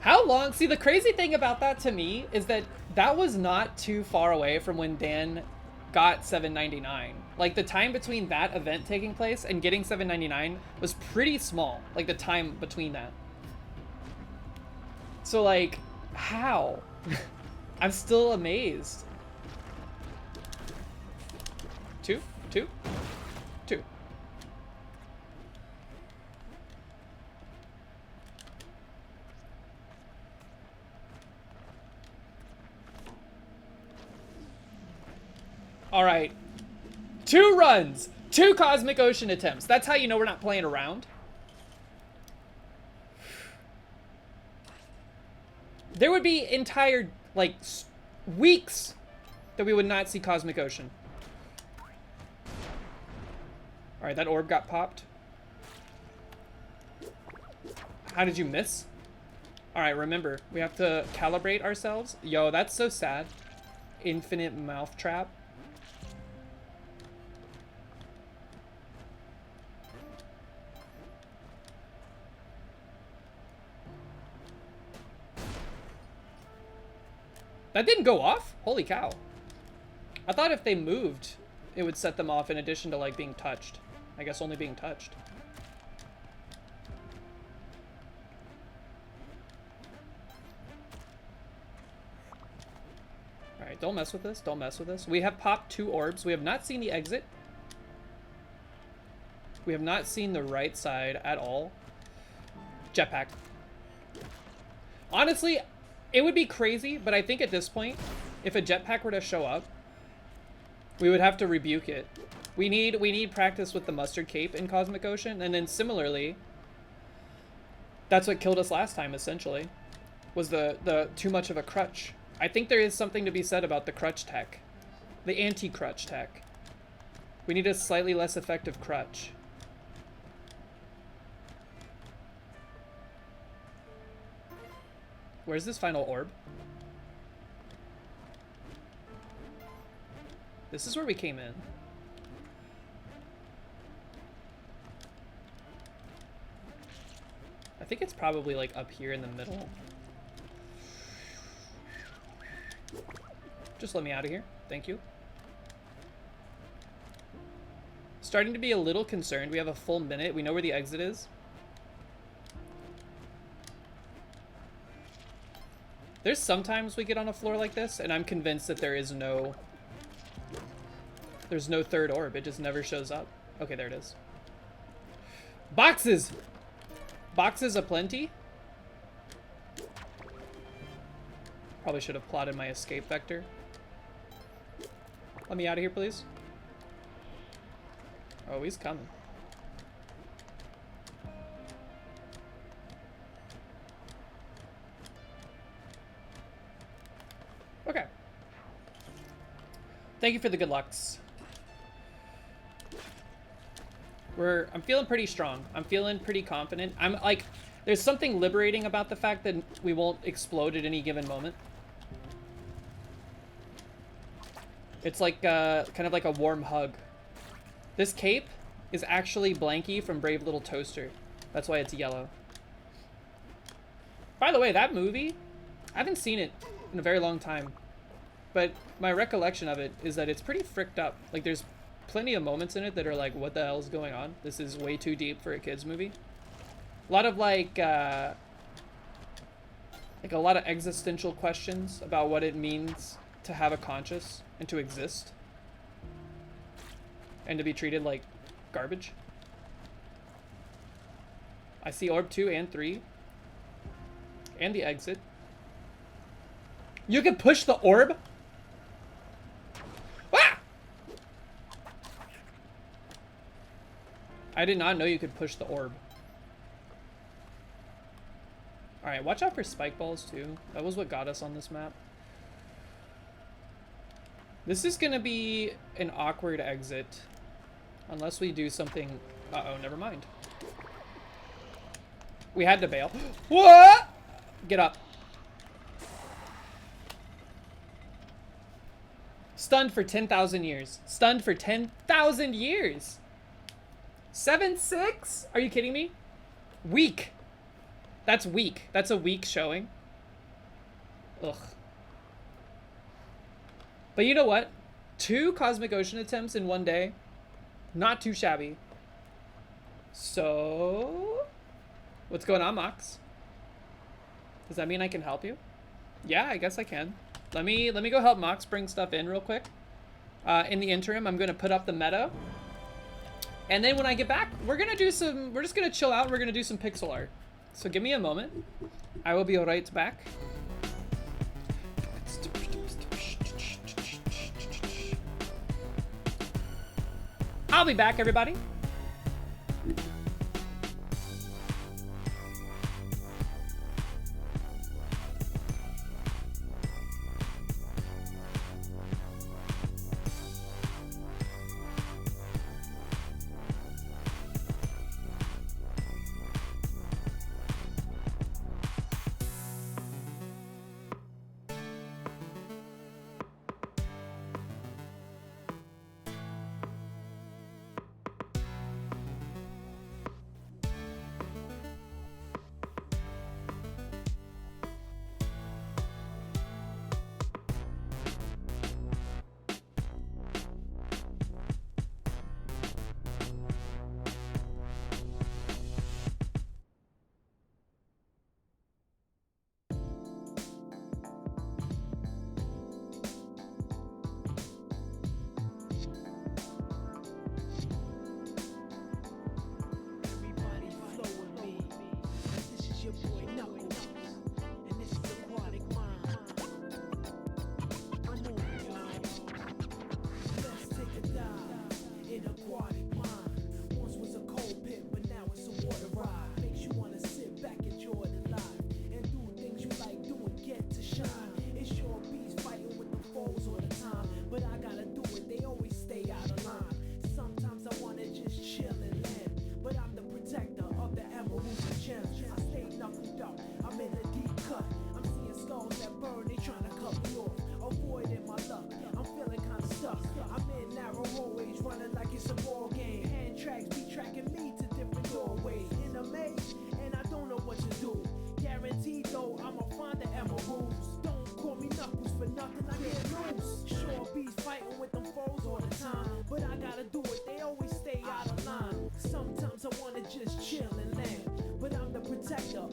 How long? See, the crazy thing about that to me is that that was not too far away from when Dan got 799. Like the time between that event taking place and getting 799 was pretty small. Like the time between that. So like, how? I'm still amazed. Two. All right. 2 runs, 2 Cosmic Ocean attempts. That's how you know we're not playing around. There would be entire, like, weeks that we would not see Cosmic Ocean. All right, that orb got popped. How did you miss? All right, remember, we have to calibrate ourselves. Yo, that's so sad. Infinite mouth trap. That didn't go off? Holy cow. I thought if they moved, it would set them off in addition to, like, being touched. I guess only being touched. Alright, don't mess with this. Don't mess with this. We have popped 2 orbs. We have not seen the exit. We have not seen the right side at all. Jetpack. Honestly, it would be crazy, but I think at this point, if a jetpack were to show up, we would have to rebuke it. We need practice with the mustard cape in Cosmic Ocean, and then similarly, that's what killed us last time, essentially, was the too much of a crutch. I think there is something to be said about the crutch tech. The anti-crutch tech. We need a slightly less effective crutch. Where's this final orb? This is where we came in. I think it's probably like up here in the middle. Just let me out of here. Thank you. Starting to be a little concerned. We have a full minute. We know where the exit is. There's sometimes we get on a floor like this, and I'm convinced that there's no third orb. It just never shows up. Okay, there it is. Boxes! Boxes aplenty? Probably should have plotted my escape vector. Let me out of here, please. Oh, he's coming. Okay. Thank you for the good lucks. I'm feeling pretty strong. I'm feeling pretty confident. I'm like, there's something liberating about the fact that we won't explode at any given moment. It's like kind of like a warm hug. This cape is actually Blanky from Brave Little Toaster. That's why it's yellow. By the way, that movie, I haven't seen it in a very long time, but my recollection of it is that it's pretty fricked up. Like, there's plenty of moments in it that are like, what the hell is going on? This is way too deep for a kid's movie. A lot of like a lot of existential questions about what it means to have a conscience and to exist and to be treated like garbage. I see orb 2 and 3 and the exit. You can push the orb? Ah! I did not know you could push the orb. Alright, watch out for spike balls too. That was what got us on this map. This is gonna be an awkward exit. Unless we do something... Uh-oh, never mind. We had to bail. What? Get up. Stunned for 10,000 years. Stunned for 10,000 years. 7-6? Are you kidding me? Weak. That's weak. That's a weak showing. Ugh. But you know what? 2 Cosmic Ocean attempts in one day. Not too shabby. So... what's going on, Mox? Does that mean I can help you? Yeah, I guess I can. Let me go help Mox bring stuff in real quick. In the interim, I'm gonna put up the meta. And then when I get back, we're just gonna chill out and we're gonna do some pixel art. So give me a moment. I will be right back. I'll be back, everybody.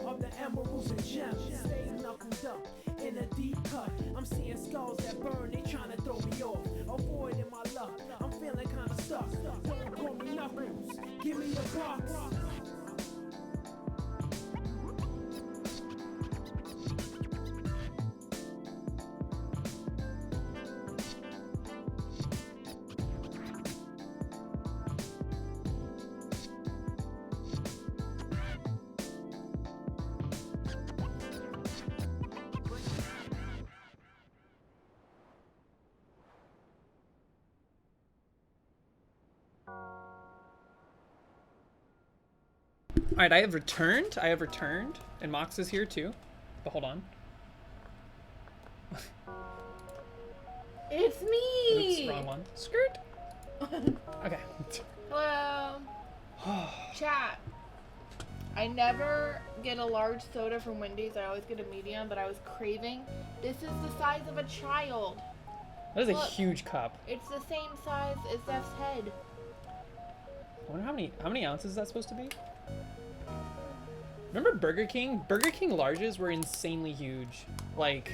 of the emeralds and gems. Stay knuckled up in a deep cut. I'm seeing skulls that burn, they trying to throw me off. Avoiding my luck, I'm feeling kinda stuck. Don't call me Knuckles, give me the box. Alright, I have returned. And Mox is here too. But hold on. It's me! Oops, wrong one. Skirt! Okay. Hello. Chat. I never get a large soda from Wendy's. I always get a medium, but I was craving. This is the size of a child. That is a Look. huge cup. It's the same size as Zeph's head. I wonder how many ounces is that supposed to be? Remember Burger King? Burger King larges were insanely huge. Like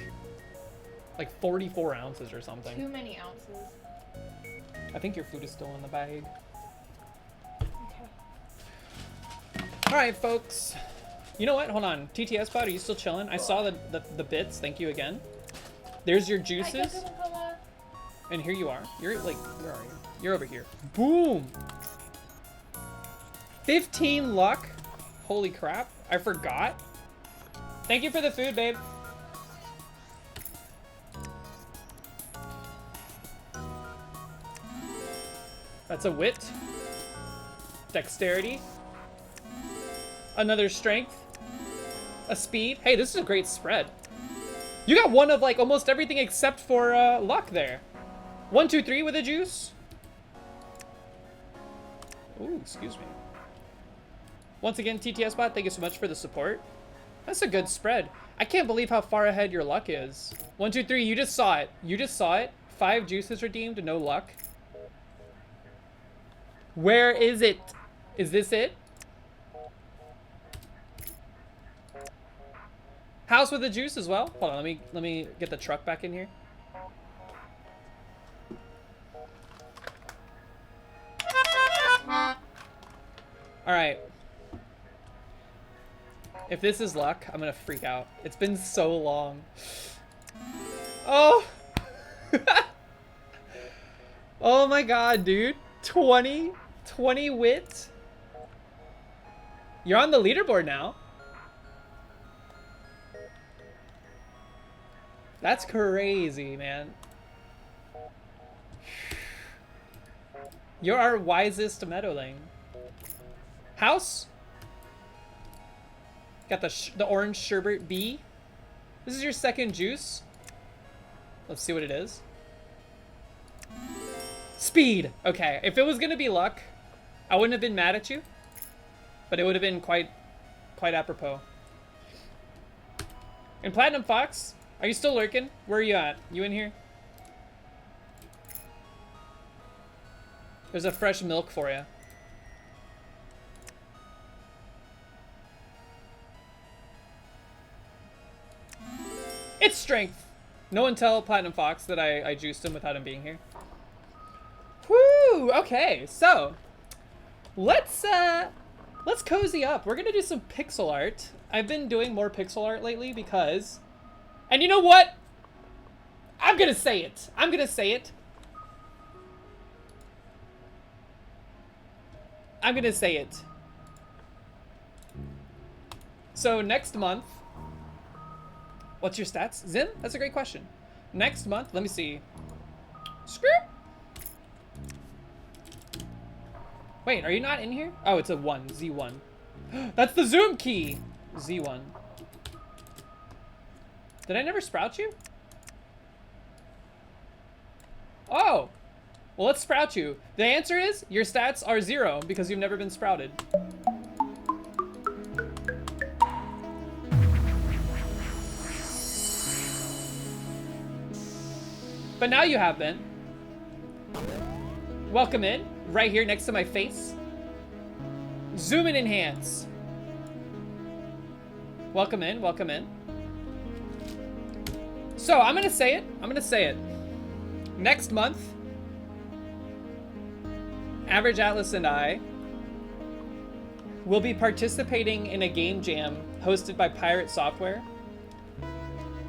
44 ounces or something. Too many ounces. I think your food is still in the bag. Okay. Alright, folks. You know what? Hold on. TTS bot, are you still chilling? I saw the bits. Thank you again. There's your juices. And here you are. You're like, where are you? You're over here. Boom! 15 luck. Holy crap. I forgot. Thank you for the food, babe. That's a wit. Dexterity. Another strength. A speed. Hey, this is a great spread. You got one of like almost everything except for luck there. 1, 2, 3 with a juice. Ooh, excuse me. Once again, TTS bot, thank you so much for the support. That's a good spread. I can't believe how far ahead your luck is. 1, 2, 3, you just saw it. You just saw it. 5 juices redeemed, no luck. Where is it? Is this it? House with a juice as well. Hold on, let me get the truck back in here. All right. If this is luck, I'm gonna freak out. It's been so long. Oh. Oh my god, dude. 20 wit. You're on the leaderboard now. That's crazy, man. You're our wisest meadowling. House. Got the orange sherbet B. This is your second juice. Let's see what it is. Speed. Okay, if it was gonna be luck, I wouldn't have been mad at you, but it would have been quite apropos. And Platinum Fox, are you still lurking? Where are you at? You in here? There's a fresh milk for you. It's strength. No one tell Platinum Fox that I juiced him without him being here. Woo! Okay, so let's cozy up. We're gonna do some pixel art. I've been doing more pixel art lately because, and you know what? I'm gonna say it. I'm gonna say it. I'm gonna say it. So next month, what's your stats? Zim? That's a great question. Next month, let me see. Screw. Wait, are you not in here? Oh, it's a 1, Z1. That's the zoom key! Z1. Did I never sprout you? Oh! Well, let's sprout you. The answer is, your stats are 0 because you've never been sprouted. But now you have been. Welcome in, right here next to my face. Zoom and enhance. Welcome in, welcome in. So I'm gonna say it. Next month, Average Atlas and I will be participating in a game jam hosted by Pirate Software.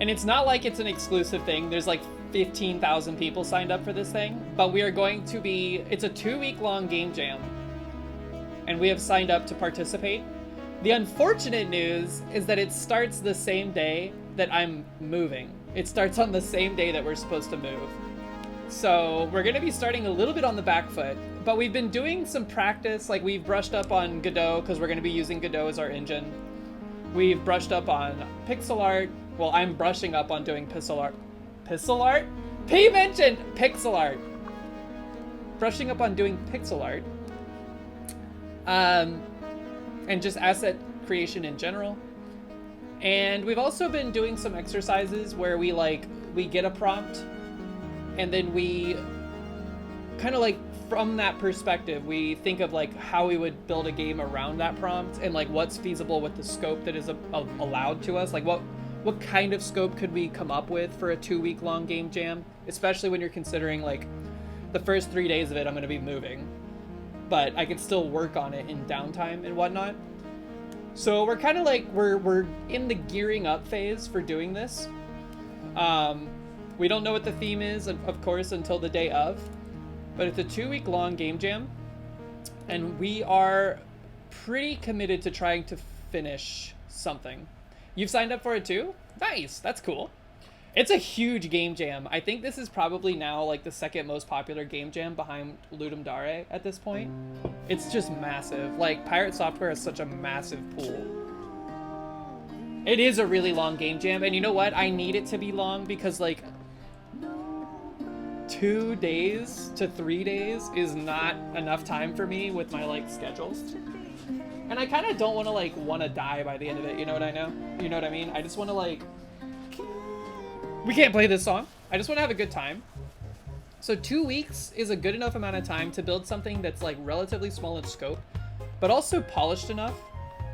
And it's not like it's an exclusive thing. There's like 15,000 people signed up for this thing, but we are going to be, it's a 2-week long game jam. And we have signed up to participate. The unfortunate news is that it starts the same day that I'm moving. It starts on the same day that we're supposed to move. So we're gonna be starting a little bit on the back foot, but we've been doing some practice. Like we've brushed up on Godot because we're gonna be using Godot as our engine. We've brushed up on pixel art. Well, I'm brushing up on doing pixel art. Pixel art? P mentioned pixel art. Brushing up on doing pixel art. And just asset creation in general. And we've also been doing some exercises where we get a prompt and then we kind of like from that perspective, we think of like how we would build a game around that prompt and like what's feasible with the scope that is allowed to us. Like what kind of scope could we come up with for a 2-week long game jam, especially when you're considering like the first 3 days of it I'm going to be moving, but I can still work on it in downtime and whatnot. So we're kind of like we're in the gearing up phase for doing this. We don't know what the theme is, of course, until the day of, but it's a 2-week long game jam, and we are pretty committed to trying to finish something. You've signed up for it too? Nice, that's cool. It's a huge game jam. I think this is probably now like the second most popular game jam behind Ludum Dare at this point. It's just massive. Like Pirate Software is such a massive pool. It is a really long game jam, and you know what? I need it to be long because like 2 days to 3 days is not enough time for me with my like schedules. And I kind of don't want to die by the end of it, you know what I know? You know what I mean? I just want to like... We can't play this song. I just want to have a good time. So 2 weeks is a good enough amount of time to build something that's like relatively small in scope, but also polished enough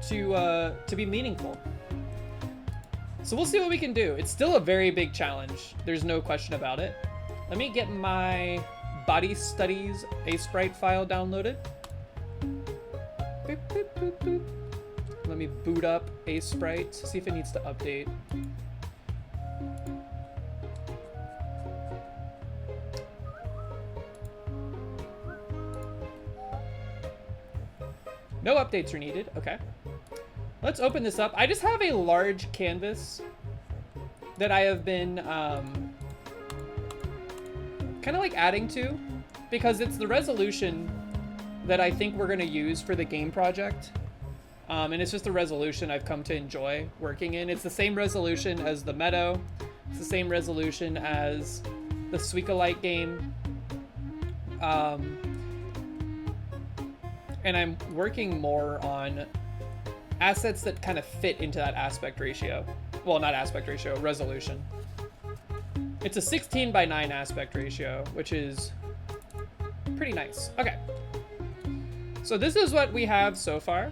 to be meaningful. So we'll see what we can do. It's still a very big challenge. There's no question about it. Let me get my Body Studies A-Sprite file downloaded. Boop, boop, boop, boop. Let me boot up A-Sprite, see if it needs to update. No updates are needed, okay. Let's open this up. I just have a large canvas that I have been kind of like adding to because it's the resolution that I think we're gonna use for the game project. And it's just a resolution I've come to enjoy working in. It's the same resolution as the Meadow. It's the same resolution as the Suica-Light game. And I'm working more on assets that kind of fit into that aspect ratio. Well, not aspect ratio, resolution. It's a 16:9 aspect ratio, which is pretty nice. Okay. So this is what we have so far.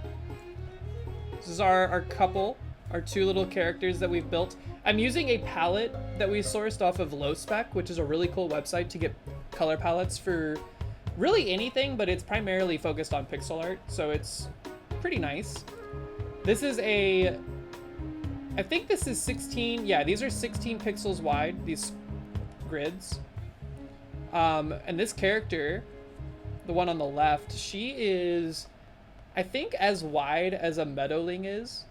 This is our couple, our 2 little characters that we've built. I'm using a palette that we sourced off of Low Spec, which is a really cool website to get color palettes for really anything, but it's primarily focused on pixel art, so it's pretty nice. This is I think this is 16, yeah, these are 16 pixels wide, these grids. And this character, the one on the left, she is, I think, as wide as a Meadowling is,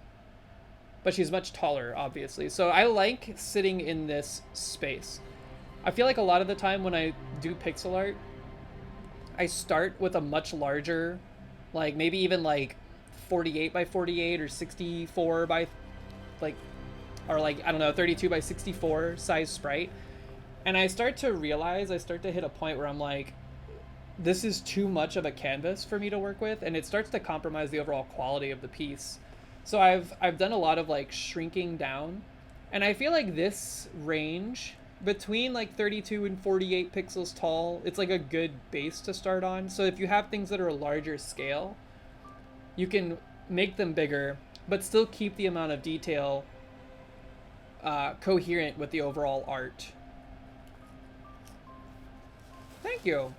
but she's much taller, obviously. So I like sitting in this space. I feel like a lot of the time when I do pixel art, I start with a much larger, like maybe even like 48 by 48 or 64 by like, or like, I don't know, 32 by 64 size sprite. And I start to realize, I start to hit a point where I'm like, this is too much of a canvas for me to work with, and it starts to compromise the overall quality of the piece. So I've done a lot of like shrinking down, and I feel like this range between like 32 and 48 pixels tall, it's like a good base to start on. So if you have things that are a larger scale, you can make them bigger, but still keep the amount of detail coherent with the overall art. Thank you.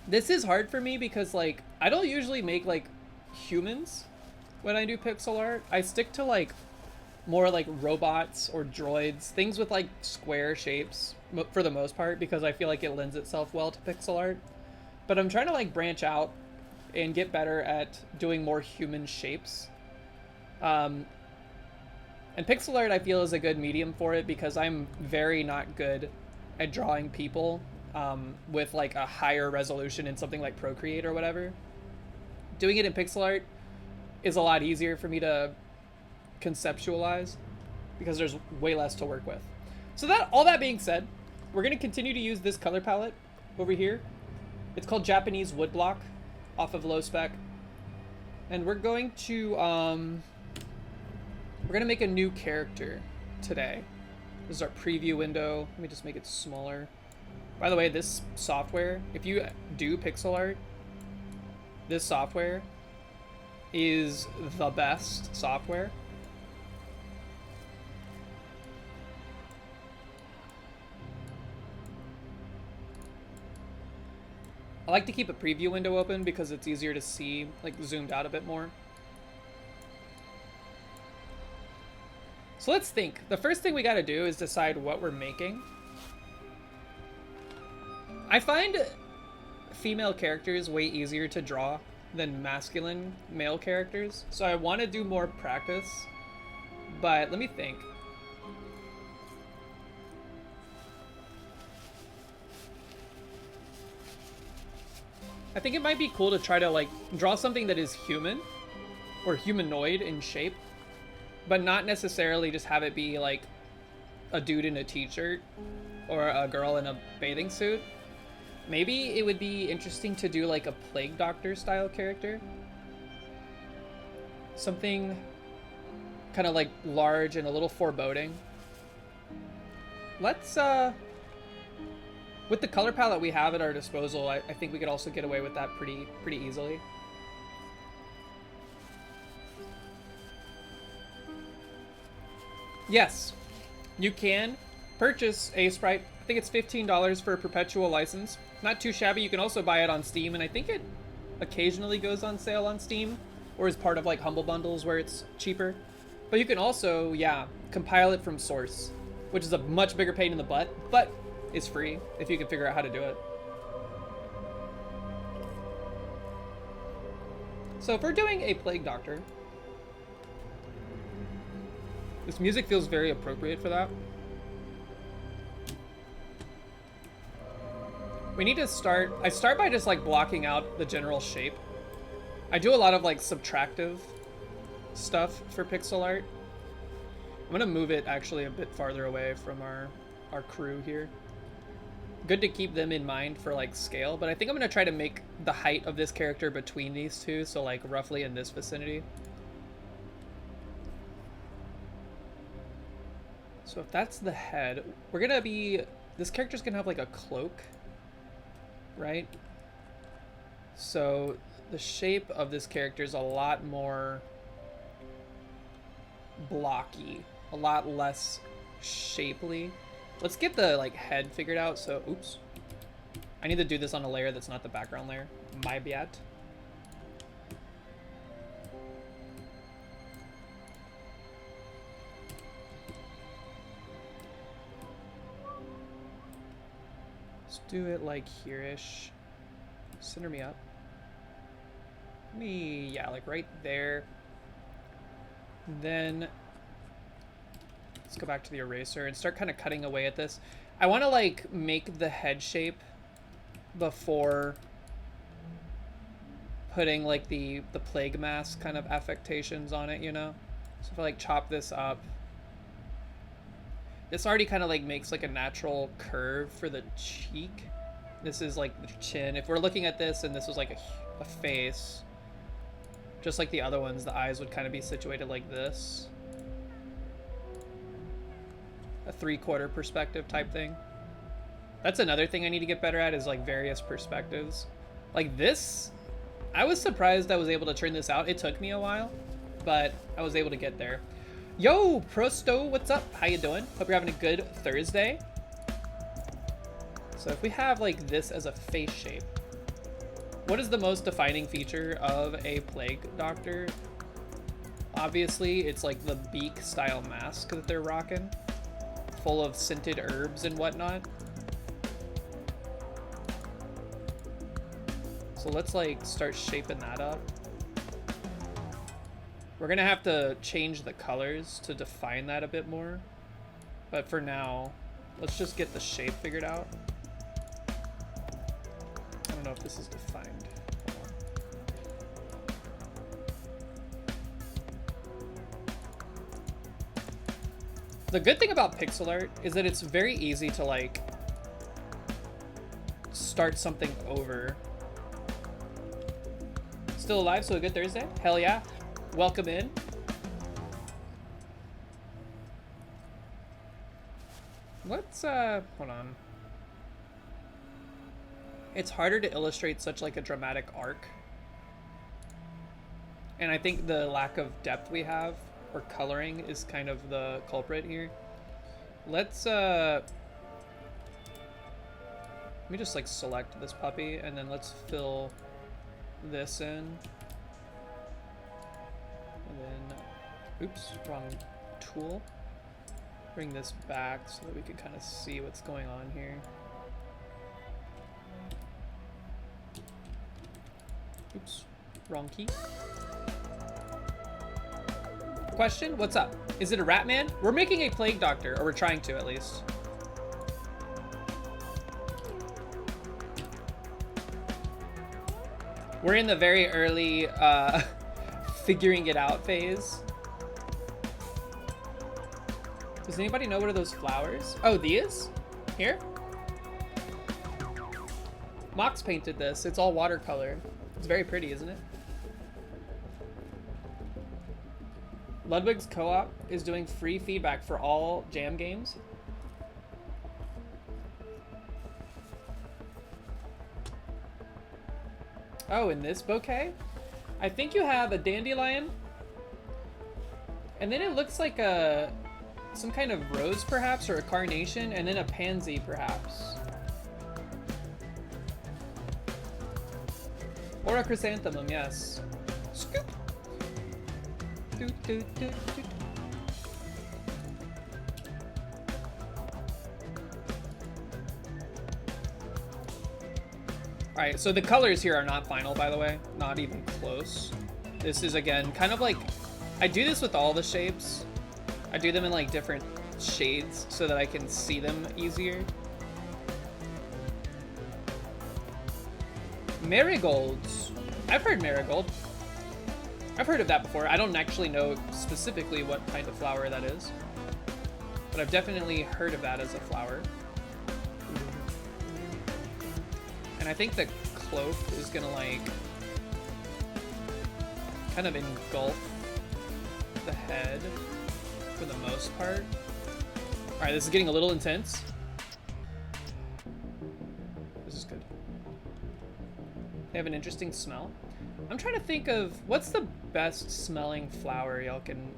This is hard for me because, like, I don't usually make, like, humans when I do pixel art. I stick to, like, more, like, robots or droids, things with, like, square shapes for the most part, because I feel like it lends itself well to pixel art. But I'm trying to, like, branch out and get better at doing more human shapes. And pixel art, I feel, is a good medium for it because I'm very not good at drawing people with like a higher resolution in something like Procreate or whatever. Doing it in pixel art is a lot easier for me to conceptualize because there's way less to work with. So that, all that being said, we're going to continue to use this color palette over here. It's called Japanese Woodblock off of Low Spec. And we're going to make a new character today. This is our preview window. Let me just make it smaller. By the way, this software, if you do pixel art, this software is the best software. I like to keep a preview window open because it's easier to see, like, zoomed out a bit more. So let's think. The first thing we gotta do is decide what we're making. I find female characters way easier to draw than masculine male characters, so I want to do more practice, but let me think. I think it might be cool to try to, like, draw something that is human or humanoid in shape, but not necessarily just have it be like a dude in a t-shirt or a girl in a bathing suit. Maybe it would be interesting to do like a Plague Doctor style character. Something kind of like large and a little foreboding. Let's, with the color palette we have at our disposal, I think we could also get away with that pretty easily. Yes, you can purchase a sprite. I think it's $15 for a perpetual license. Not too shabby. You can also buy it on Steam, and I think it occasionally goes on sale on Steam or is part of like Humble Bundles where it's cheaper. But you can also, yeah, compile it from source, which is a much bigger pain in the butt, but it's free if you can figure out how to do it. So if we're doing a Plague Doctor, this music feels very appropriate for that. We need to start, I start by just like blocking out the general shape. I do a lot of like subtractive stuff for pixel art. I'm gonna move it actually a bit farther away from our crew here. Good to keep them in mind for like scale, but I think I'm gonna try to make the height of this character between these two, so like roughly in this vicinity. So if that's the head, we're gonna be, this character's gonna have like a cloak, right? So the shape of this character is a lot more blocky, a lot less shapely. Let's get the like head figured out. So, oops. I need to do this on a layer that's not the background layer. My bad. Let's do it like here-ish. Center me up. Yeah, like right there. Then let's go back to the eraser and start kind of cutting away at this. I want to like make the head shape before putting like the plague mask kind of affectations on it, you know? So if I like chop this up, this already kind of like makes like a natural curve for the cheek. This is like the chin. If we're looking at this and this was like a face, just like the other ones, the eyes would kind of be situated like this. A 3/4 perspective type thing. That's another thing I need to get better at, is like various perspectives. Like this I was surprised I was able to turn this out. It took me a while, but I was able to get there. Yo, Prosto, what's up? How you doing? Hope you're having a good Thursday. So if we have like this as a face shape, what is the most defining feature of a plague doctor? Obviously, it's like the beak style mask that they're rocking, full of scented herbs and whatnot. So let's like start shaping that up. We're gonna have to change the colors to define that a bit more. But for now, let's just get the shape figured out. I don't know if this is defined. The good thing about pixel art is that it's very easy to like start something over. Still alive, so a good Thursday? Hell yeah. Welcome in. Let's hold on. It's harder to illustrate such like a dramatic arc. And I think the lack of depth we have or coloring is kind of the culprit here. Let's let me just like select this puppy and then let's fill this in. And then, oops, wrong tool. Bring this back so that we can kind of see what's going on here. Oops, wrong key. Question, what's up? Is it a rat man? We're making a plague doctor, or we're trying to at least. We're in the very early figuring it out phase. Does anybody know what are those flowers? Oh, these? Here? Mox painted this. It's all watercolor. It's very pretty, isn't it? Ludwig's Co-op is doing free feedback for all jam games. Oh, in this bouquet? I think you have a dandelion. And then it looks like some kind of rose perhaps, or a carnation, and then a pansy perhaps. Or a chrysanthemum, yes. Scoop! Alright, so the colors here are not final, by the way. Not even close. This is, again, kind of like... I do this with all the shapes. I do them in, like, different shades so that I can see them easier. Marigolds. I've heard marigold. I've heard of that before. I don't actually know specifically what kind of flower that is. But I've definitely heard of that as a flower. And I think the cloak is gonna like kind of engulf the head for the most part. Alright, this is getting a little intense. This is good. They have an interesting smell. I'm trying to think of what's the best smelling flower y'all can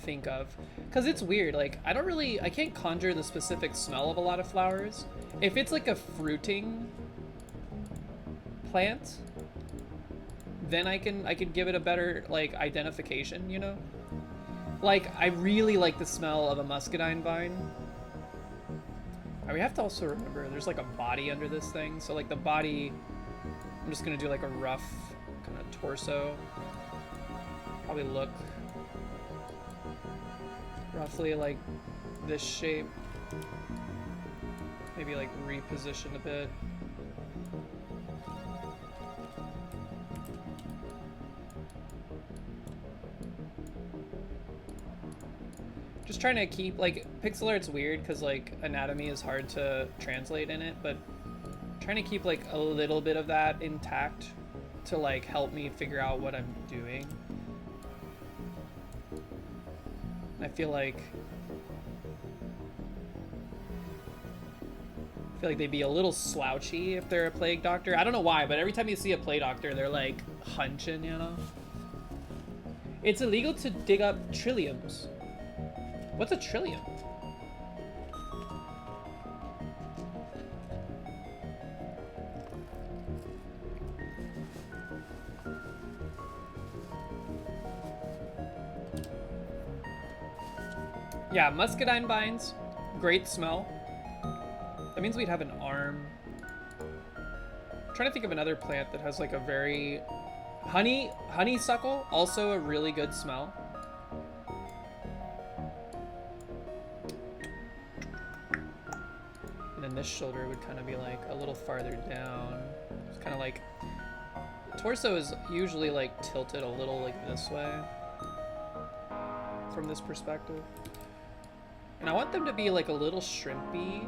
think of. Because it's weird, like I can't conjure the specific smell of a lot of flowers. If it's like a fruiting plant, then I can give it a better like identification, you know? Like I really like the smell of a muscadine vine. We have to also remember there's like a body under this thing, so like the body, I'm just gonna do like a rough kind of torso. Probably look roughly like this shape. Maybe like reposition a bit. Just trying to keep, like, pixel art's weird because, like, anatomy is hard to translate in it, but trying to keep, like, a little bit of that intact to, like, help me figure out what I'm doing. I feel like I feel like they'd be a little slouchy if they're a plague doctor. I don't know why, but every time you see a plague doctor, they're like hunching, you know? It's illegal to dig up trilliums. What's a trillium? Yeah, muscadine vines. Great smell. That means we'd have an arm. I'm trying to think of another plant that has like a very... Honeysuckle, also a really good smell. And then this shoulder would kind of be like a little farther down. It's kind of like... Torso is usually like tilted a little like this way. From this perspective. And I want them to be like a little shrimpy.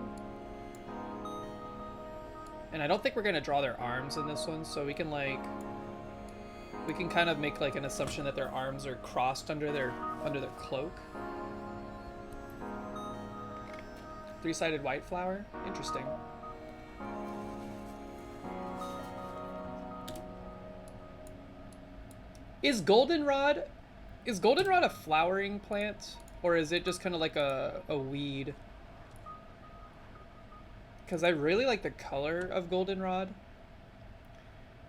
And I don't think we're gonna draw their arms in this one, so we can like... We can kind of make like an assumption that their arms are crossed under their cloak. Three-sided white flower? Interesting. Is goldenrod a flowering plant? Or is it just kind of like a weed? Because I really like the color of goldenrod.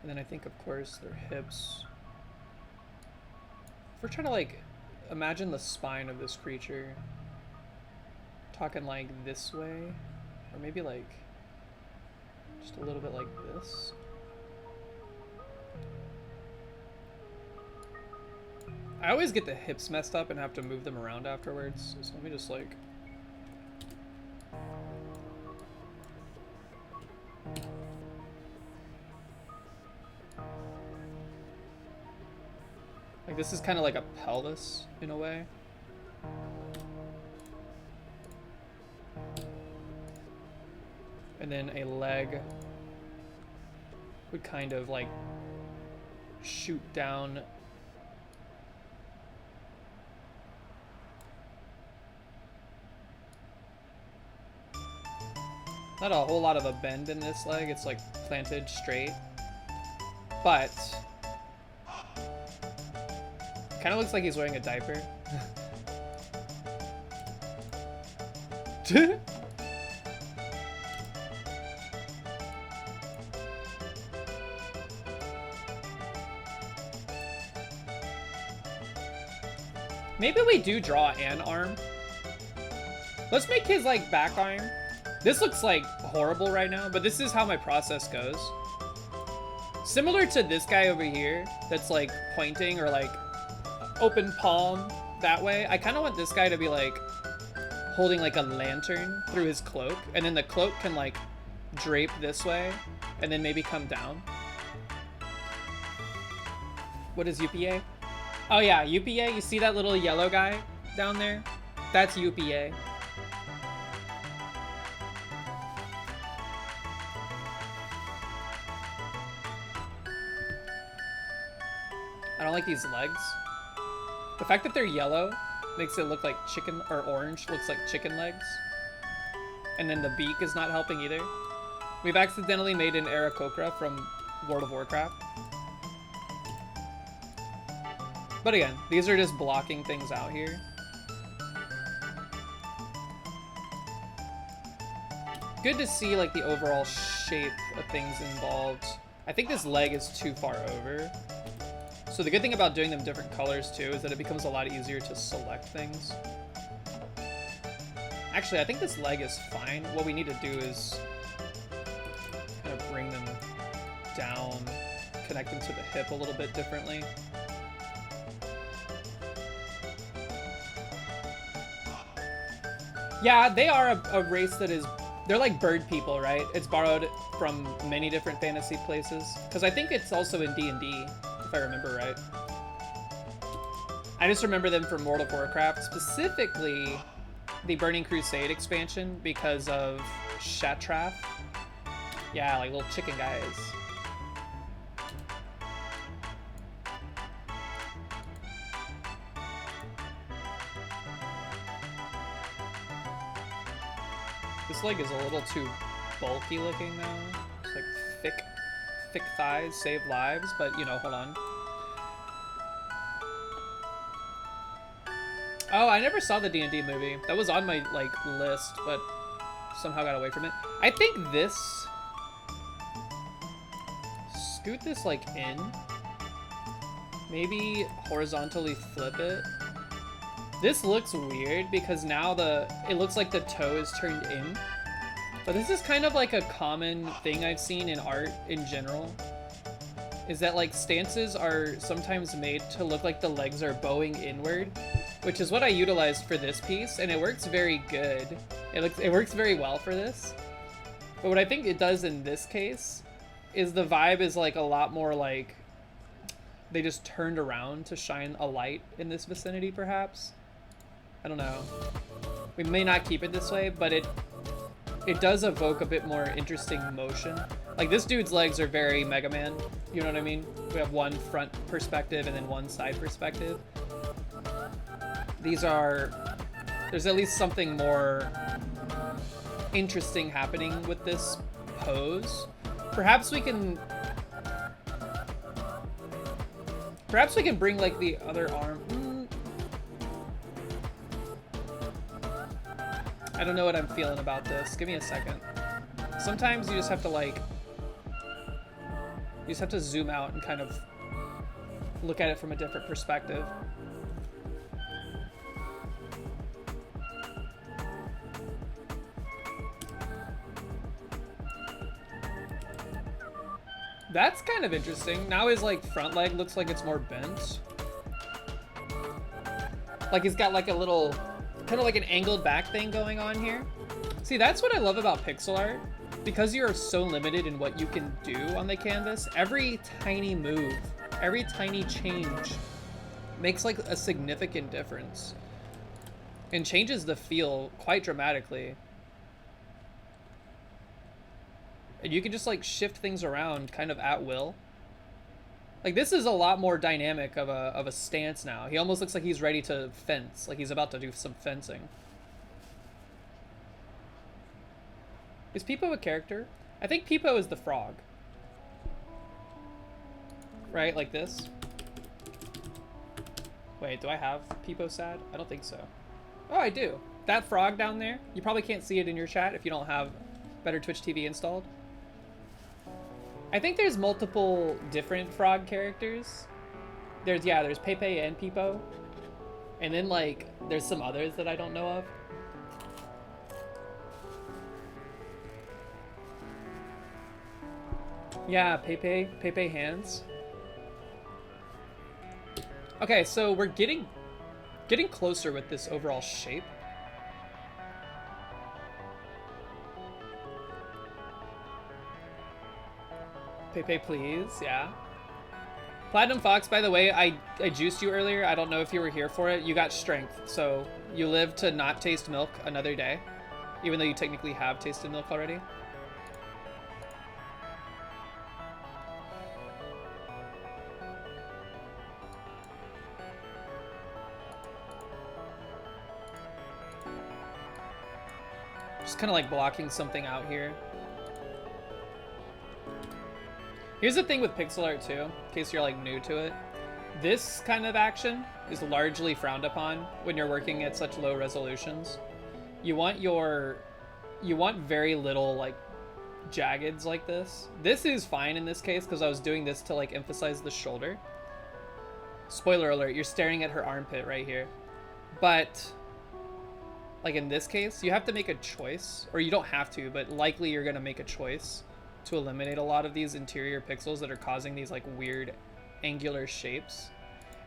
And then I think, of course, their hips. If we're trying to, like, imagine the spine of this creature. Talking, like, this way. Or maybe, like, just a little bit like this. I always get the hips messed up and have to move them around afterwards. So let me just, like... Like, this is kind of like a pelvis, in a way. And then a leg would kind of, like, shoot down. Not a whole lot of a bend in this leg. It's, like, planted straight. But... kind of looks like he's wearing a diaper. Maybe we do draw an arm. Let's make his, like, back arm. This looks, like, horrible right now, but this is how my process goes. Similar to this guy over here that's, like, pointing or, like, open palm that way. I kind of want this guy to be like holding like a lantern through his cloak, and then the cloak can like drape this way and then maybe come down. What is UPA? Oh yeah, UPA. You see that little yellow guy down there? That's UPA. I don't like these legs. The fact that they're yellow makes it look like chicken, or orange looks like chicken legs. And then the beak is not helping either. We've accidentally made an Aarakocra from World of Warcraft. But again, these are just blocking things out here. Good to see like the overall shape of things involved. I think this leg is too far over. So the good thing about doing them different colors too is that it becomes a lot easier to select things. Actually, I think this leg is fine. What we need to do is kind of bring them down, connect them to the hip a little bit differently. Yeah, they are a race that is... They're like bird people, right? It's borrowed from many different fantasy places. Because I think it's also in D&D, if I remember right. I just remember them from World of Warcraft, specifically the Burning Crusade expansion because of Shatrath. Yeah, like little chicken guys. This leg is a little too bulky looking now. It's like thick thighs save lives, but you know, hold on. Oh, I never saw the D&D movie. That was on my like list, but somehow got away from it. I think this, scoot this like in, maybe horizontally flip it. This looks weird because now it looks like the toe is turned in. But this is kind of like a common thing I've seen in art in general. Is that like stances are sometimes made to look like the legs are bowing inward, which is what I utilized for this piece, and it works very good. It works very well for this. But what I think it does in this case is the vibe is like a lot more like they just turned around to shine a light in this vicinity, perhaps. I don't know. We may not keep it this way, but it does evoke a bit more interesting motion. Like this dude's legs are very Mega Man, you know what I mean? We have one front perspective and then one side perspective. There's at least something more interesting happening with this pose. Perhaps we can bring like the other arm. I don't know what I'm feeling about this. Give me a second. Sometimes you just have to like, you just have to zoom out and kind of look at it from a different perspective. That's kind of interesting. Now his like front leg looks like it's more bent. Like he's got like a little, kind of like an angled back thing going on here. See, that's what I love about pixel art. Because you are so limited in what you can do on the canvas, every tiny move, every tiny change makes like a significant difference and changes the feel quite dramatically. And you can just like shift things around kind of at will. Like this is a lot more dynamic of a stance now. He almost looks like he's ready to fence, like he's about to do some fencing. Is Peepo a character? I think Peepo is the frog. Right, like this. Wait, do I have Peepo sad? I don't think so. Oh, I do. That frog down there, you probably can't see it in your chat if you don't have Better Twitch TV installed. I think there's multiple different frog characters. There's Pepe and Peepo. And then like, there's some others that I don't know of. Yeah, Pepe hands. Okay, so we're getting closer with this overall shape. Pepe, please, yeah. Platinum Fox, by the way, I juiced you earlier. I don't know if you were here for it. You got strength, so you live to not taste milk another day, even though you technically have tasted milk already. Just kind of like blocking something out here. Here's the thing with pixel art too, in case you're like new to it. This kind of action is largely frowned upon when you're working at such low resolutions. You want very little like jaggeds like this. This is fine in this case because I was doing this to like emphasize the shoulder. Spoiler alert, you're staring at her armpit right here. But like in this case, you have to make a choice, or you don't have to, but likely you're gonna make a choice to eliminate a lot of these interior pixels that are causing these like weird angular shapes.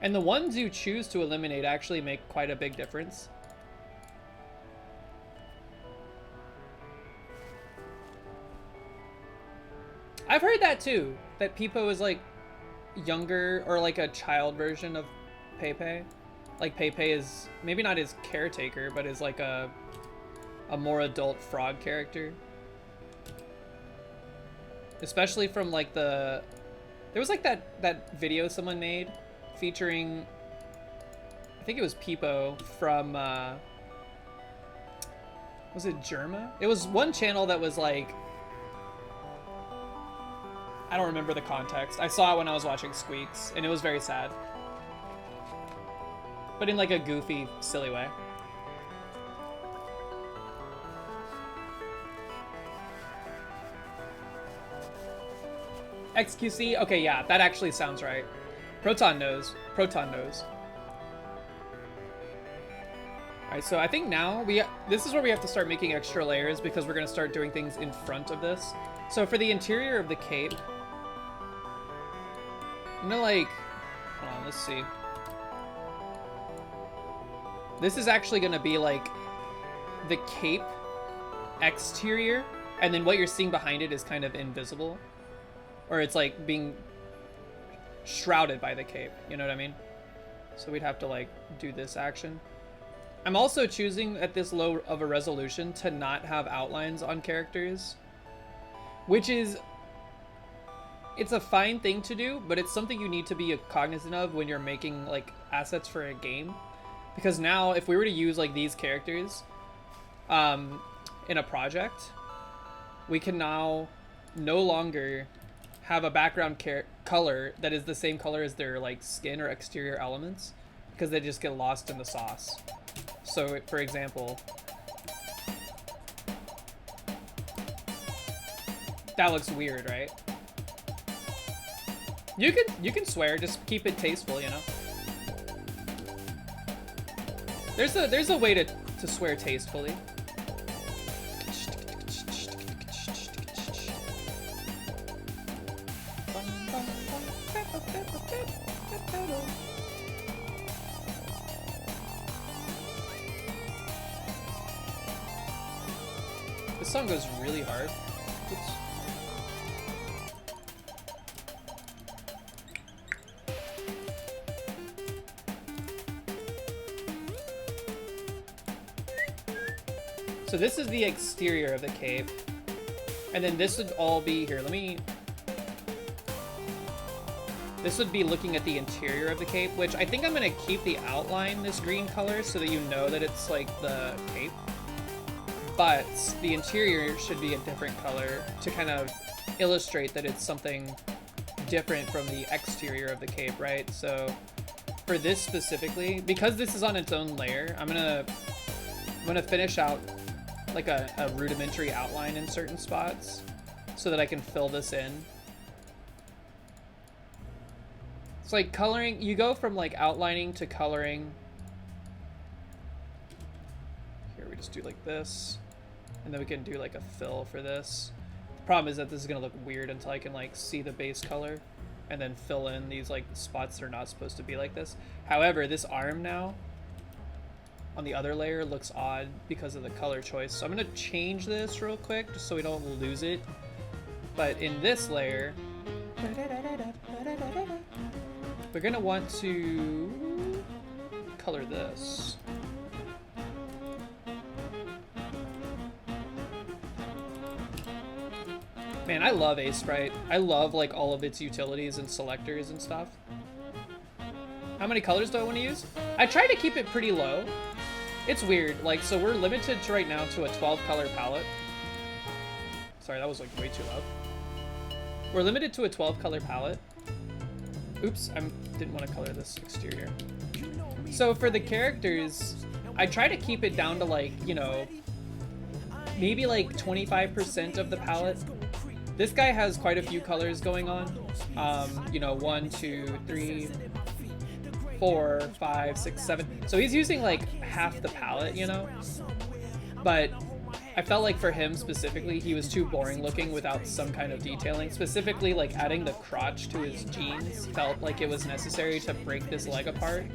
And the ones you choose to eliminate actually make quite a big difference. I've heard that too, that Peepo is like younger or like a child version of Pepe. Like Pepe is maybe not his caretaker, but is like a more adult frog character. Especially from like there was like that video someone made featuring, I think it was Peepo from, was it Germa? It was one channel that was like I don't remember the context. I saw it when I was watching Squeaks, and it was very sad. But in like a goofy, silly way. XQC? Okay, yeah, that actually sounds right. Proton knows. Proton knows. Alright, so I think now this is where we have to start making extra layers because we're going to start doing things in front of this. So for the interior of the cape, I'm gonna like, hold on, let's see. This is actually gonna be like the cape exterior, and then what you're seeing behind it is kind of invisible. Or it's like being shrouded by the cape, you know what I mean? So we'd have to like do this action. I'm also choosing at this low of a resolution to not have outlines on characters, which is, it's a fine thing to do, but it's something you need to be cognizant of when you're making like assets for a game. Because now if we were to use like these characters in a project, we can now no longer have a background color that is the same color as their like skin or exterior elements, because they just get lost in the sauce. So for example, that looks weird, right? You can swear, just keep it tasteful, you know? There's a way to swear tastefully. This song goes really hard. Oops. So this is the exterior of the cape, and then this would all be here. This would be looking at the interior of the cape, which I think I'm gonna keep the outline this green color so that you know that it's like the cape. But the interior should be a different color to kind of illustrate that it's something different from the exterior of the cape, right? So for this specifically, because this is on its own layer, I'm gonna finish out like a rudimentary outline in certain spots so that I can fill this in. It's like coloring, you go from like outlining to coloring. Here we just do like this, and then we can do like a fill for this. The problem is that this is gonna look weird until I can like see the base color and then fill in these like spots that are not supposed to be like this. However, this arm now on the other layer looks odd because of the color choice. So I'm gonna change this real quick just so we don't lose it. But in this layer, we're gonna want to color this. Man, I love Sprite. I love like all of its utilities and selectors and stuff. How many colors do I want to use? I try to keep it pretty low. It's weird, like, so we're limited to right now to a 12 color palette. Sorry, that was like way too loud. We're limited to a 12 color palette. Oops, I didn't want to color this exterior. So for the characters, I try to keep it down to like, you know, maybe like 25% of the palette. This guy has quite a few colors going on. You know, 1, 2, 3, 4, 5, 6, 7. So he's using like half the palette, you know? But I felt like for him specifically, he was too boring looking without some kind of detailing. Specifically, like adding the crotch to his jeans felt like it was necessary to break this leg apart.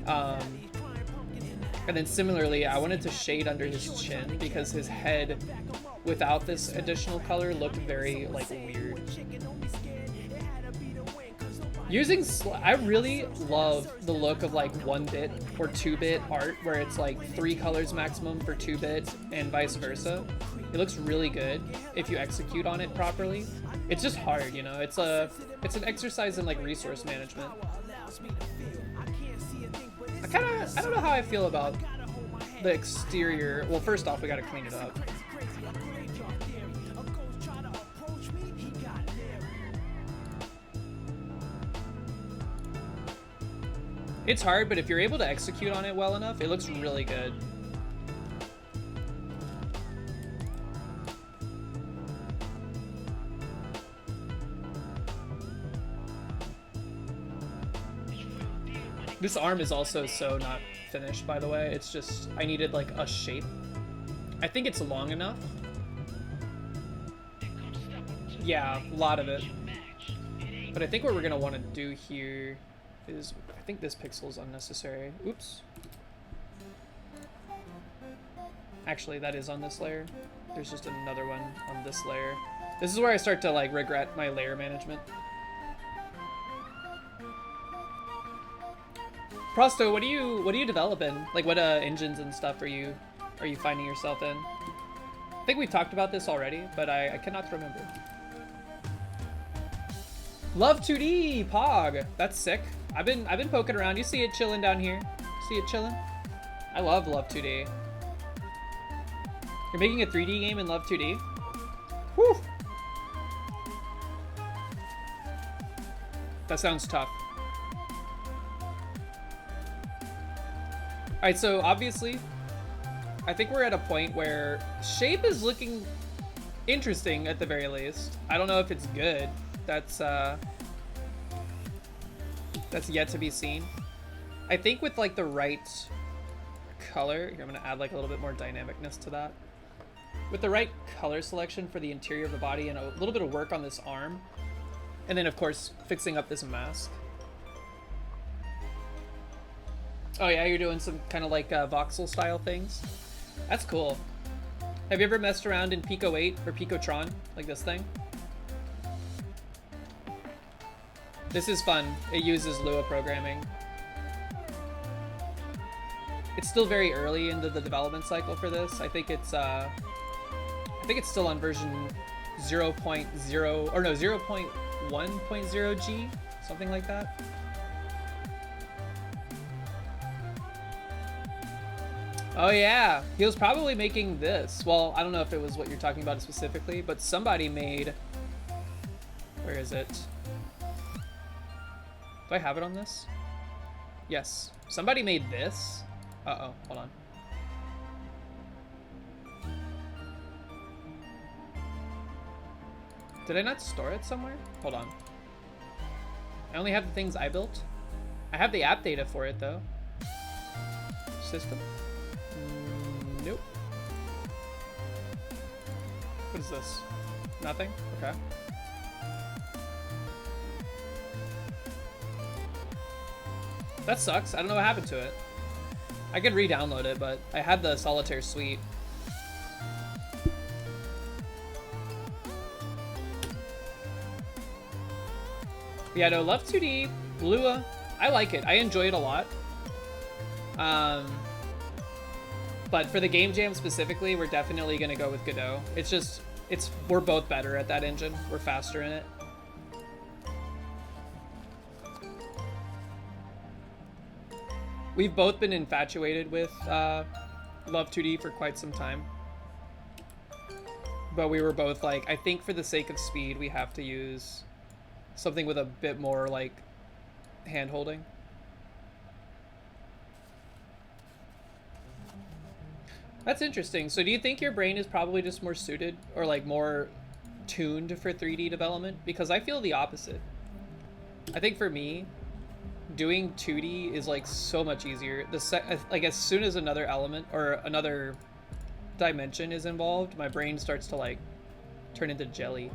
And then similarly, I wanted to shade under his chin because his head without this additional color looked very like weird. I really love the look of like 1-bit or 2-bit art where it's like 3 colors maximum for 2-bit and vice versa. It looks really good if you execute on it properly. It's just hard, you know, it's an exercise in like resource management. I don't know how I feel about the exterior. Well, first off, we gotta clean it up. It's hard, but if you're able to execute on it well enough, it looks really good. This arm is also so not finished, by the way. It's just, I needed like a shape. I think it's long enough. Yeah, a lot of it. But I think what we're gonna want to do here is, I think this pixel is unnecessary. Oops. Actually, that is on this layer. There's just another one on this layer. This is where I start to like regret my layer management. Prosto, what are you developing? Like, what engines and stuff are you finding yourself in? I think we've talked about this already, but I cannot remember. Love 2D, Pog. That's sick. I've been poking around. You see it chilling down here? See it chilling? I love 2D. You're making a 3D game in Love 2D? Whew. That sounds tough. Alright, so obviously, I think we're at a point where shape is looking interesting at the very least. I don't know if it's good. That's yet to be seen. I think with like the right color, here, I'm gonna add like a little bit more dynamicness to that. With the right color selection for the interior of the body and a little bit of work on this arm, and then of course fixing up this mask. Oh yeah, you're doing some kind of like voxel style things. That's cool. Have you ever messed around in Pico 8 or Picotron, like this thing? This is fun. It uses Lua programming. It's still very early into the development cycle for this. I think it's still on version 0.0 or no 0.1.0G, something like that. Oh yeah, he was probably making this. Well, I don't know if it was what you're talking about specifically, but somebody made, where is it? Do I have it on this? Yes. Somebody made this. Uh-oh, hold on. Did I not store it somewhere? Hold on. I only have the things I built. I have the app data for it though. System? Nope. What is this? Nothing? Okay. That sucks. I don't know what happened to it. I could re-download it, but I had the Solitaire Suite. Yeah, no, Love 2D, Lua, I like it. I enjoy it a lot. But for the Game Jam specifically, we're definitely gonna go with Godot. It's just, we're both better at that engine. We're faster in it. We've both been infatuated with Love 2D for quite some time. But we were both like, I think for the sake of speed, we have to use something with a bit more like hand-holding. That's interesting. So do you think your brain is probably just more suited or like more tuned for 3D development? Because I feel the opposite. I think for me, doing 2D is like so much easier. Like as soon as another element or another dimension is involved, my brain starts to like turn into jelly.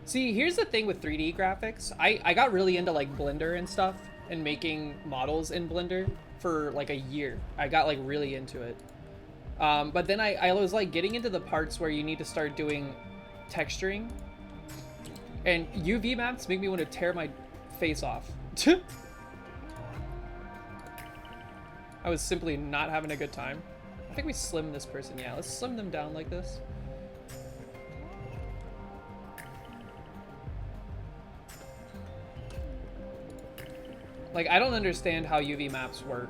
See, here's the thing with 3D graphics. I got really into like Blender and stuff and making models in Blender for like a year. I got like really into it. But then I was like getting into the parts where you need to start doing texturing. And UV maps make me want to tear my face off. I was simply not having a good time. I think we slim this person. Yeah, let's slim them down like this. Like, I don't understand how UV maps work.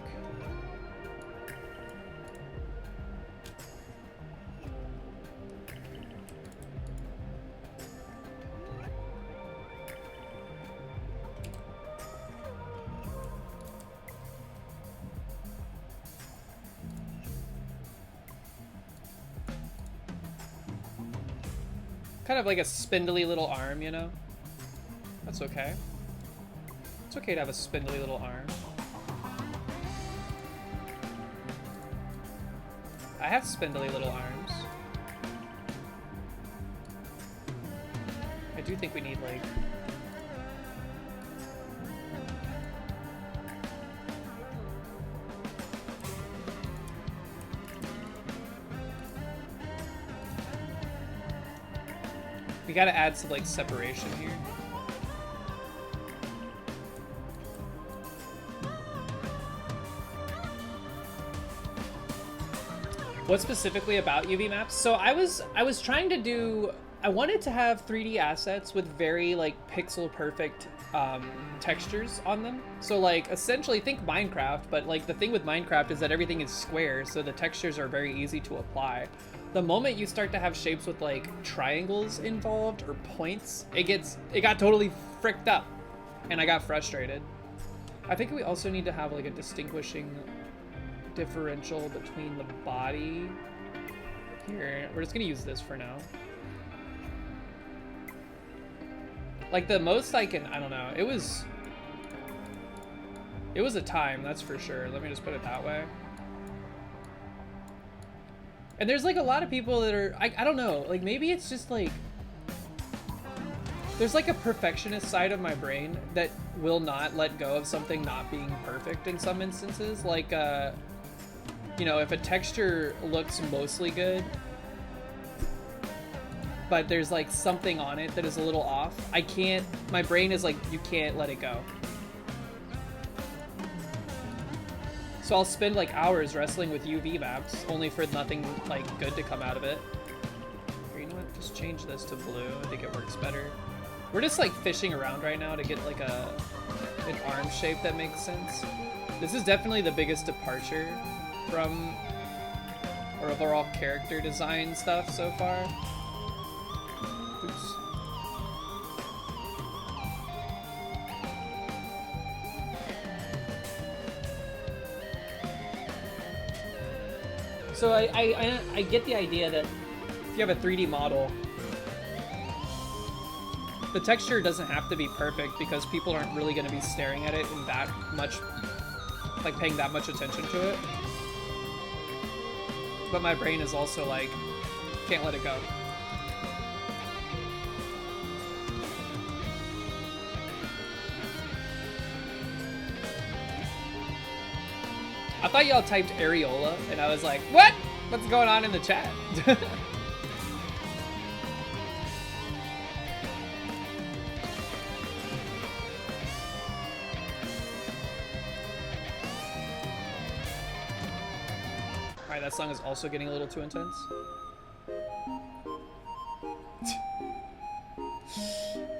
kind of like a spindly little arm, you know? That's okay. It's okay to have a spindly little arm. I have spindly little arms. I do think we need, like... We gotta add some, like, separation here. What specifically about UV maps? So I was trying to do... I wanted to have 3D assets with very, like, pixel perfect textures on them. So, like, essentially think Minecraft, but, like, the thing with Minecraft is that everything is square, so the textures are very easy to apply. The moment you start to have shapes with, like, triangles involved or points, it got totally fricked up, and I got frustrated. I think we also need to have, like, a distinguishing differential between the body. Here, we're just gonna use this for now. Like, the most I can, I don't know, it was a time, that's for sure. Let me just put it that way. And there's, like, a lot of people that are, I don't know, like, maybe it's just, like, there's, like, a perfectionist side of my brain that will not let go of something not being perfect in some instances. Like, you know, if a texture looks mostly good, but there's, like, something on it that is a little off, my brain is like, you can't let it go. So I'll spend, like, hours wrestling with UV maps, only for nothing, like, good to come out of it. Here, you know what? Just change this to blue. I think it works better. We're just, like, fishing around right now to get, like, an arm shape that makes sense. This is definitely the biggest departure from our overall character design stuff so far. Oops. So I get the idea that if you have a 3D model, the texture doesn't have to be perfect because people aren't really going to be staring at it in that much, like, paying that much attention to it. But my brain is also like, can't let it go. I thought y'all typed areola, and I was like, what? What's going on in the chat? Alright, that song is also getting a little too intense.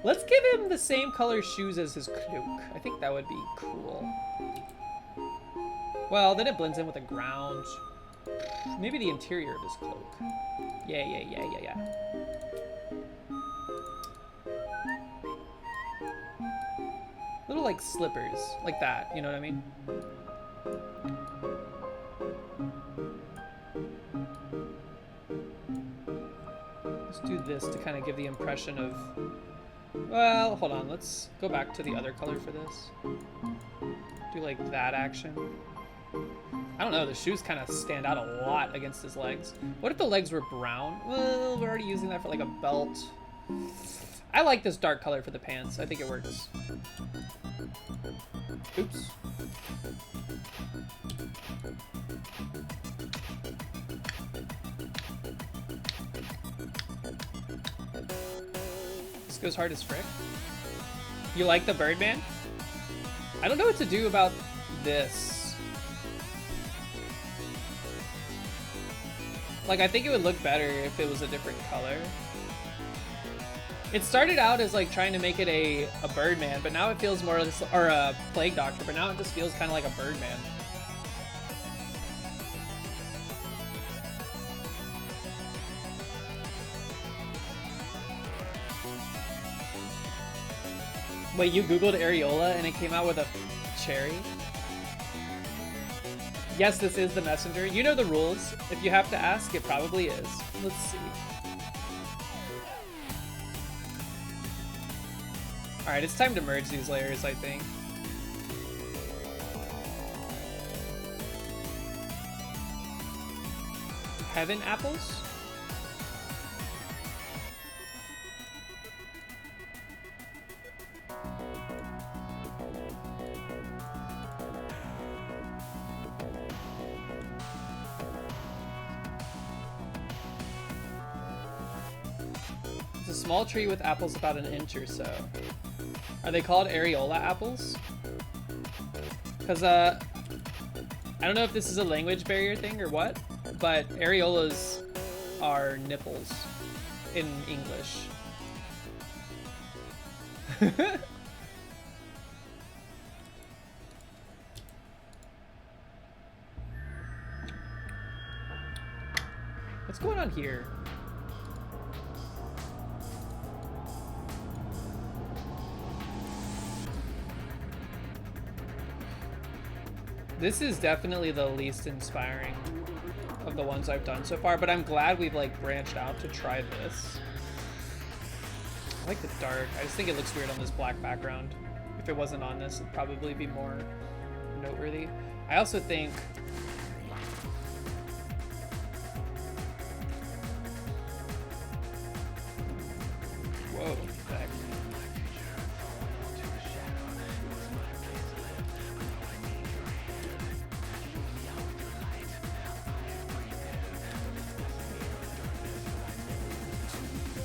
Let's give him the same color shoes as his cloak. I think that would be cool. Well, then it blends in with the ground. Maybe the interior of his cloak. Yeah. Little, like, slippers. Like that, you know what I mean? Let's do this to kind of give the impression of... Well, hold on. Let's go back to the other color for this. Do, like, that action. I don't know, the shoes kind of stand out a lot against his legs. What if the legs were brown? Well, we're already using that for, like, a belt. I like this dark color for the pants. I think it works. Oops. This goes hard as frick. You like the Birdman? I don't know what to do about this. Like, I think it would look better if it was a different color. It started out as, like, trying to make it a Birdman, but now it feels more, or a Plague Doctor, but now it just feels kind of like a Birdman. Wait, you Googled areola and it came out with a cherry? Yes, this is the messenger. You know the rules. If you have to ask, it probably is. Let's see. Alright, it's time to merge these layers, I think. Heaven apples? It's a small tree with apples about an inch or so. Are they called areola apples? Because, I don't know if this is a language barrier thing or what, but areolas are nipples in English. What's going on here? This is definitely the least inspiring of the ones I've done so far, but I'm glad we've like branched out to try this. I like the dark. I just think it looks weird on this black background. If it wasn't on this, it'd probably be more noteworthy. I also think whoa, what the heck?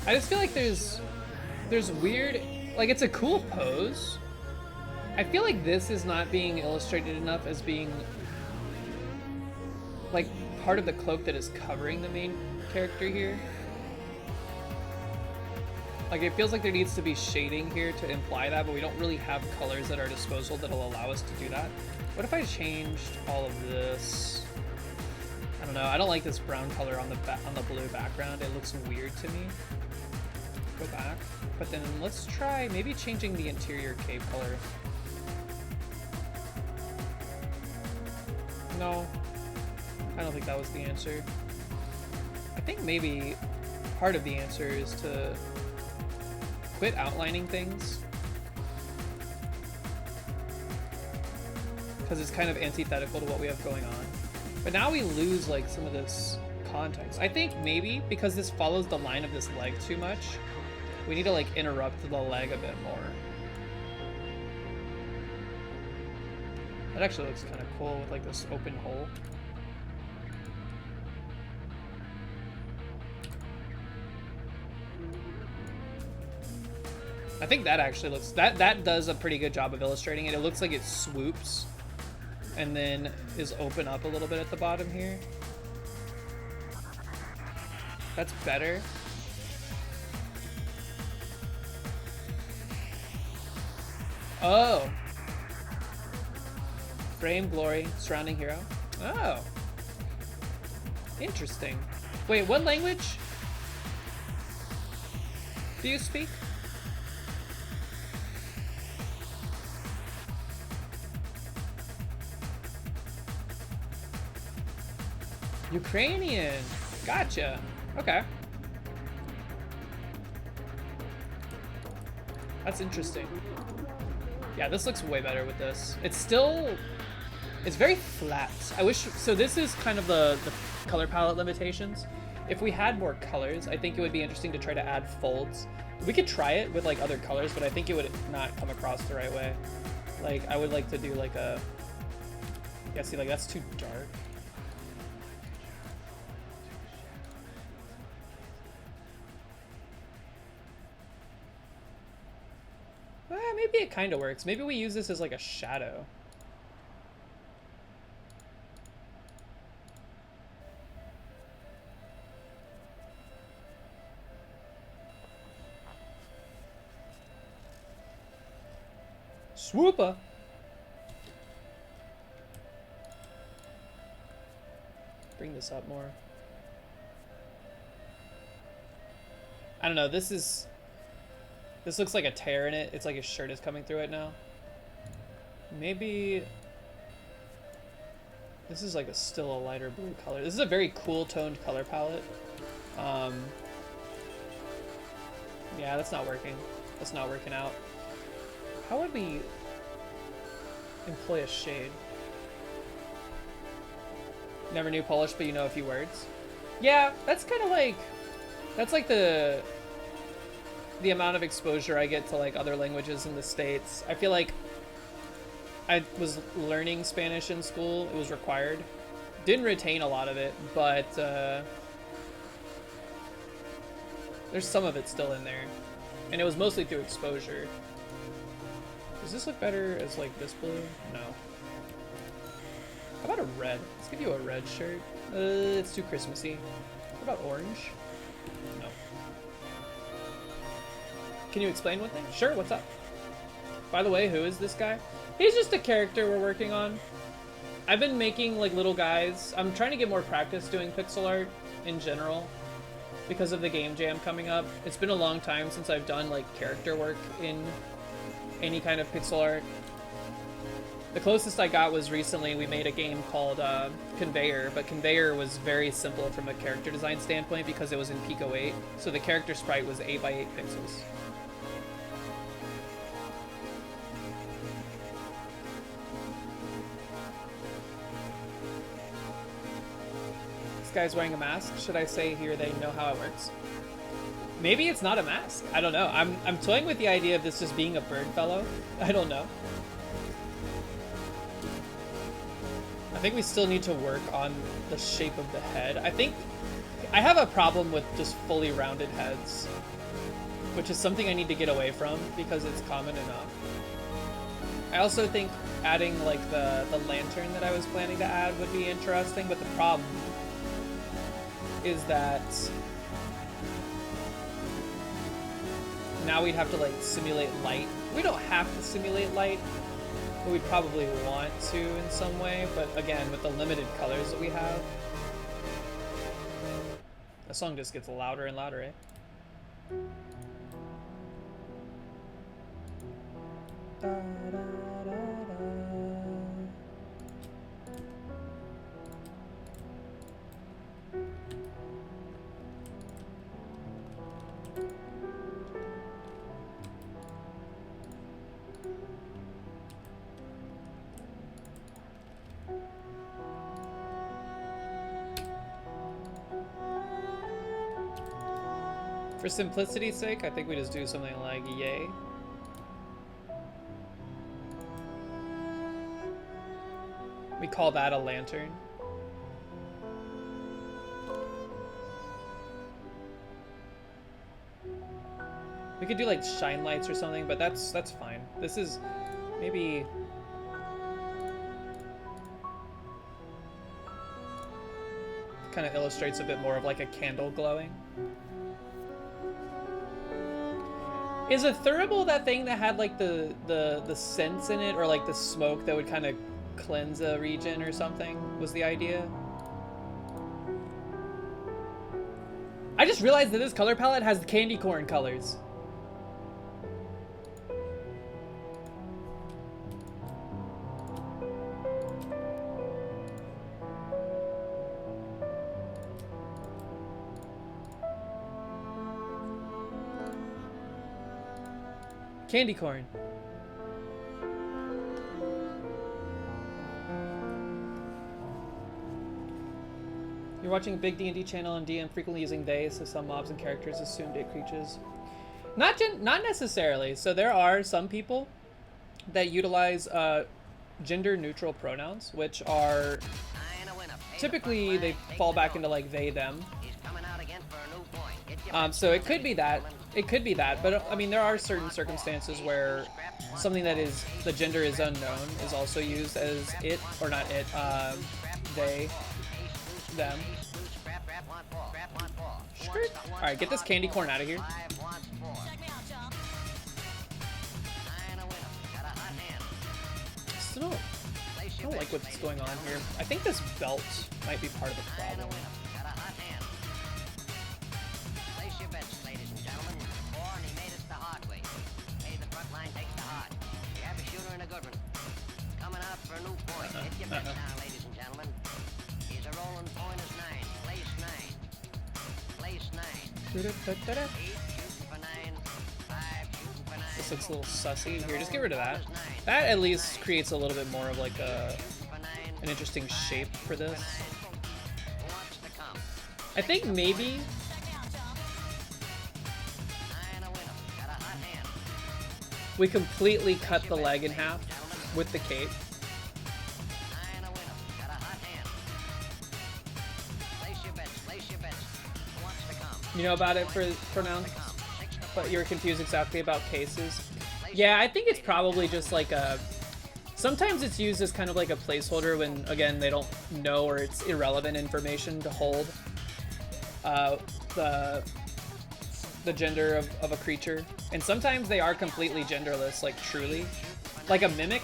I just feel like there's weird, like it's a cool pose. I feel like this is not being illustrated enough as being like part of the cloak that is covering the main character here. Like it feels like there needs to be shading here to imply that, but we don't really have colors at our disposal that'll allow us to do that. What if I changed all of this? I don't know. I don't like this brown color on the blue background. It looks weird to me. Go back, but then let's try maybe changing the interior cave color. No, I don't think that was the answer. I think maybe part of the answer is to quit outlining things, because it's kind of antithetical to what we have going on. But now we lose like some of this context. I think maybe because this follows the line of this leg too much, we need to like interrupt the leg a bit more. That actually looks kind of cool with like this open hole. I think that actually looks, that does a pretty good job of illustrating it. It looks like it swoops and then is open up a little bit at the bottom here. That's better. Oh. Frame, glory, surrounding hero. Oh. Interesting. Wait, what language do you speak? Ukrainian. Gotcha. Okay. That's interesting. Yeah, this looks way better with this. It's still, it's very flat. I wish, so this is kind of the color palette limitations. If we had more colors, I think it would be interesting to try to add folds. We could try it with like other colors, but I think it would not come across the right way. Like, I would like to do like a, yeah, see, like that's too dark. Maybe it kind of works. Maybe we use this as like a shadow. Swoopa! Bring this up more. I don't know, this looks like a tear in it. It's like his shirt is coming through it now. Maybe this is like still a lighter blue color. This is a very cool toned color palette. Yeah, that's not working. That's not working out. How would we employ a shade? Never knew Polish, but you know a few words. Yeah, that's kind of like, that's like the amount of exposure I get to like other languages in the States. I feel like I was learning Spanish in school. It was required. Didn't retain a lot of it, but there's some of it still in there. And it was mostly through exposure. Does this look better as like this blue? No. How about a red? Let's give you a red shirt. It's too Christmassy. What about orange? No. Can you explain one thing? Sure, what's up? By the way, who is this guy? He's just a character we're working on. I've been making like little guys. I'm trying to get more practice doing pixel art in general because of the game jam coming up. It's been a long time since I've done like character work in any kind of pixel art. The closest I got was recently we made a game called Conveyor, but Conveyor was very simple from a character design standpoint because it was in Pico 8, so the character sprite was 8 by 8 pixels. This guy's wearing a mask. Should I say here they know how it works? Maybe it's not a mask. I don't know. I'm toying with the idea of this just being a bird fellow. I don't know. I think we still need to work on the shape of the head. I think I have a problem with just fully rounded heads, which is something I need to get away from because it's common enough. I also think adding like the lantern that I was planning to add would be interesting, but the problem is that now we'd have to like simulate light. We don't have to simulate light, but we'd probably want to in some way, but again, with the limited colors that we have. The song just gets louder and louder, eh? Da, da, da, da. For simplicity's sake, I think we just do something like yay. We call that a lantern. We could do like shine lights or something, but that's fine. This is maybe kind of illustrates a bit more of like a candle glowing. Is a thurible that thing that had like the scents in it, or like the smoke that would kind of cleanse a region or something, was the idea? I just realized that this color palette has the candy corn colors. Candy corn. You're watching a big D&D channel and DM frequently using they, so some mobs and characters assume it creatures. Not necessarily. So there are some people that utilize gender neutral pronouns, which are typically they fall back into like they, them. So it could be that. It could be that, but I mean, there are certain circumstances where something that is, the gender is unknown is also used as it, or not it, they, them. Alright, get this candy corn out of here. I don't like what's going on here. I think this belt might be part of the problem. This this looks a little sussy. Here, just get rid of that. That at least creates a little bit more of like an interesting shape for this. I think maybe we completely cut the leg in half with the cape. You know about it for now? But you were confused exactly about cases. Yeah, I think it's probably just like a... Sometimes it's used as kind of like a placeholder when, again, they don't know or it's irrelevant information to hold the gender of a creature. And sometimes they are completely genderless, like truly. Like a mimic.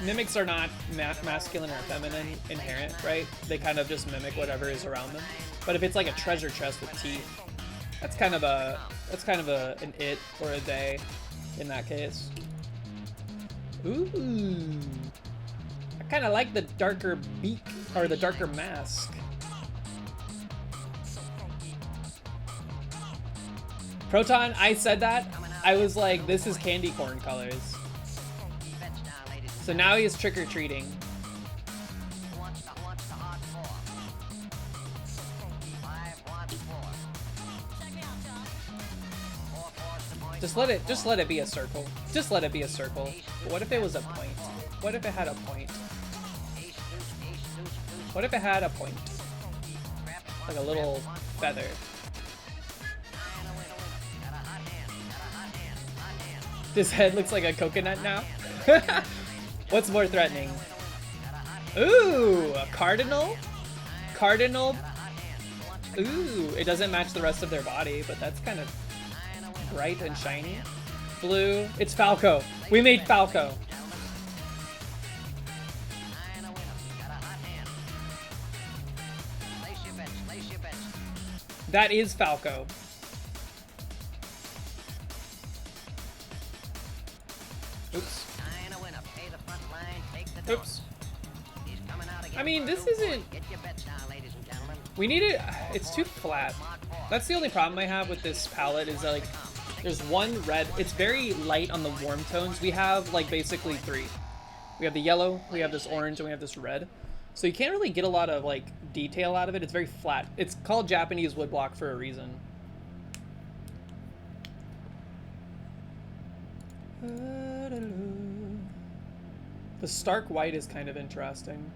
Mimics are not masculine or feminine inherent, right? They kind of just mimic whatever is around them. But if it's like a treasure chest with teeth, that's kind of an it or a they in that case. Ooh. I kind of like the darker beak or the darker mask. Proton, I said that. I was like, this is candy corn colors. So now he's trick-or-treating. Just let it be a circle. Just let it be a circle. But what if it was a point? What if it had a point? What if it had a point? Like a little feather. This head looks like a coconut now. What's more threatening? Ooh, a cardinal? Cardinal? Ooh, it doesn't match the rest of their body, but that's kind of bright and shiny. Blue. It's Falco. We made Falco. That is Falco. Oops. Oops. I mean, this isn't... We need it... It's too flat. That's the only problem I have with this palette is that, like, there's one red. It's very light on the warm tones. We have, like, basically three. We have the yellow, we have this orange, and we have this red. So you can't really get a lot of, like, detail out of it. It's very flat. It's called Japanese woodblock for a reason. The stark white is kind of interesting.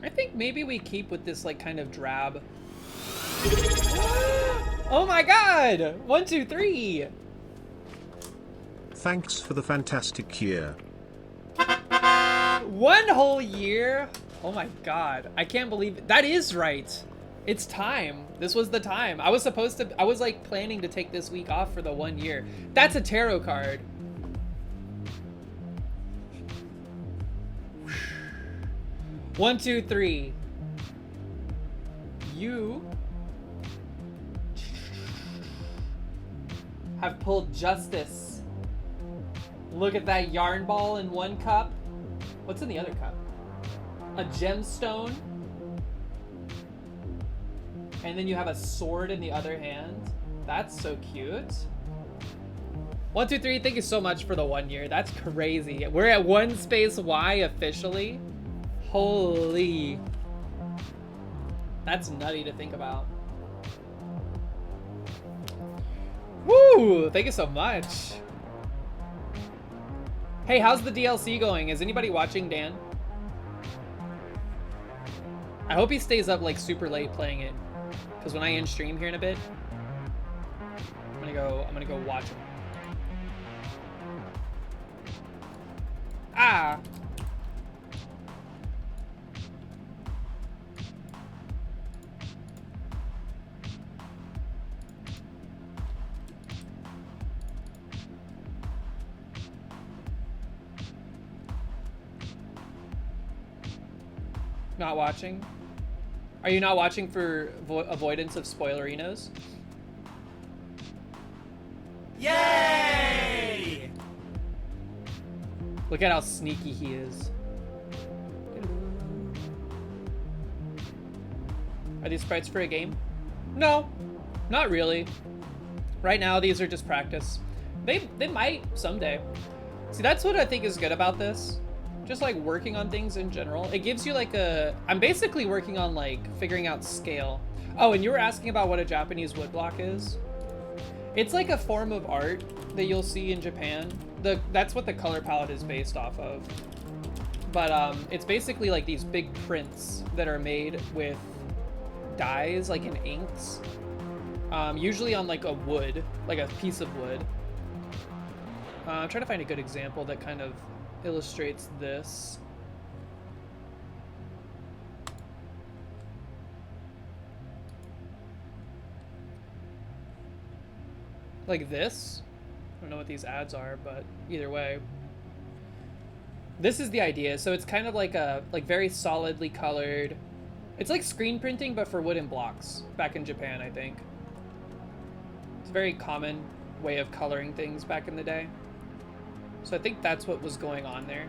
I think maybe we keep with this like kind of drab. Oh my god! 1, 2, 3! Thanks for the fantastic year. 1 whole year? Oh my god. I can't believe it. That is right. It's time. This was the time. I was like planning to take this week off for the 1 year. That's a tarot card. One, two, three. You have pulled justice. Look at that yarn ball in one cup. What's in the other cup? A gemstone. And then you have a sword in the other hand. That's so cute. 1, 2, 3, thank you so much for the 1 year. That's crazy. We're at 1 space Y officially. Holy. That's nutty to think about. Woo! Thank you so much. Hey, how's the DLC going? Is anybody watching Dan? I hope he stays up like super late playing it. Because when I end stream here in a bit, I'm gonna go watch him. Ah! Not watching? Are you not watching for avoidance of spoilerinos? Yay! Look at how sneaky he is. Are these sprites for a game? No, not really. Right now, these are just practice. They might someday. See, that's what I think is good about this. Just like working on things in general. It gives you like a... I'm basically working on like figuring out scale. Oh, and you were asking about what a Japanese woodblock is? It's like a form of art that you'll see in Japan. That's what the color palette is based off of. But it's basically like these big prints that are made with dyes, like in inks. Usually on like a wood, like a piece of wood. I'm trying to find a good example that kind of illustrates this. Like this. I don't know what these ads are, but either way. This is the idea. So it's kind of like a very solidly colored. It's like screen printing, but for wooden blocks back in Japan, I think. It's a very common way of coloring things back in the day. So I think that's what was going on there.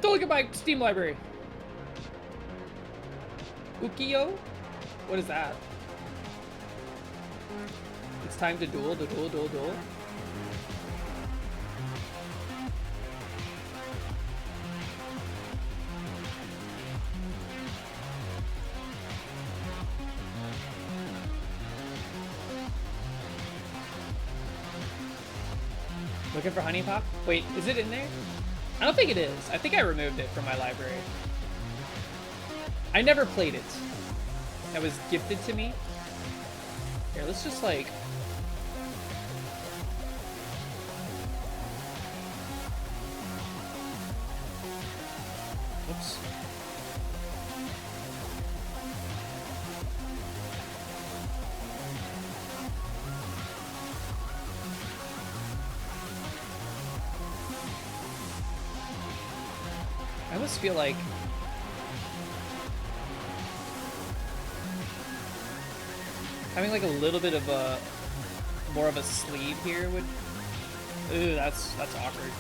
Don't look at my Steam library. Ukiyo? What is that? It's time to duel. Looking for honey pop? Wait, is it in there? I don't think it is. I think I removed it from my library. I never played it. That was gifted to me. Here, let's just like... Whoops. I almost feel like having like a little bit of a more of a sleeve here would... Ooh, that's awkward.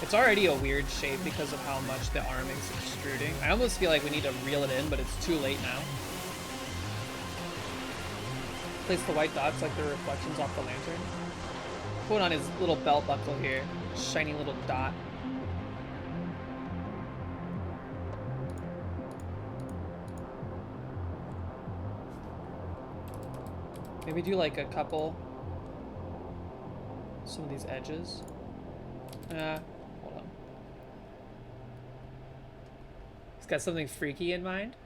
It's already a weird shape because of how much the arm is extruding. I almost feel like we need to reel it in, but it's too late now. Place the white dots like the reflections off the lantern. Put on his little belt buckle here. Shiny little dot. Maybe do like a couple, some of these edges. Hold on. He's got something freaky in mind.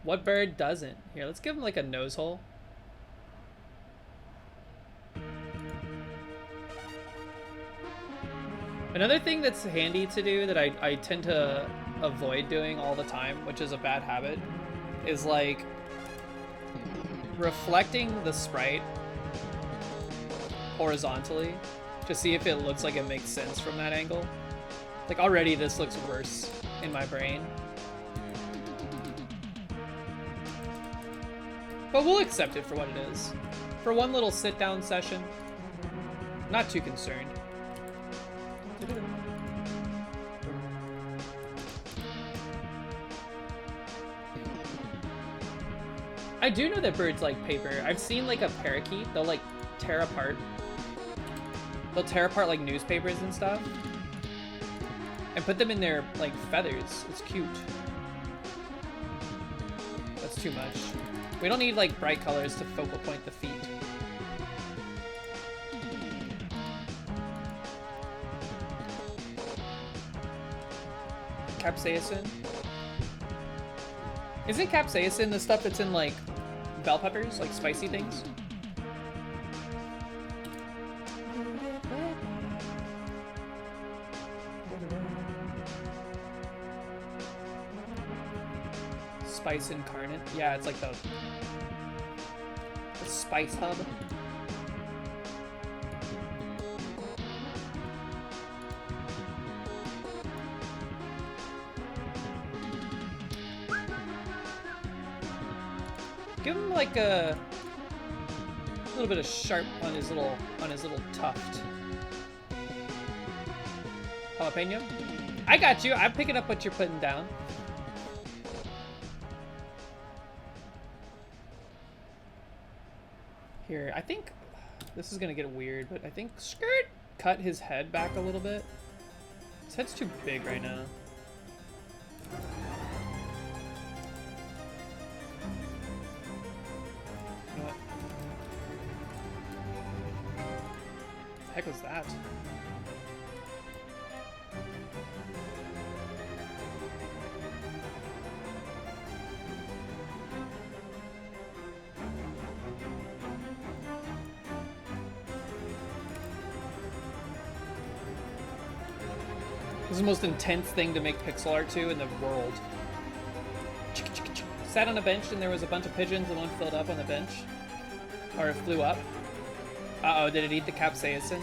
What bird doesn't? Here, let's give him like a nose hole. Another thing that's handy to do that I tend to avoid doing all the time, which is a bad habit, is like reflecting the sprite horizontally to see if it looks like it makes sense from that angle. Like already this looks worse in my brain. But we'll accept it for what it is. For one little sit down session, not too concerned. I do know that birds like paper. I've seen like a parakeet, they'll like tear apart like newspapers and stuff and put them in their like feathers. It's cute. That's too much. We don't need like bright colors to focal point the feet. Capsaicin? Isn't capsaicin the stuff that's in like bell peppers, like spicy things? Spice incarnate? Yeah, it's like the spice hub. Give him like a little bit of sharp on his little tuft. Jalapeno? I got you. I'm picking up what you're putting down. Here, I think this is gonna get weird, but I think skirt cut his head back a little bit. His head's too big right now. You know what? The heck was that? This is the most intense thing to make pixel art to in the world. Sat on a bench and there was a bunch of pigeons and one filled up on the bench. Or it flew up. Uh-oh, did it eat the capsaicin?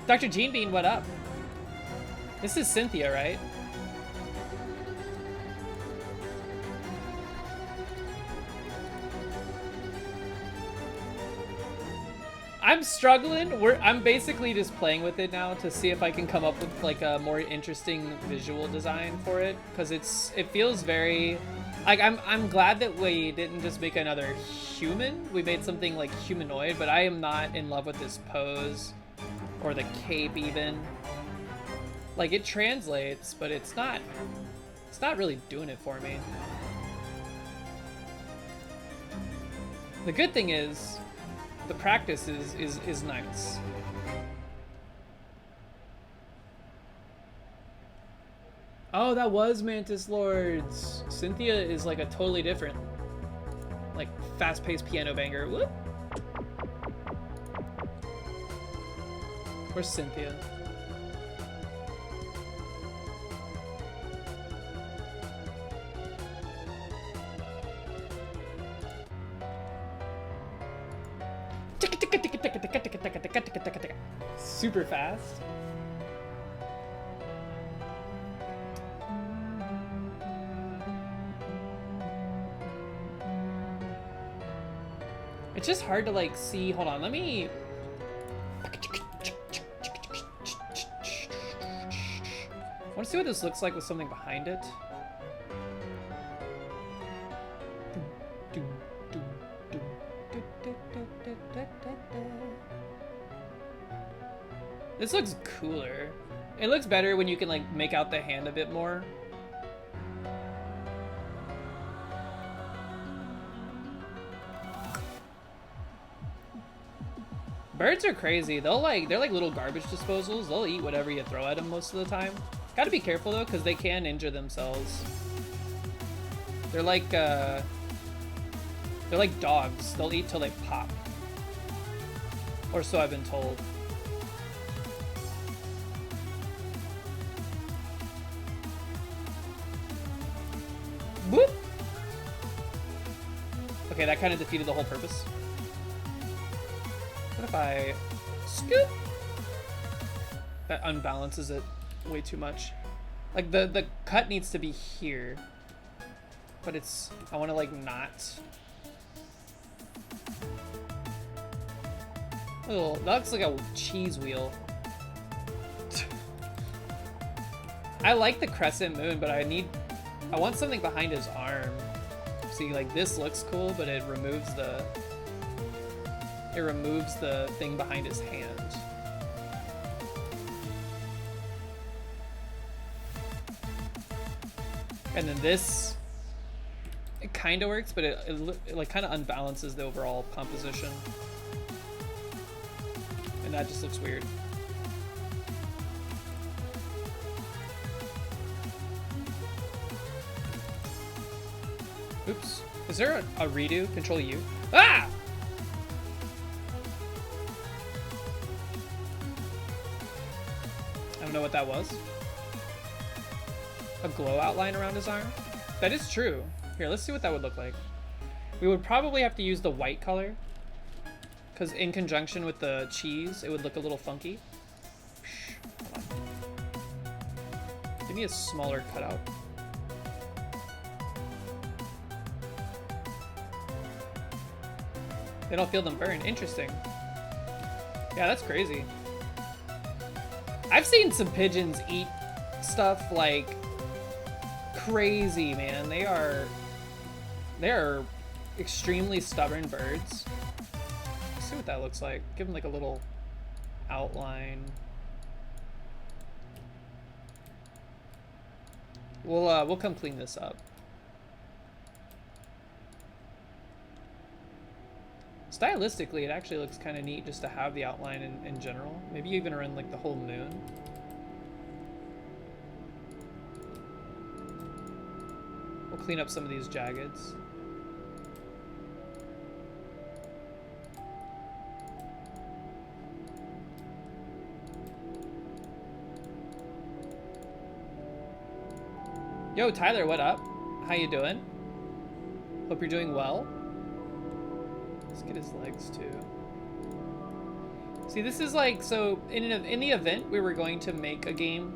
Dr. Gene Bean, what up? This is Cynthia, right? I'm struggling. I'm basically just playing with it now to see if I can come up with like a more interesting visual design for it, because it feels very like I'm glad that we didn't just make another human. We made something like humanoid, but I am not in love with this pose or the cape even. Like it translates, but it's not really doing it for me. The good thing is the practice is nice. Oh, that was Mantis Lords. Cynthia is like a totally different, like fast-paced piano banger. Whoop. Where's Cynthia? Super fast. It's just hard to like see. Hold on, let me. I want to see what this looks like with something behind it. This looks cooler. It looks better when you can like make out the hand a bit more. Birds are crazy. They're like little garbage disposals. They'll eat whatever you throw at them most of the time. Gotta be careful though, because they can injure themselves. They're like dogs. They'll eat till they pop. Or so I've been told. Whoop! Okay, that kind of defeated the whole purpose. What if I scoop? That unbalances it way too much. Like the cut needs to be here, but it's, I want to like not. Oh, that looks like a cheese wheel. I like the crescent moon, but I want something behind his arm. See, like this looks cool, but it removes the thing behind his hand. And then this, it kind of works, but it like kind of unbalances the overall composition. And that just looks weird. Oops. Is there a redo? Control U? Ah! I don't know what that was. A glow outline around his arm? That is true. Here, let's see what that would look like. We would probably have to use the white color, because in conjunction with the cheese, it would look a little funky. Hold on. Give me a smaller cutout. They don't feel them burn. Interesting. Yeah, that's crazy. I've seen some pigeons eat stuff like crazy, man. They're extremely stubborn birds. Let's see what that looks like. Give them like a little outline. We'll come clean this up. Stylistically, it actually looks kind of neat just to have the outline in general. Maybe even around like the whole moon. We'll clean up some of these jaggeds. Yo, Tyler, what up? How you doing? Hope you're doing well. Let's get his legs too. See, this is like, so in the event we were going to make a game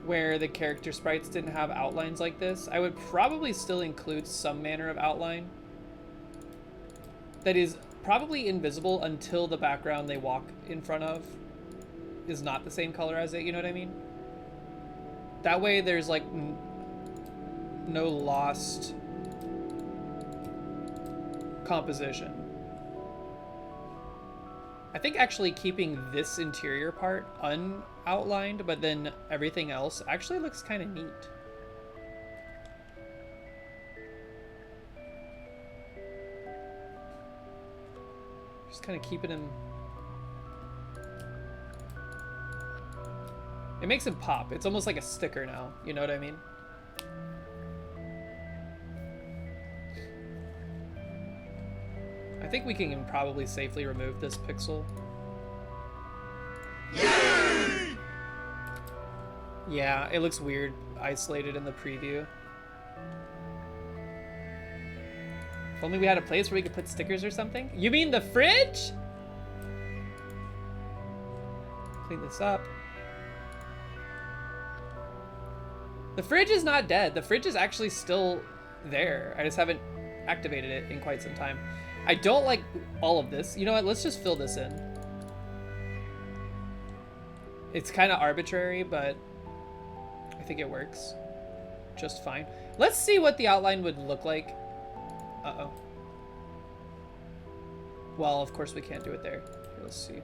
where the character sprites didn't have outlines like this, I would probably still include some manner of outline that is probably invisible until the background they walk in front of is not the same color as it, you know what I mean? That way there's like no lost composition. I think actually keeping this interior part unoutlined, but then everything else actually looks kind of neat. Just kind of keeping him. It makes him pop. It's almost like a sticker now. You know what I mean? I think we can probably safely remove this pixel. Yay! Yeah, it looks weird isolated in the preview. If only we had a place where we could put stickers or something. You mean the fridge? Clean this up. The fridge is not dead. The fridge is actually still there. I just haven't activated it in quite some time. I don't like all of this. You know what? Let's just fill this in. It's kind of arbitrary, but I think it works just fine. Let's see what the outline would look like. Uh-oh. Well, of course we can't do it there. Here, let's see.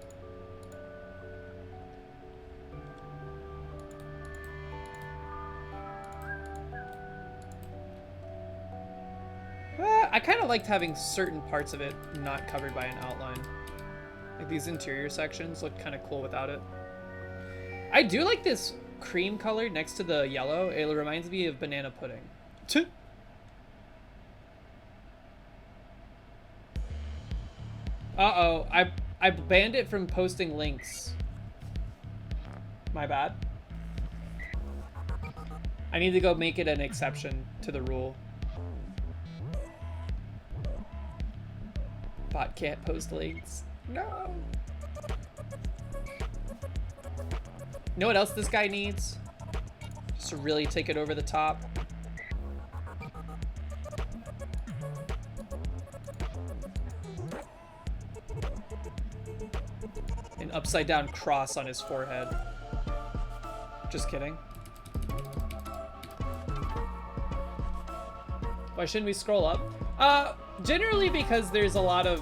I kind of liked having certain parts of it not covered by an outline. Like these interior sections look kind of cool without it. I do like this cream color next to the yellow. It reminds me of banana pudding. Uh-oh, I banned it from posting links. My bad. I need to go make it an exception to the rule. Bot can't post links. No. You know what else this guy needs? Just to really take it over the top. An upside down cross on his forehead. Just kidding. Why shouldn't we scroll up? Generally because there's a lot of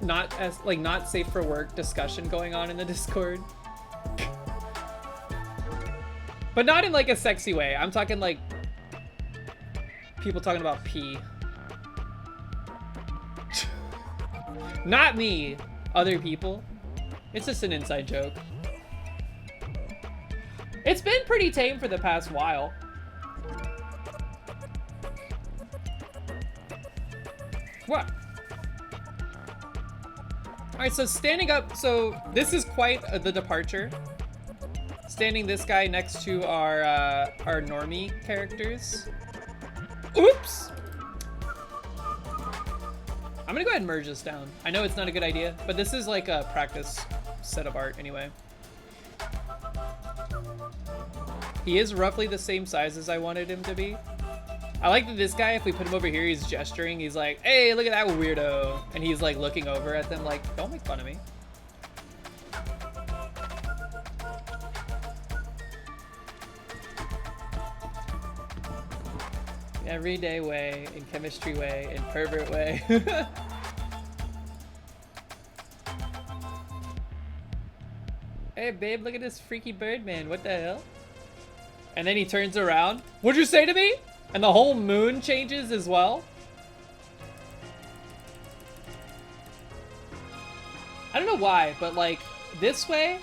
not safe for work discussion going on in the Discord. But not in like a sexy way. I'm talking like people talking about pee. Not me, other people. It's just an inside joke. It's been pretty tame for the past while. What? All right, so standing up, so this is quite the departure. Standing this guy next to our normie characters. Oops! I'm gonna go ahead and merge this down. I know it's not a good idea, but this is like a practice set of art anyway. He is roughly the same size as I wanted him to be. I like that this guy, if we put him over here, he's gesturing. He's like, hey, look at that weirdo. And he's like looking over at them like, don't make fun of me. Everyday way, in chemistry way, in pervert way. Hey babe, look at this freaky bird man, what the hell? And then he turns around. What'd you say to me? And the whole moon changes as well. I don't know why, but like this way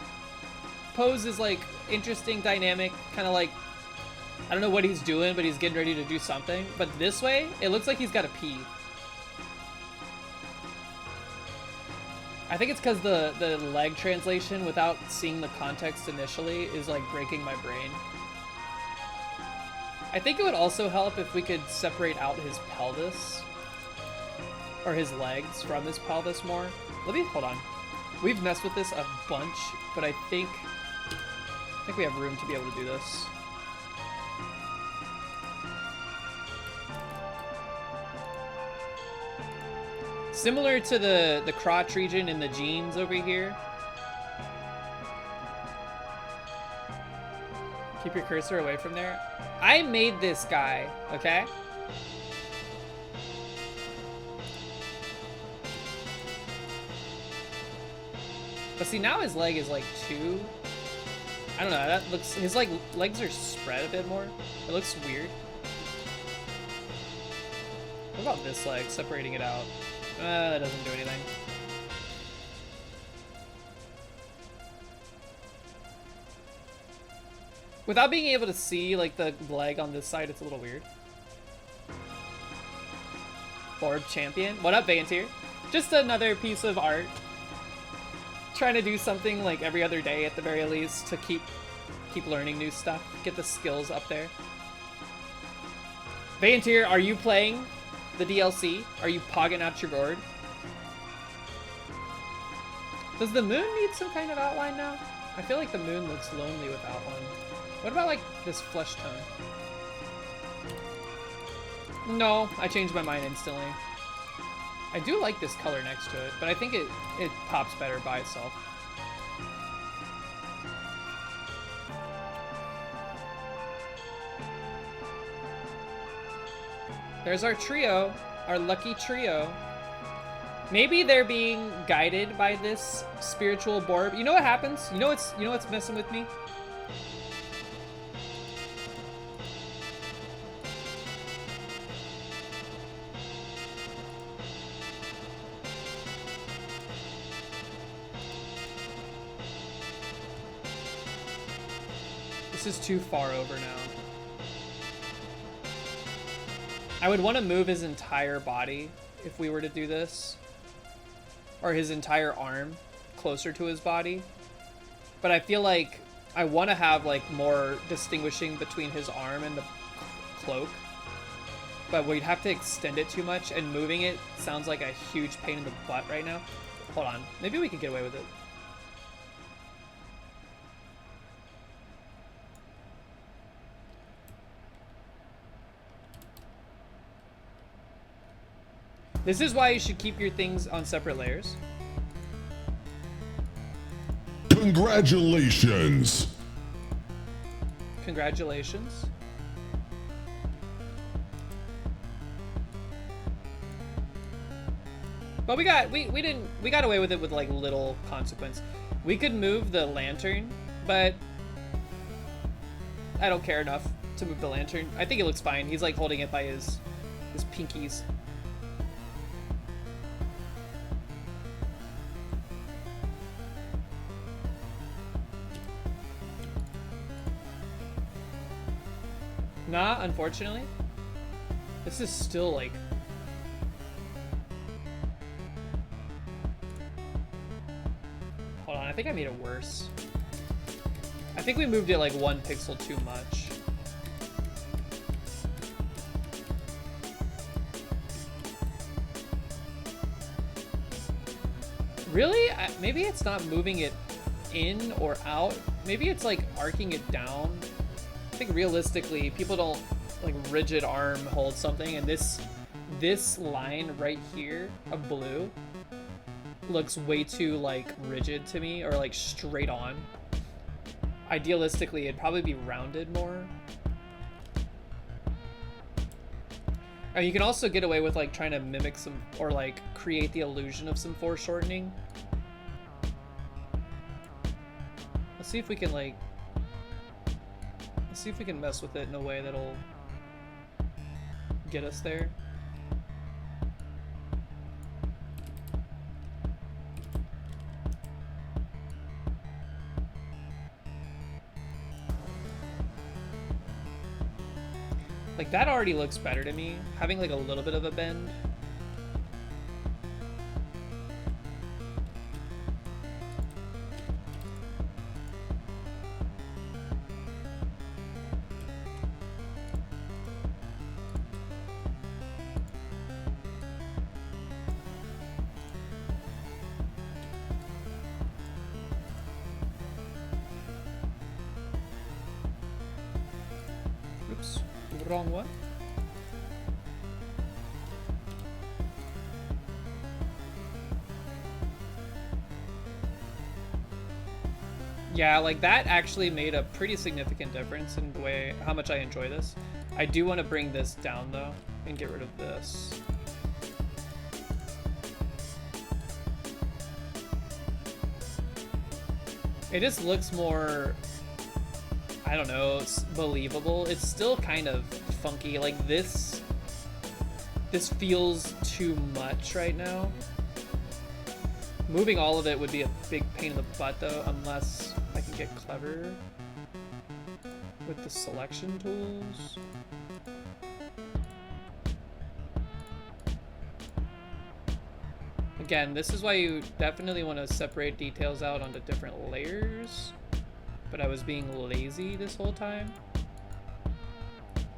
pose is like interesting, dynamic, kind of like, I don't know what he's doing, but he's getting ready to do something. But this way, it looks like he's got to pee. I think it's because the leg translation without seeing the context initially is like breaking my brain. I think it would also help if we could separate out his pelvis or his legs from his pelvis more. Let me, hold on. We've messed with this a bunch, but I think we have room to be able to do this. Similar to the crotch region in the jeans over here. Keep your cursor away from there. I made this guy, okay? But see, now his leg is like too, I don't know, that looks, his like legs are spread a bit more. It looks weird. What about this leg, separating it out? That doesn't do anything. Without being able to see like the leg on this side, it's a little weird. Orb champion. What up, Vantier? Just another piece of art. Trying to do something like every other day at the very least to keep learning new stuff. Get the skills up there. Vantier, are you playing the DLC? Are you pogging out your gourd? Does the moon need some kind of outline now? I feel like the moon looks lonely without one. What about like this flesh tone? No, I changed my mind instantly. I do like this color next to it, but I think it pops better by itself. There's our trio, our lucky trio. Maybe they're being guided by this spiritual borb. You know what happens? You know what's messing with me? This is too far over now. I would want to move his entire body if we were to do this. Or his entire arm closer to his body. But I feel like I want to have like more distinguishing between his arm and the cloak. But we'd have to extend it too much, and moving it sounds like a huge pain in the butt right now. Hold on, maybe we can get away with it. This is why you should keep your things on separate layers. Congratulations! Congratulations. But we got away with it with like little consequence. We could move the lantern, but I don't care enough to move the lantern. I think it looks fine. He's like holding it by his pinkies. Nah, unfortunately. This is still like... Hold on, I think I made it worse. I think we moved it like 1 pixel too much. Really? Maybe it's not moving it in or out. Maybe it's like arcing it down. I think realistically, people don't like rigid arm hold something, and this line right here of blue looks way too like rigid to me, or like straight on. Idealistically, it'd probably be rounded more. And you can also get away with like trying to mimic some or like create the illusion of some foreshortening. Let's see if we can like mess with it in a way that'll get us there. Like that already looks better to me, having like a little bit of a bend. Oops, wrong one. Yeah, like that actually made a pretty significant difference in the way how much I enjoy this. I do want to bring this down though and get rid of this. It just looks more, I don't know, believable. It's still kind of funky. Like this feels too much right now. Moving all of it would be a big pain in the butt though, unless I can get clever with the selection tools. Again, this is why you definitely want to separate details out onto different layers. But I was being lazy this whole time.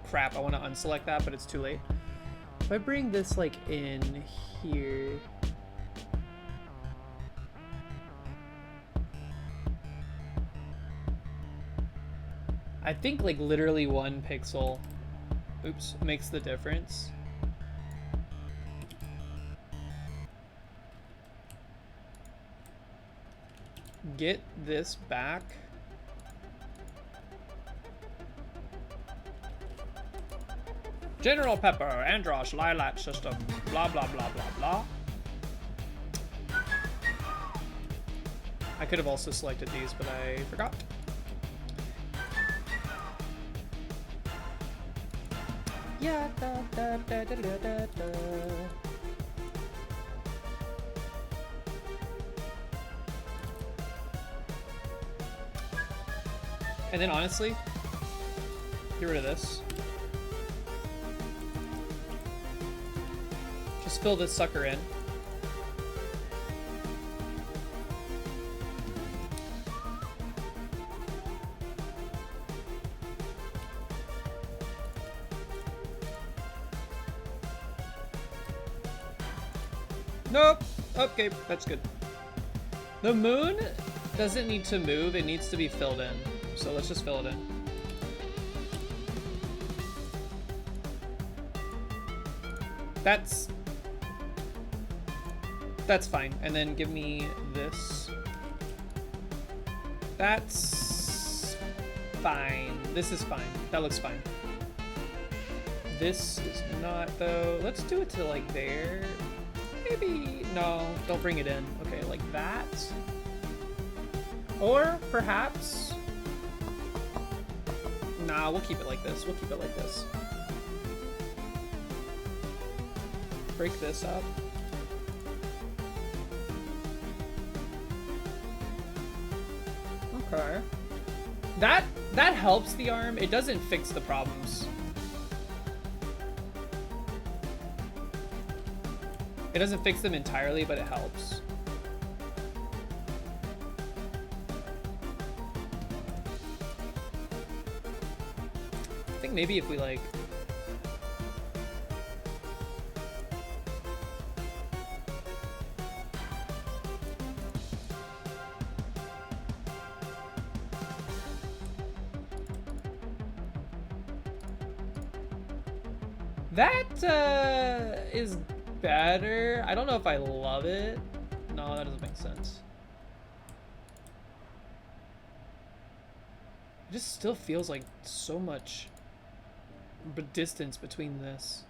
Crap, I want to unselect that, but it's too late. If I bring this like in here. I think like literally 1 pixel, oops, makes the difference. Get this back. General Pepper, Andross, Lilac System, blah, blah, blah, blah, blah. I could have also selected these, but I forgot. Yeah, da, da, da, da, da, da, da. And then honestly, get rid of this. Just fill this sucker in. Nope. Okay, that's good. The moon doesn't need to move, it needs to be filled in. So let's just fill it in. That's fine. And then give me this. That's fine. This is fine. That looks fine. This is not though. Let's do it to like there. Maybe, no, don't bring it in. Okay, like that. Or perhaps, nah, we'll keep it like this. We'll keep it like this. Break this up. Okay. That helps the arm. It doesn't fix the problems. It doesn't fix them entirely, but it helps. I think maybe if we like... That is better. I don't know if I love it. No, that doesn't make sense. It just still feels like so much distance between this.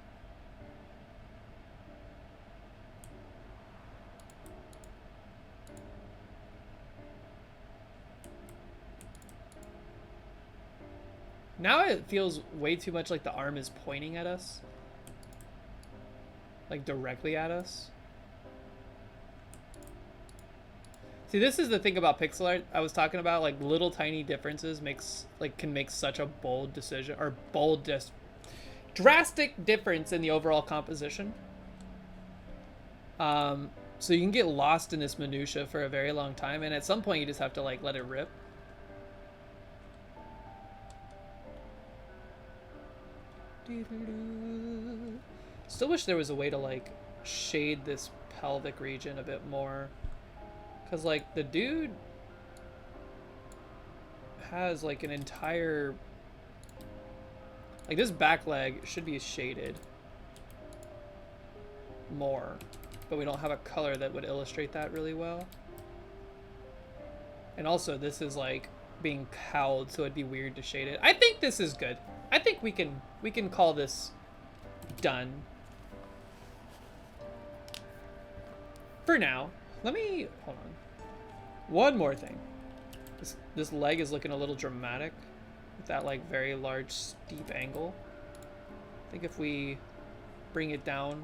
Now it feels way too much like the arm is pointing at us. Like directly at us. See, this is the thing about pixel art I was talking about. Like little tiny differences can make such a bold decision, or drastic difference in the overall composition. So you can get lost in this minutia for a very long time, and at some point you just have to like let it rip. Still wish there was a way to like shade this pelvic region a bit more, because like the dude has like an entire, like this back leg should be shaded more, but we don't have a color that would illustrate that really well. And also this is like being cowled, so it'd be weird to shade it. I think this is good. I think we can call this done for now. Let me hold on. One more thing. This leg is looking a little dramatic with that like very large steep angle. I think if we bring it down.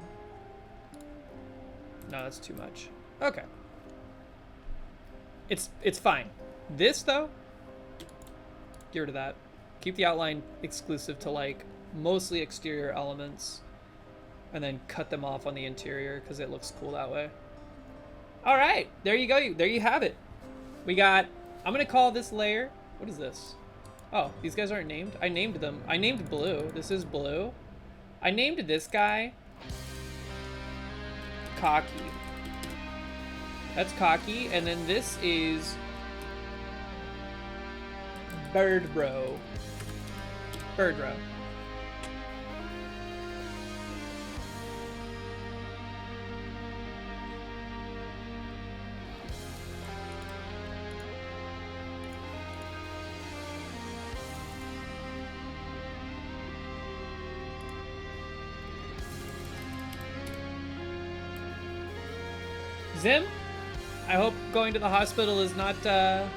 No, that's too much. Okay. It's fine. This though, get rid of that. Keep the outline exclusive to like mostly exterior elements, and then cut them off on the interior because it looks cool that way. All right, there you go. There you have it. We got, I'm gonna call this layer, what is this? Oh, these guys aren't named. I named them. I named Blue. This is Blue. I named this guy Cocky. That's Cocky, and then this is Bird Bro. Bird Bro. Zim, I hope going to the hospital is not a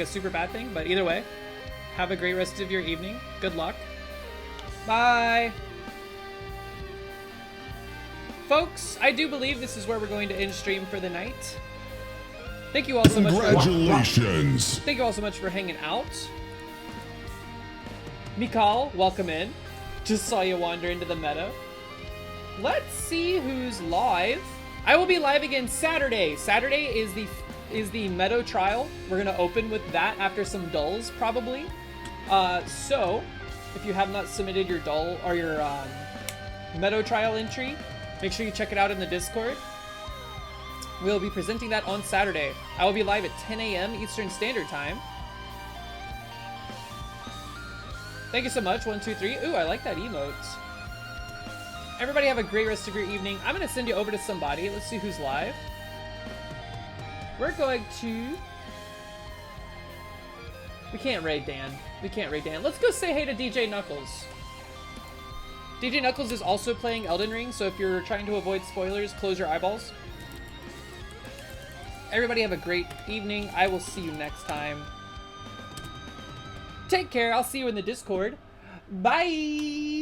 super bad thing, but either way, have a great rest of your evening. Good luck. Bye. Folks, I do believe this is where we're going to end stream for the night. Thank you all so much. Congratulations. Thank you all so much for hanging out. Mikal, welcome in. Just saw you wander into the meadow. Let's see who's live. I will be live again Saturday. Saturday is the Meadow trial. We're gonna open with that after some dulls, probably. So if you have not submitted your dull or your Meadow trial entry, make sure you check it out in the Discord. We'll be presenting that on Saturday. I will be live at 10 a.m. Eastern Standard Time. Thank you so much. 1, 2, 3. Ooh, I like that emote. Everybody have a great rest of your evening. I'm gonna send you over to somebody. Let's see who's live. We're going to... We can't raid Dan. We can't raid Dan. Let's go say hey to DJ Knuckles. DJ Knuckles is also playing Elden Ring, so if you're trying to avoid spoilers, close your eyeballs. Everybody have a great evening. I will see you next time. Take care. I'll see you in the Discord. Bye!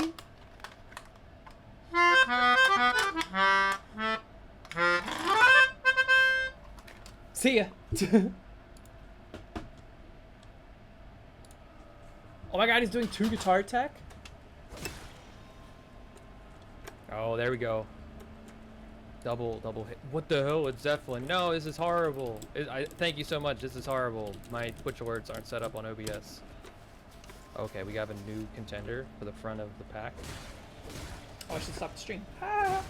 See ya. Oh my god, he's doing 2 guitar tech? Oh, there we go. Double hit. What the hell? It's Zeppelin. No, this is horrible. Thank you so much. This is horrible. My Twitch alerts aren't set up on OBS. Okay, we have a new contender for the front of the pack. Oh, I should stop the stream. Ah.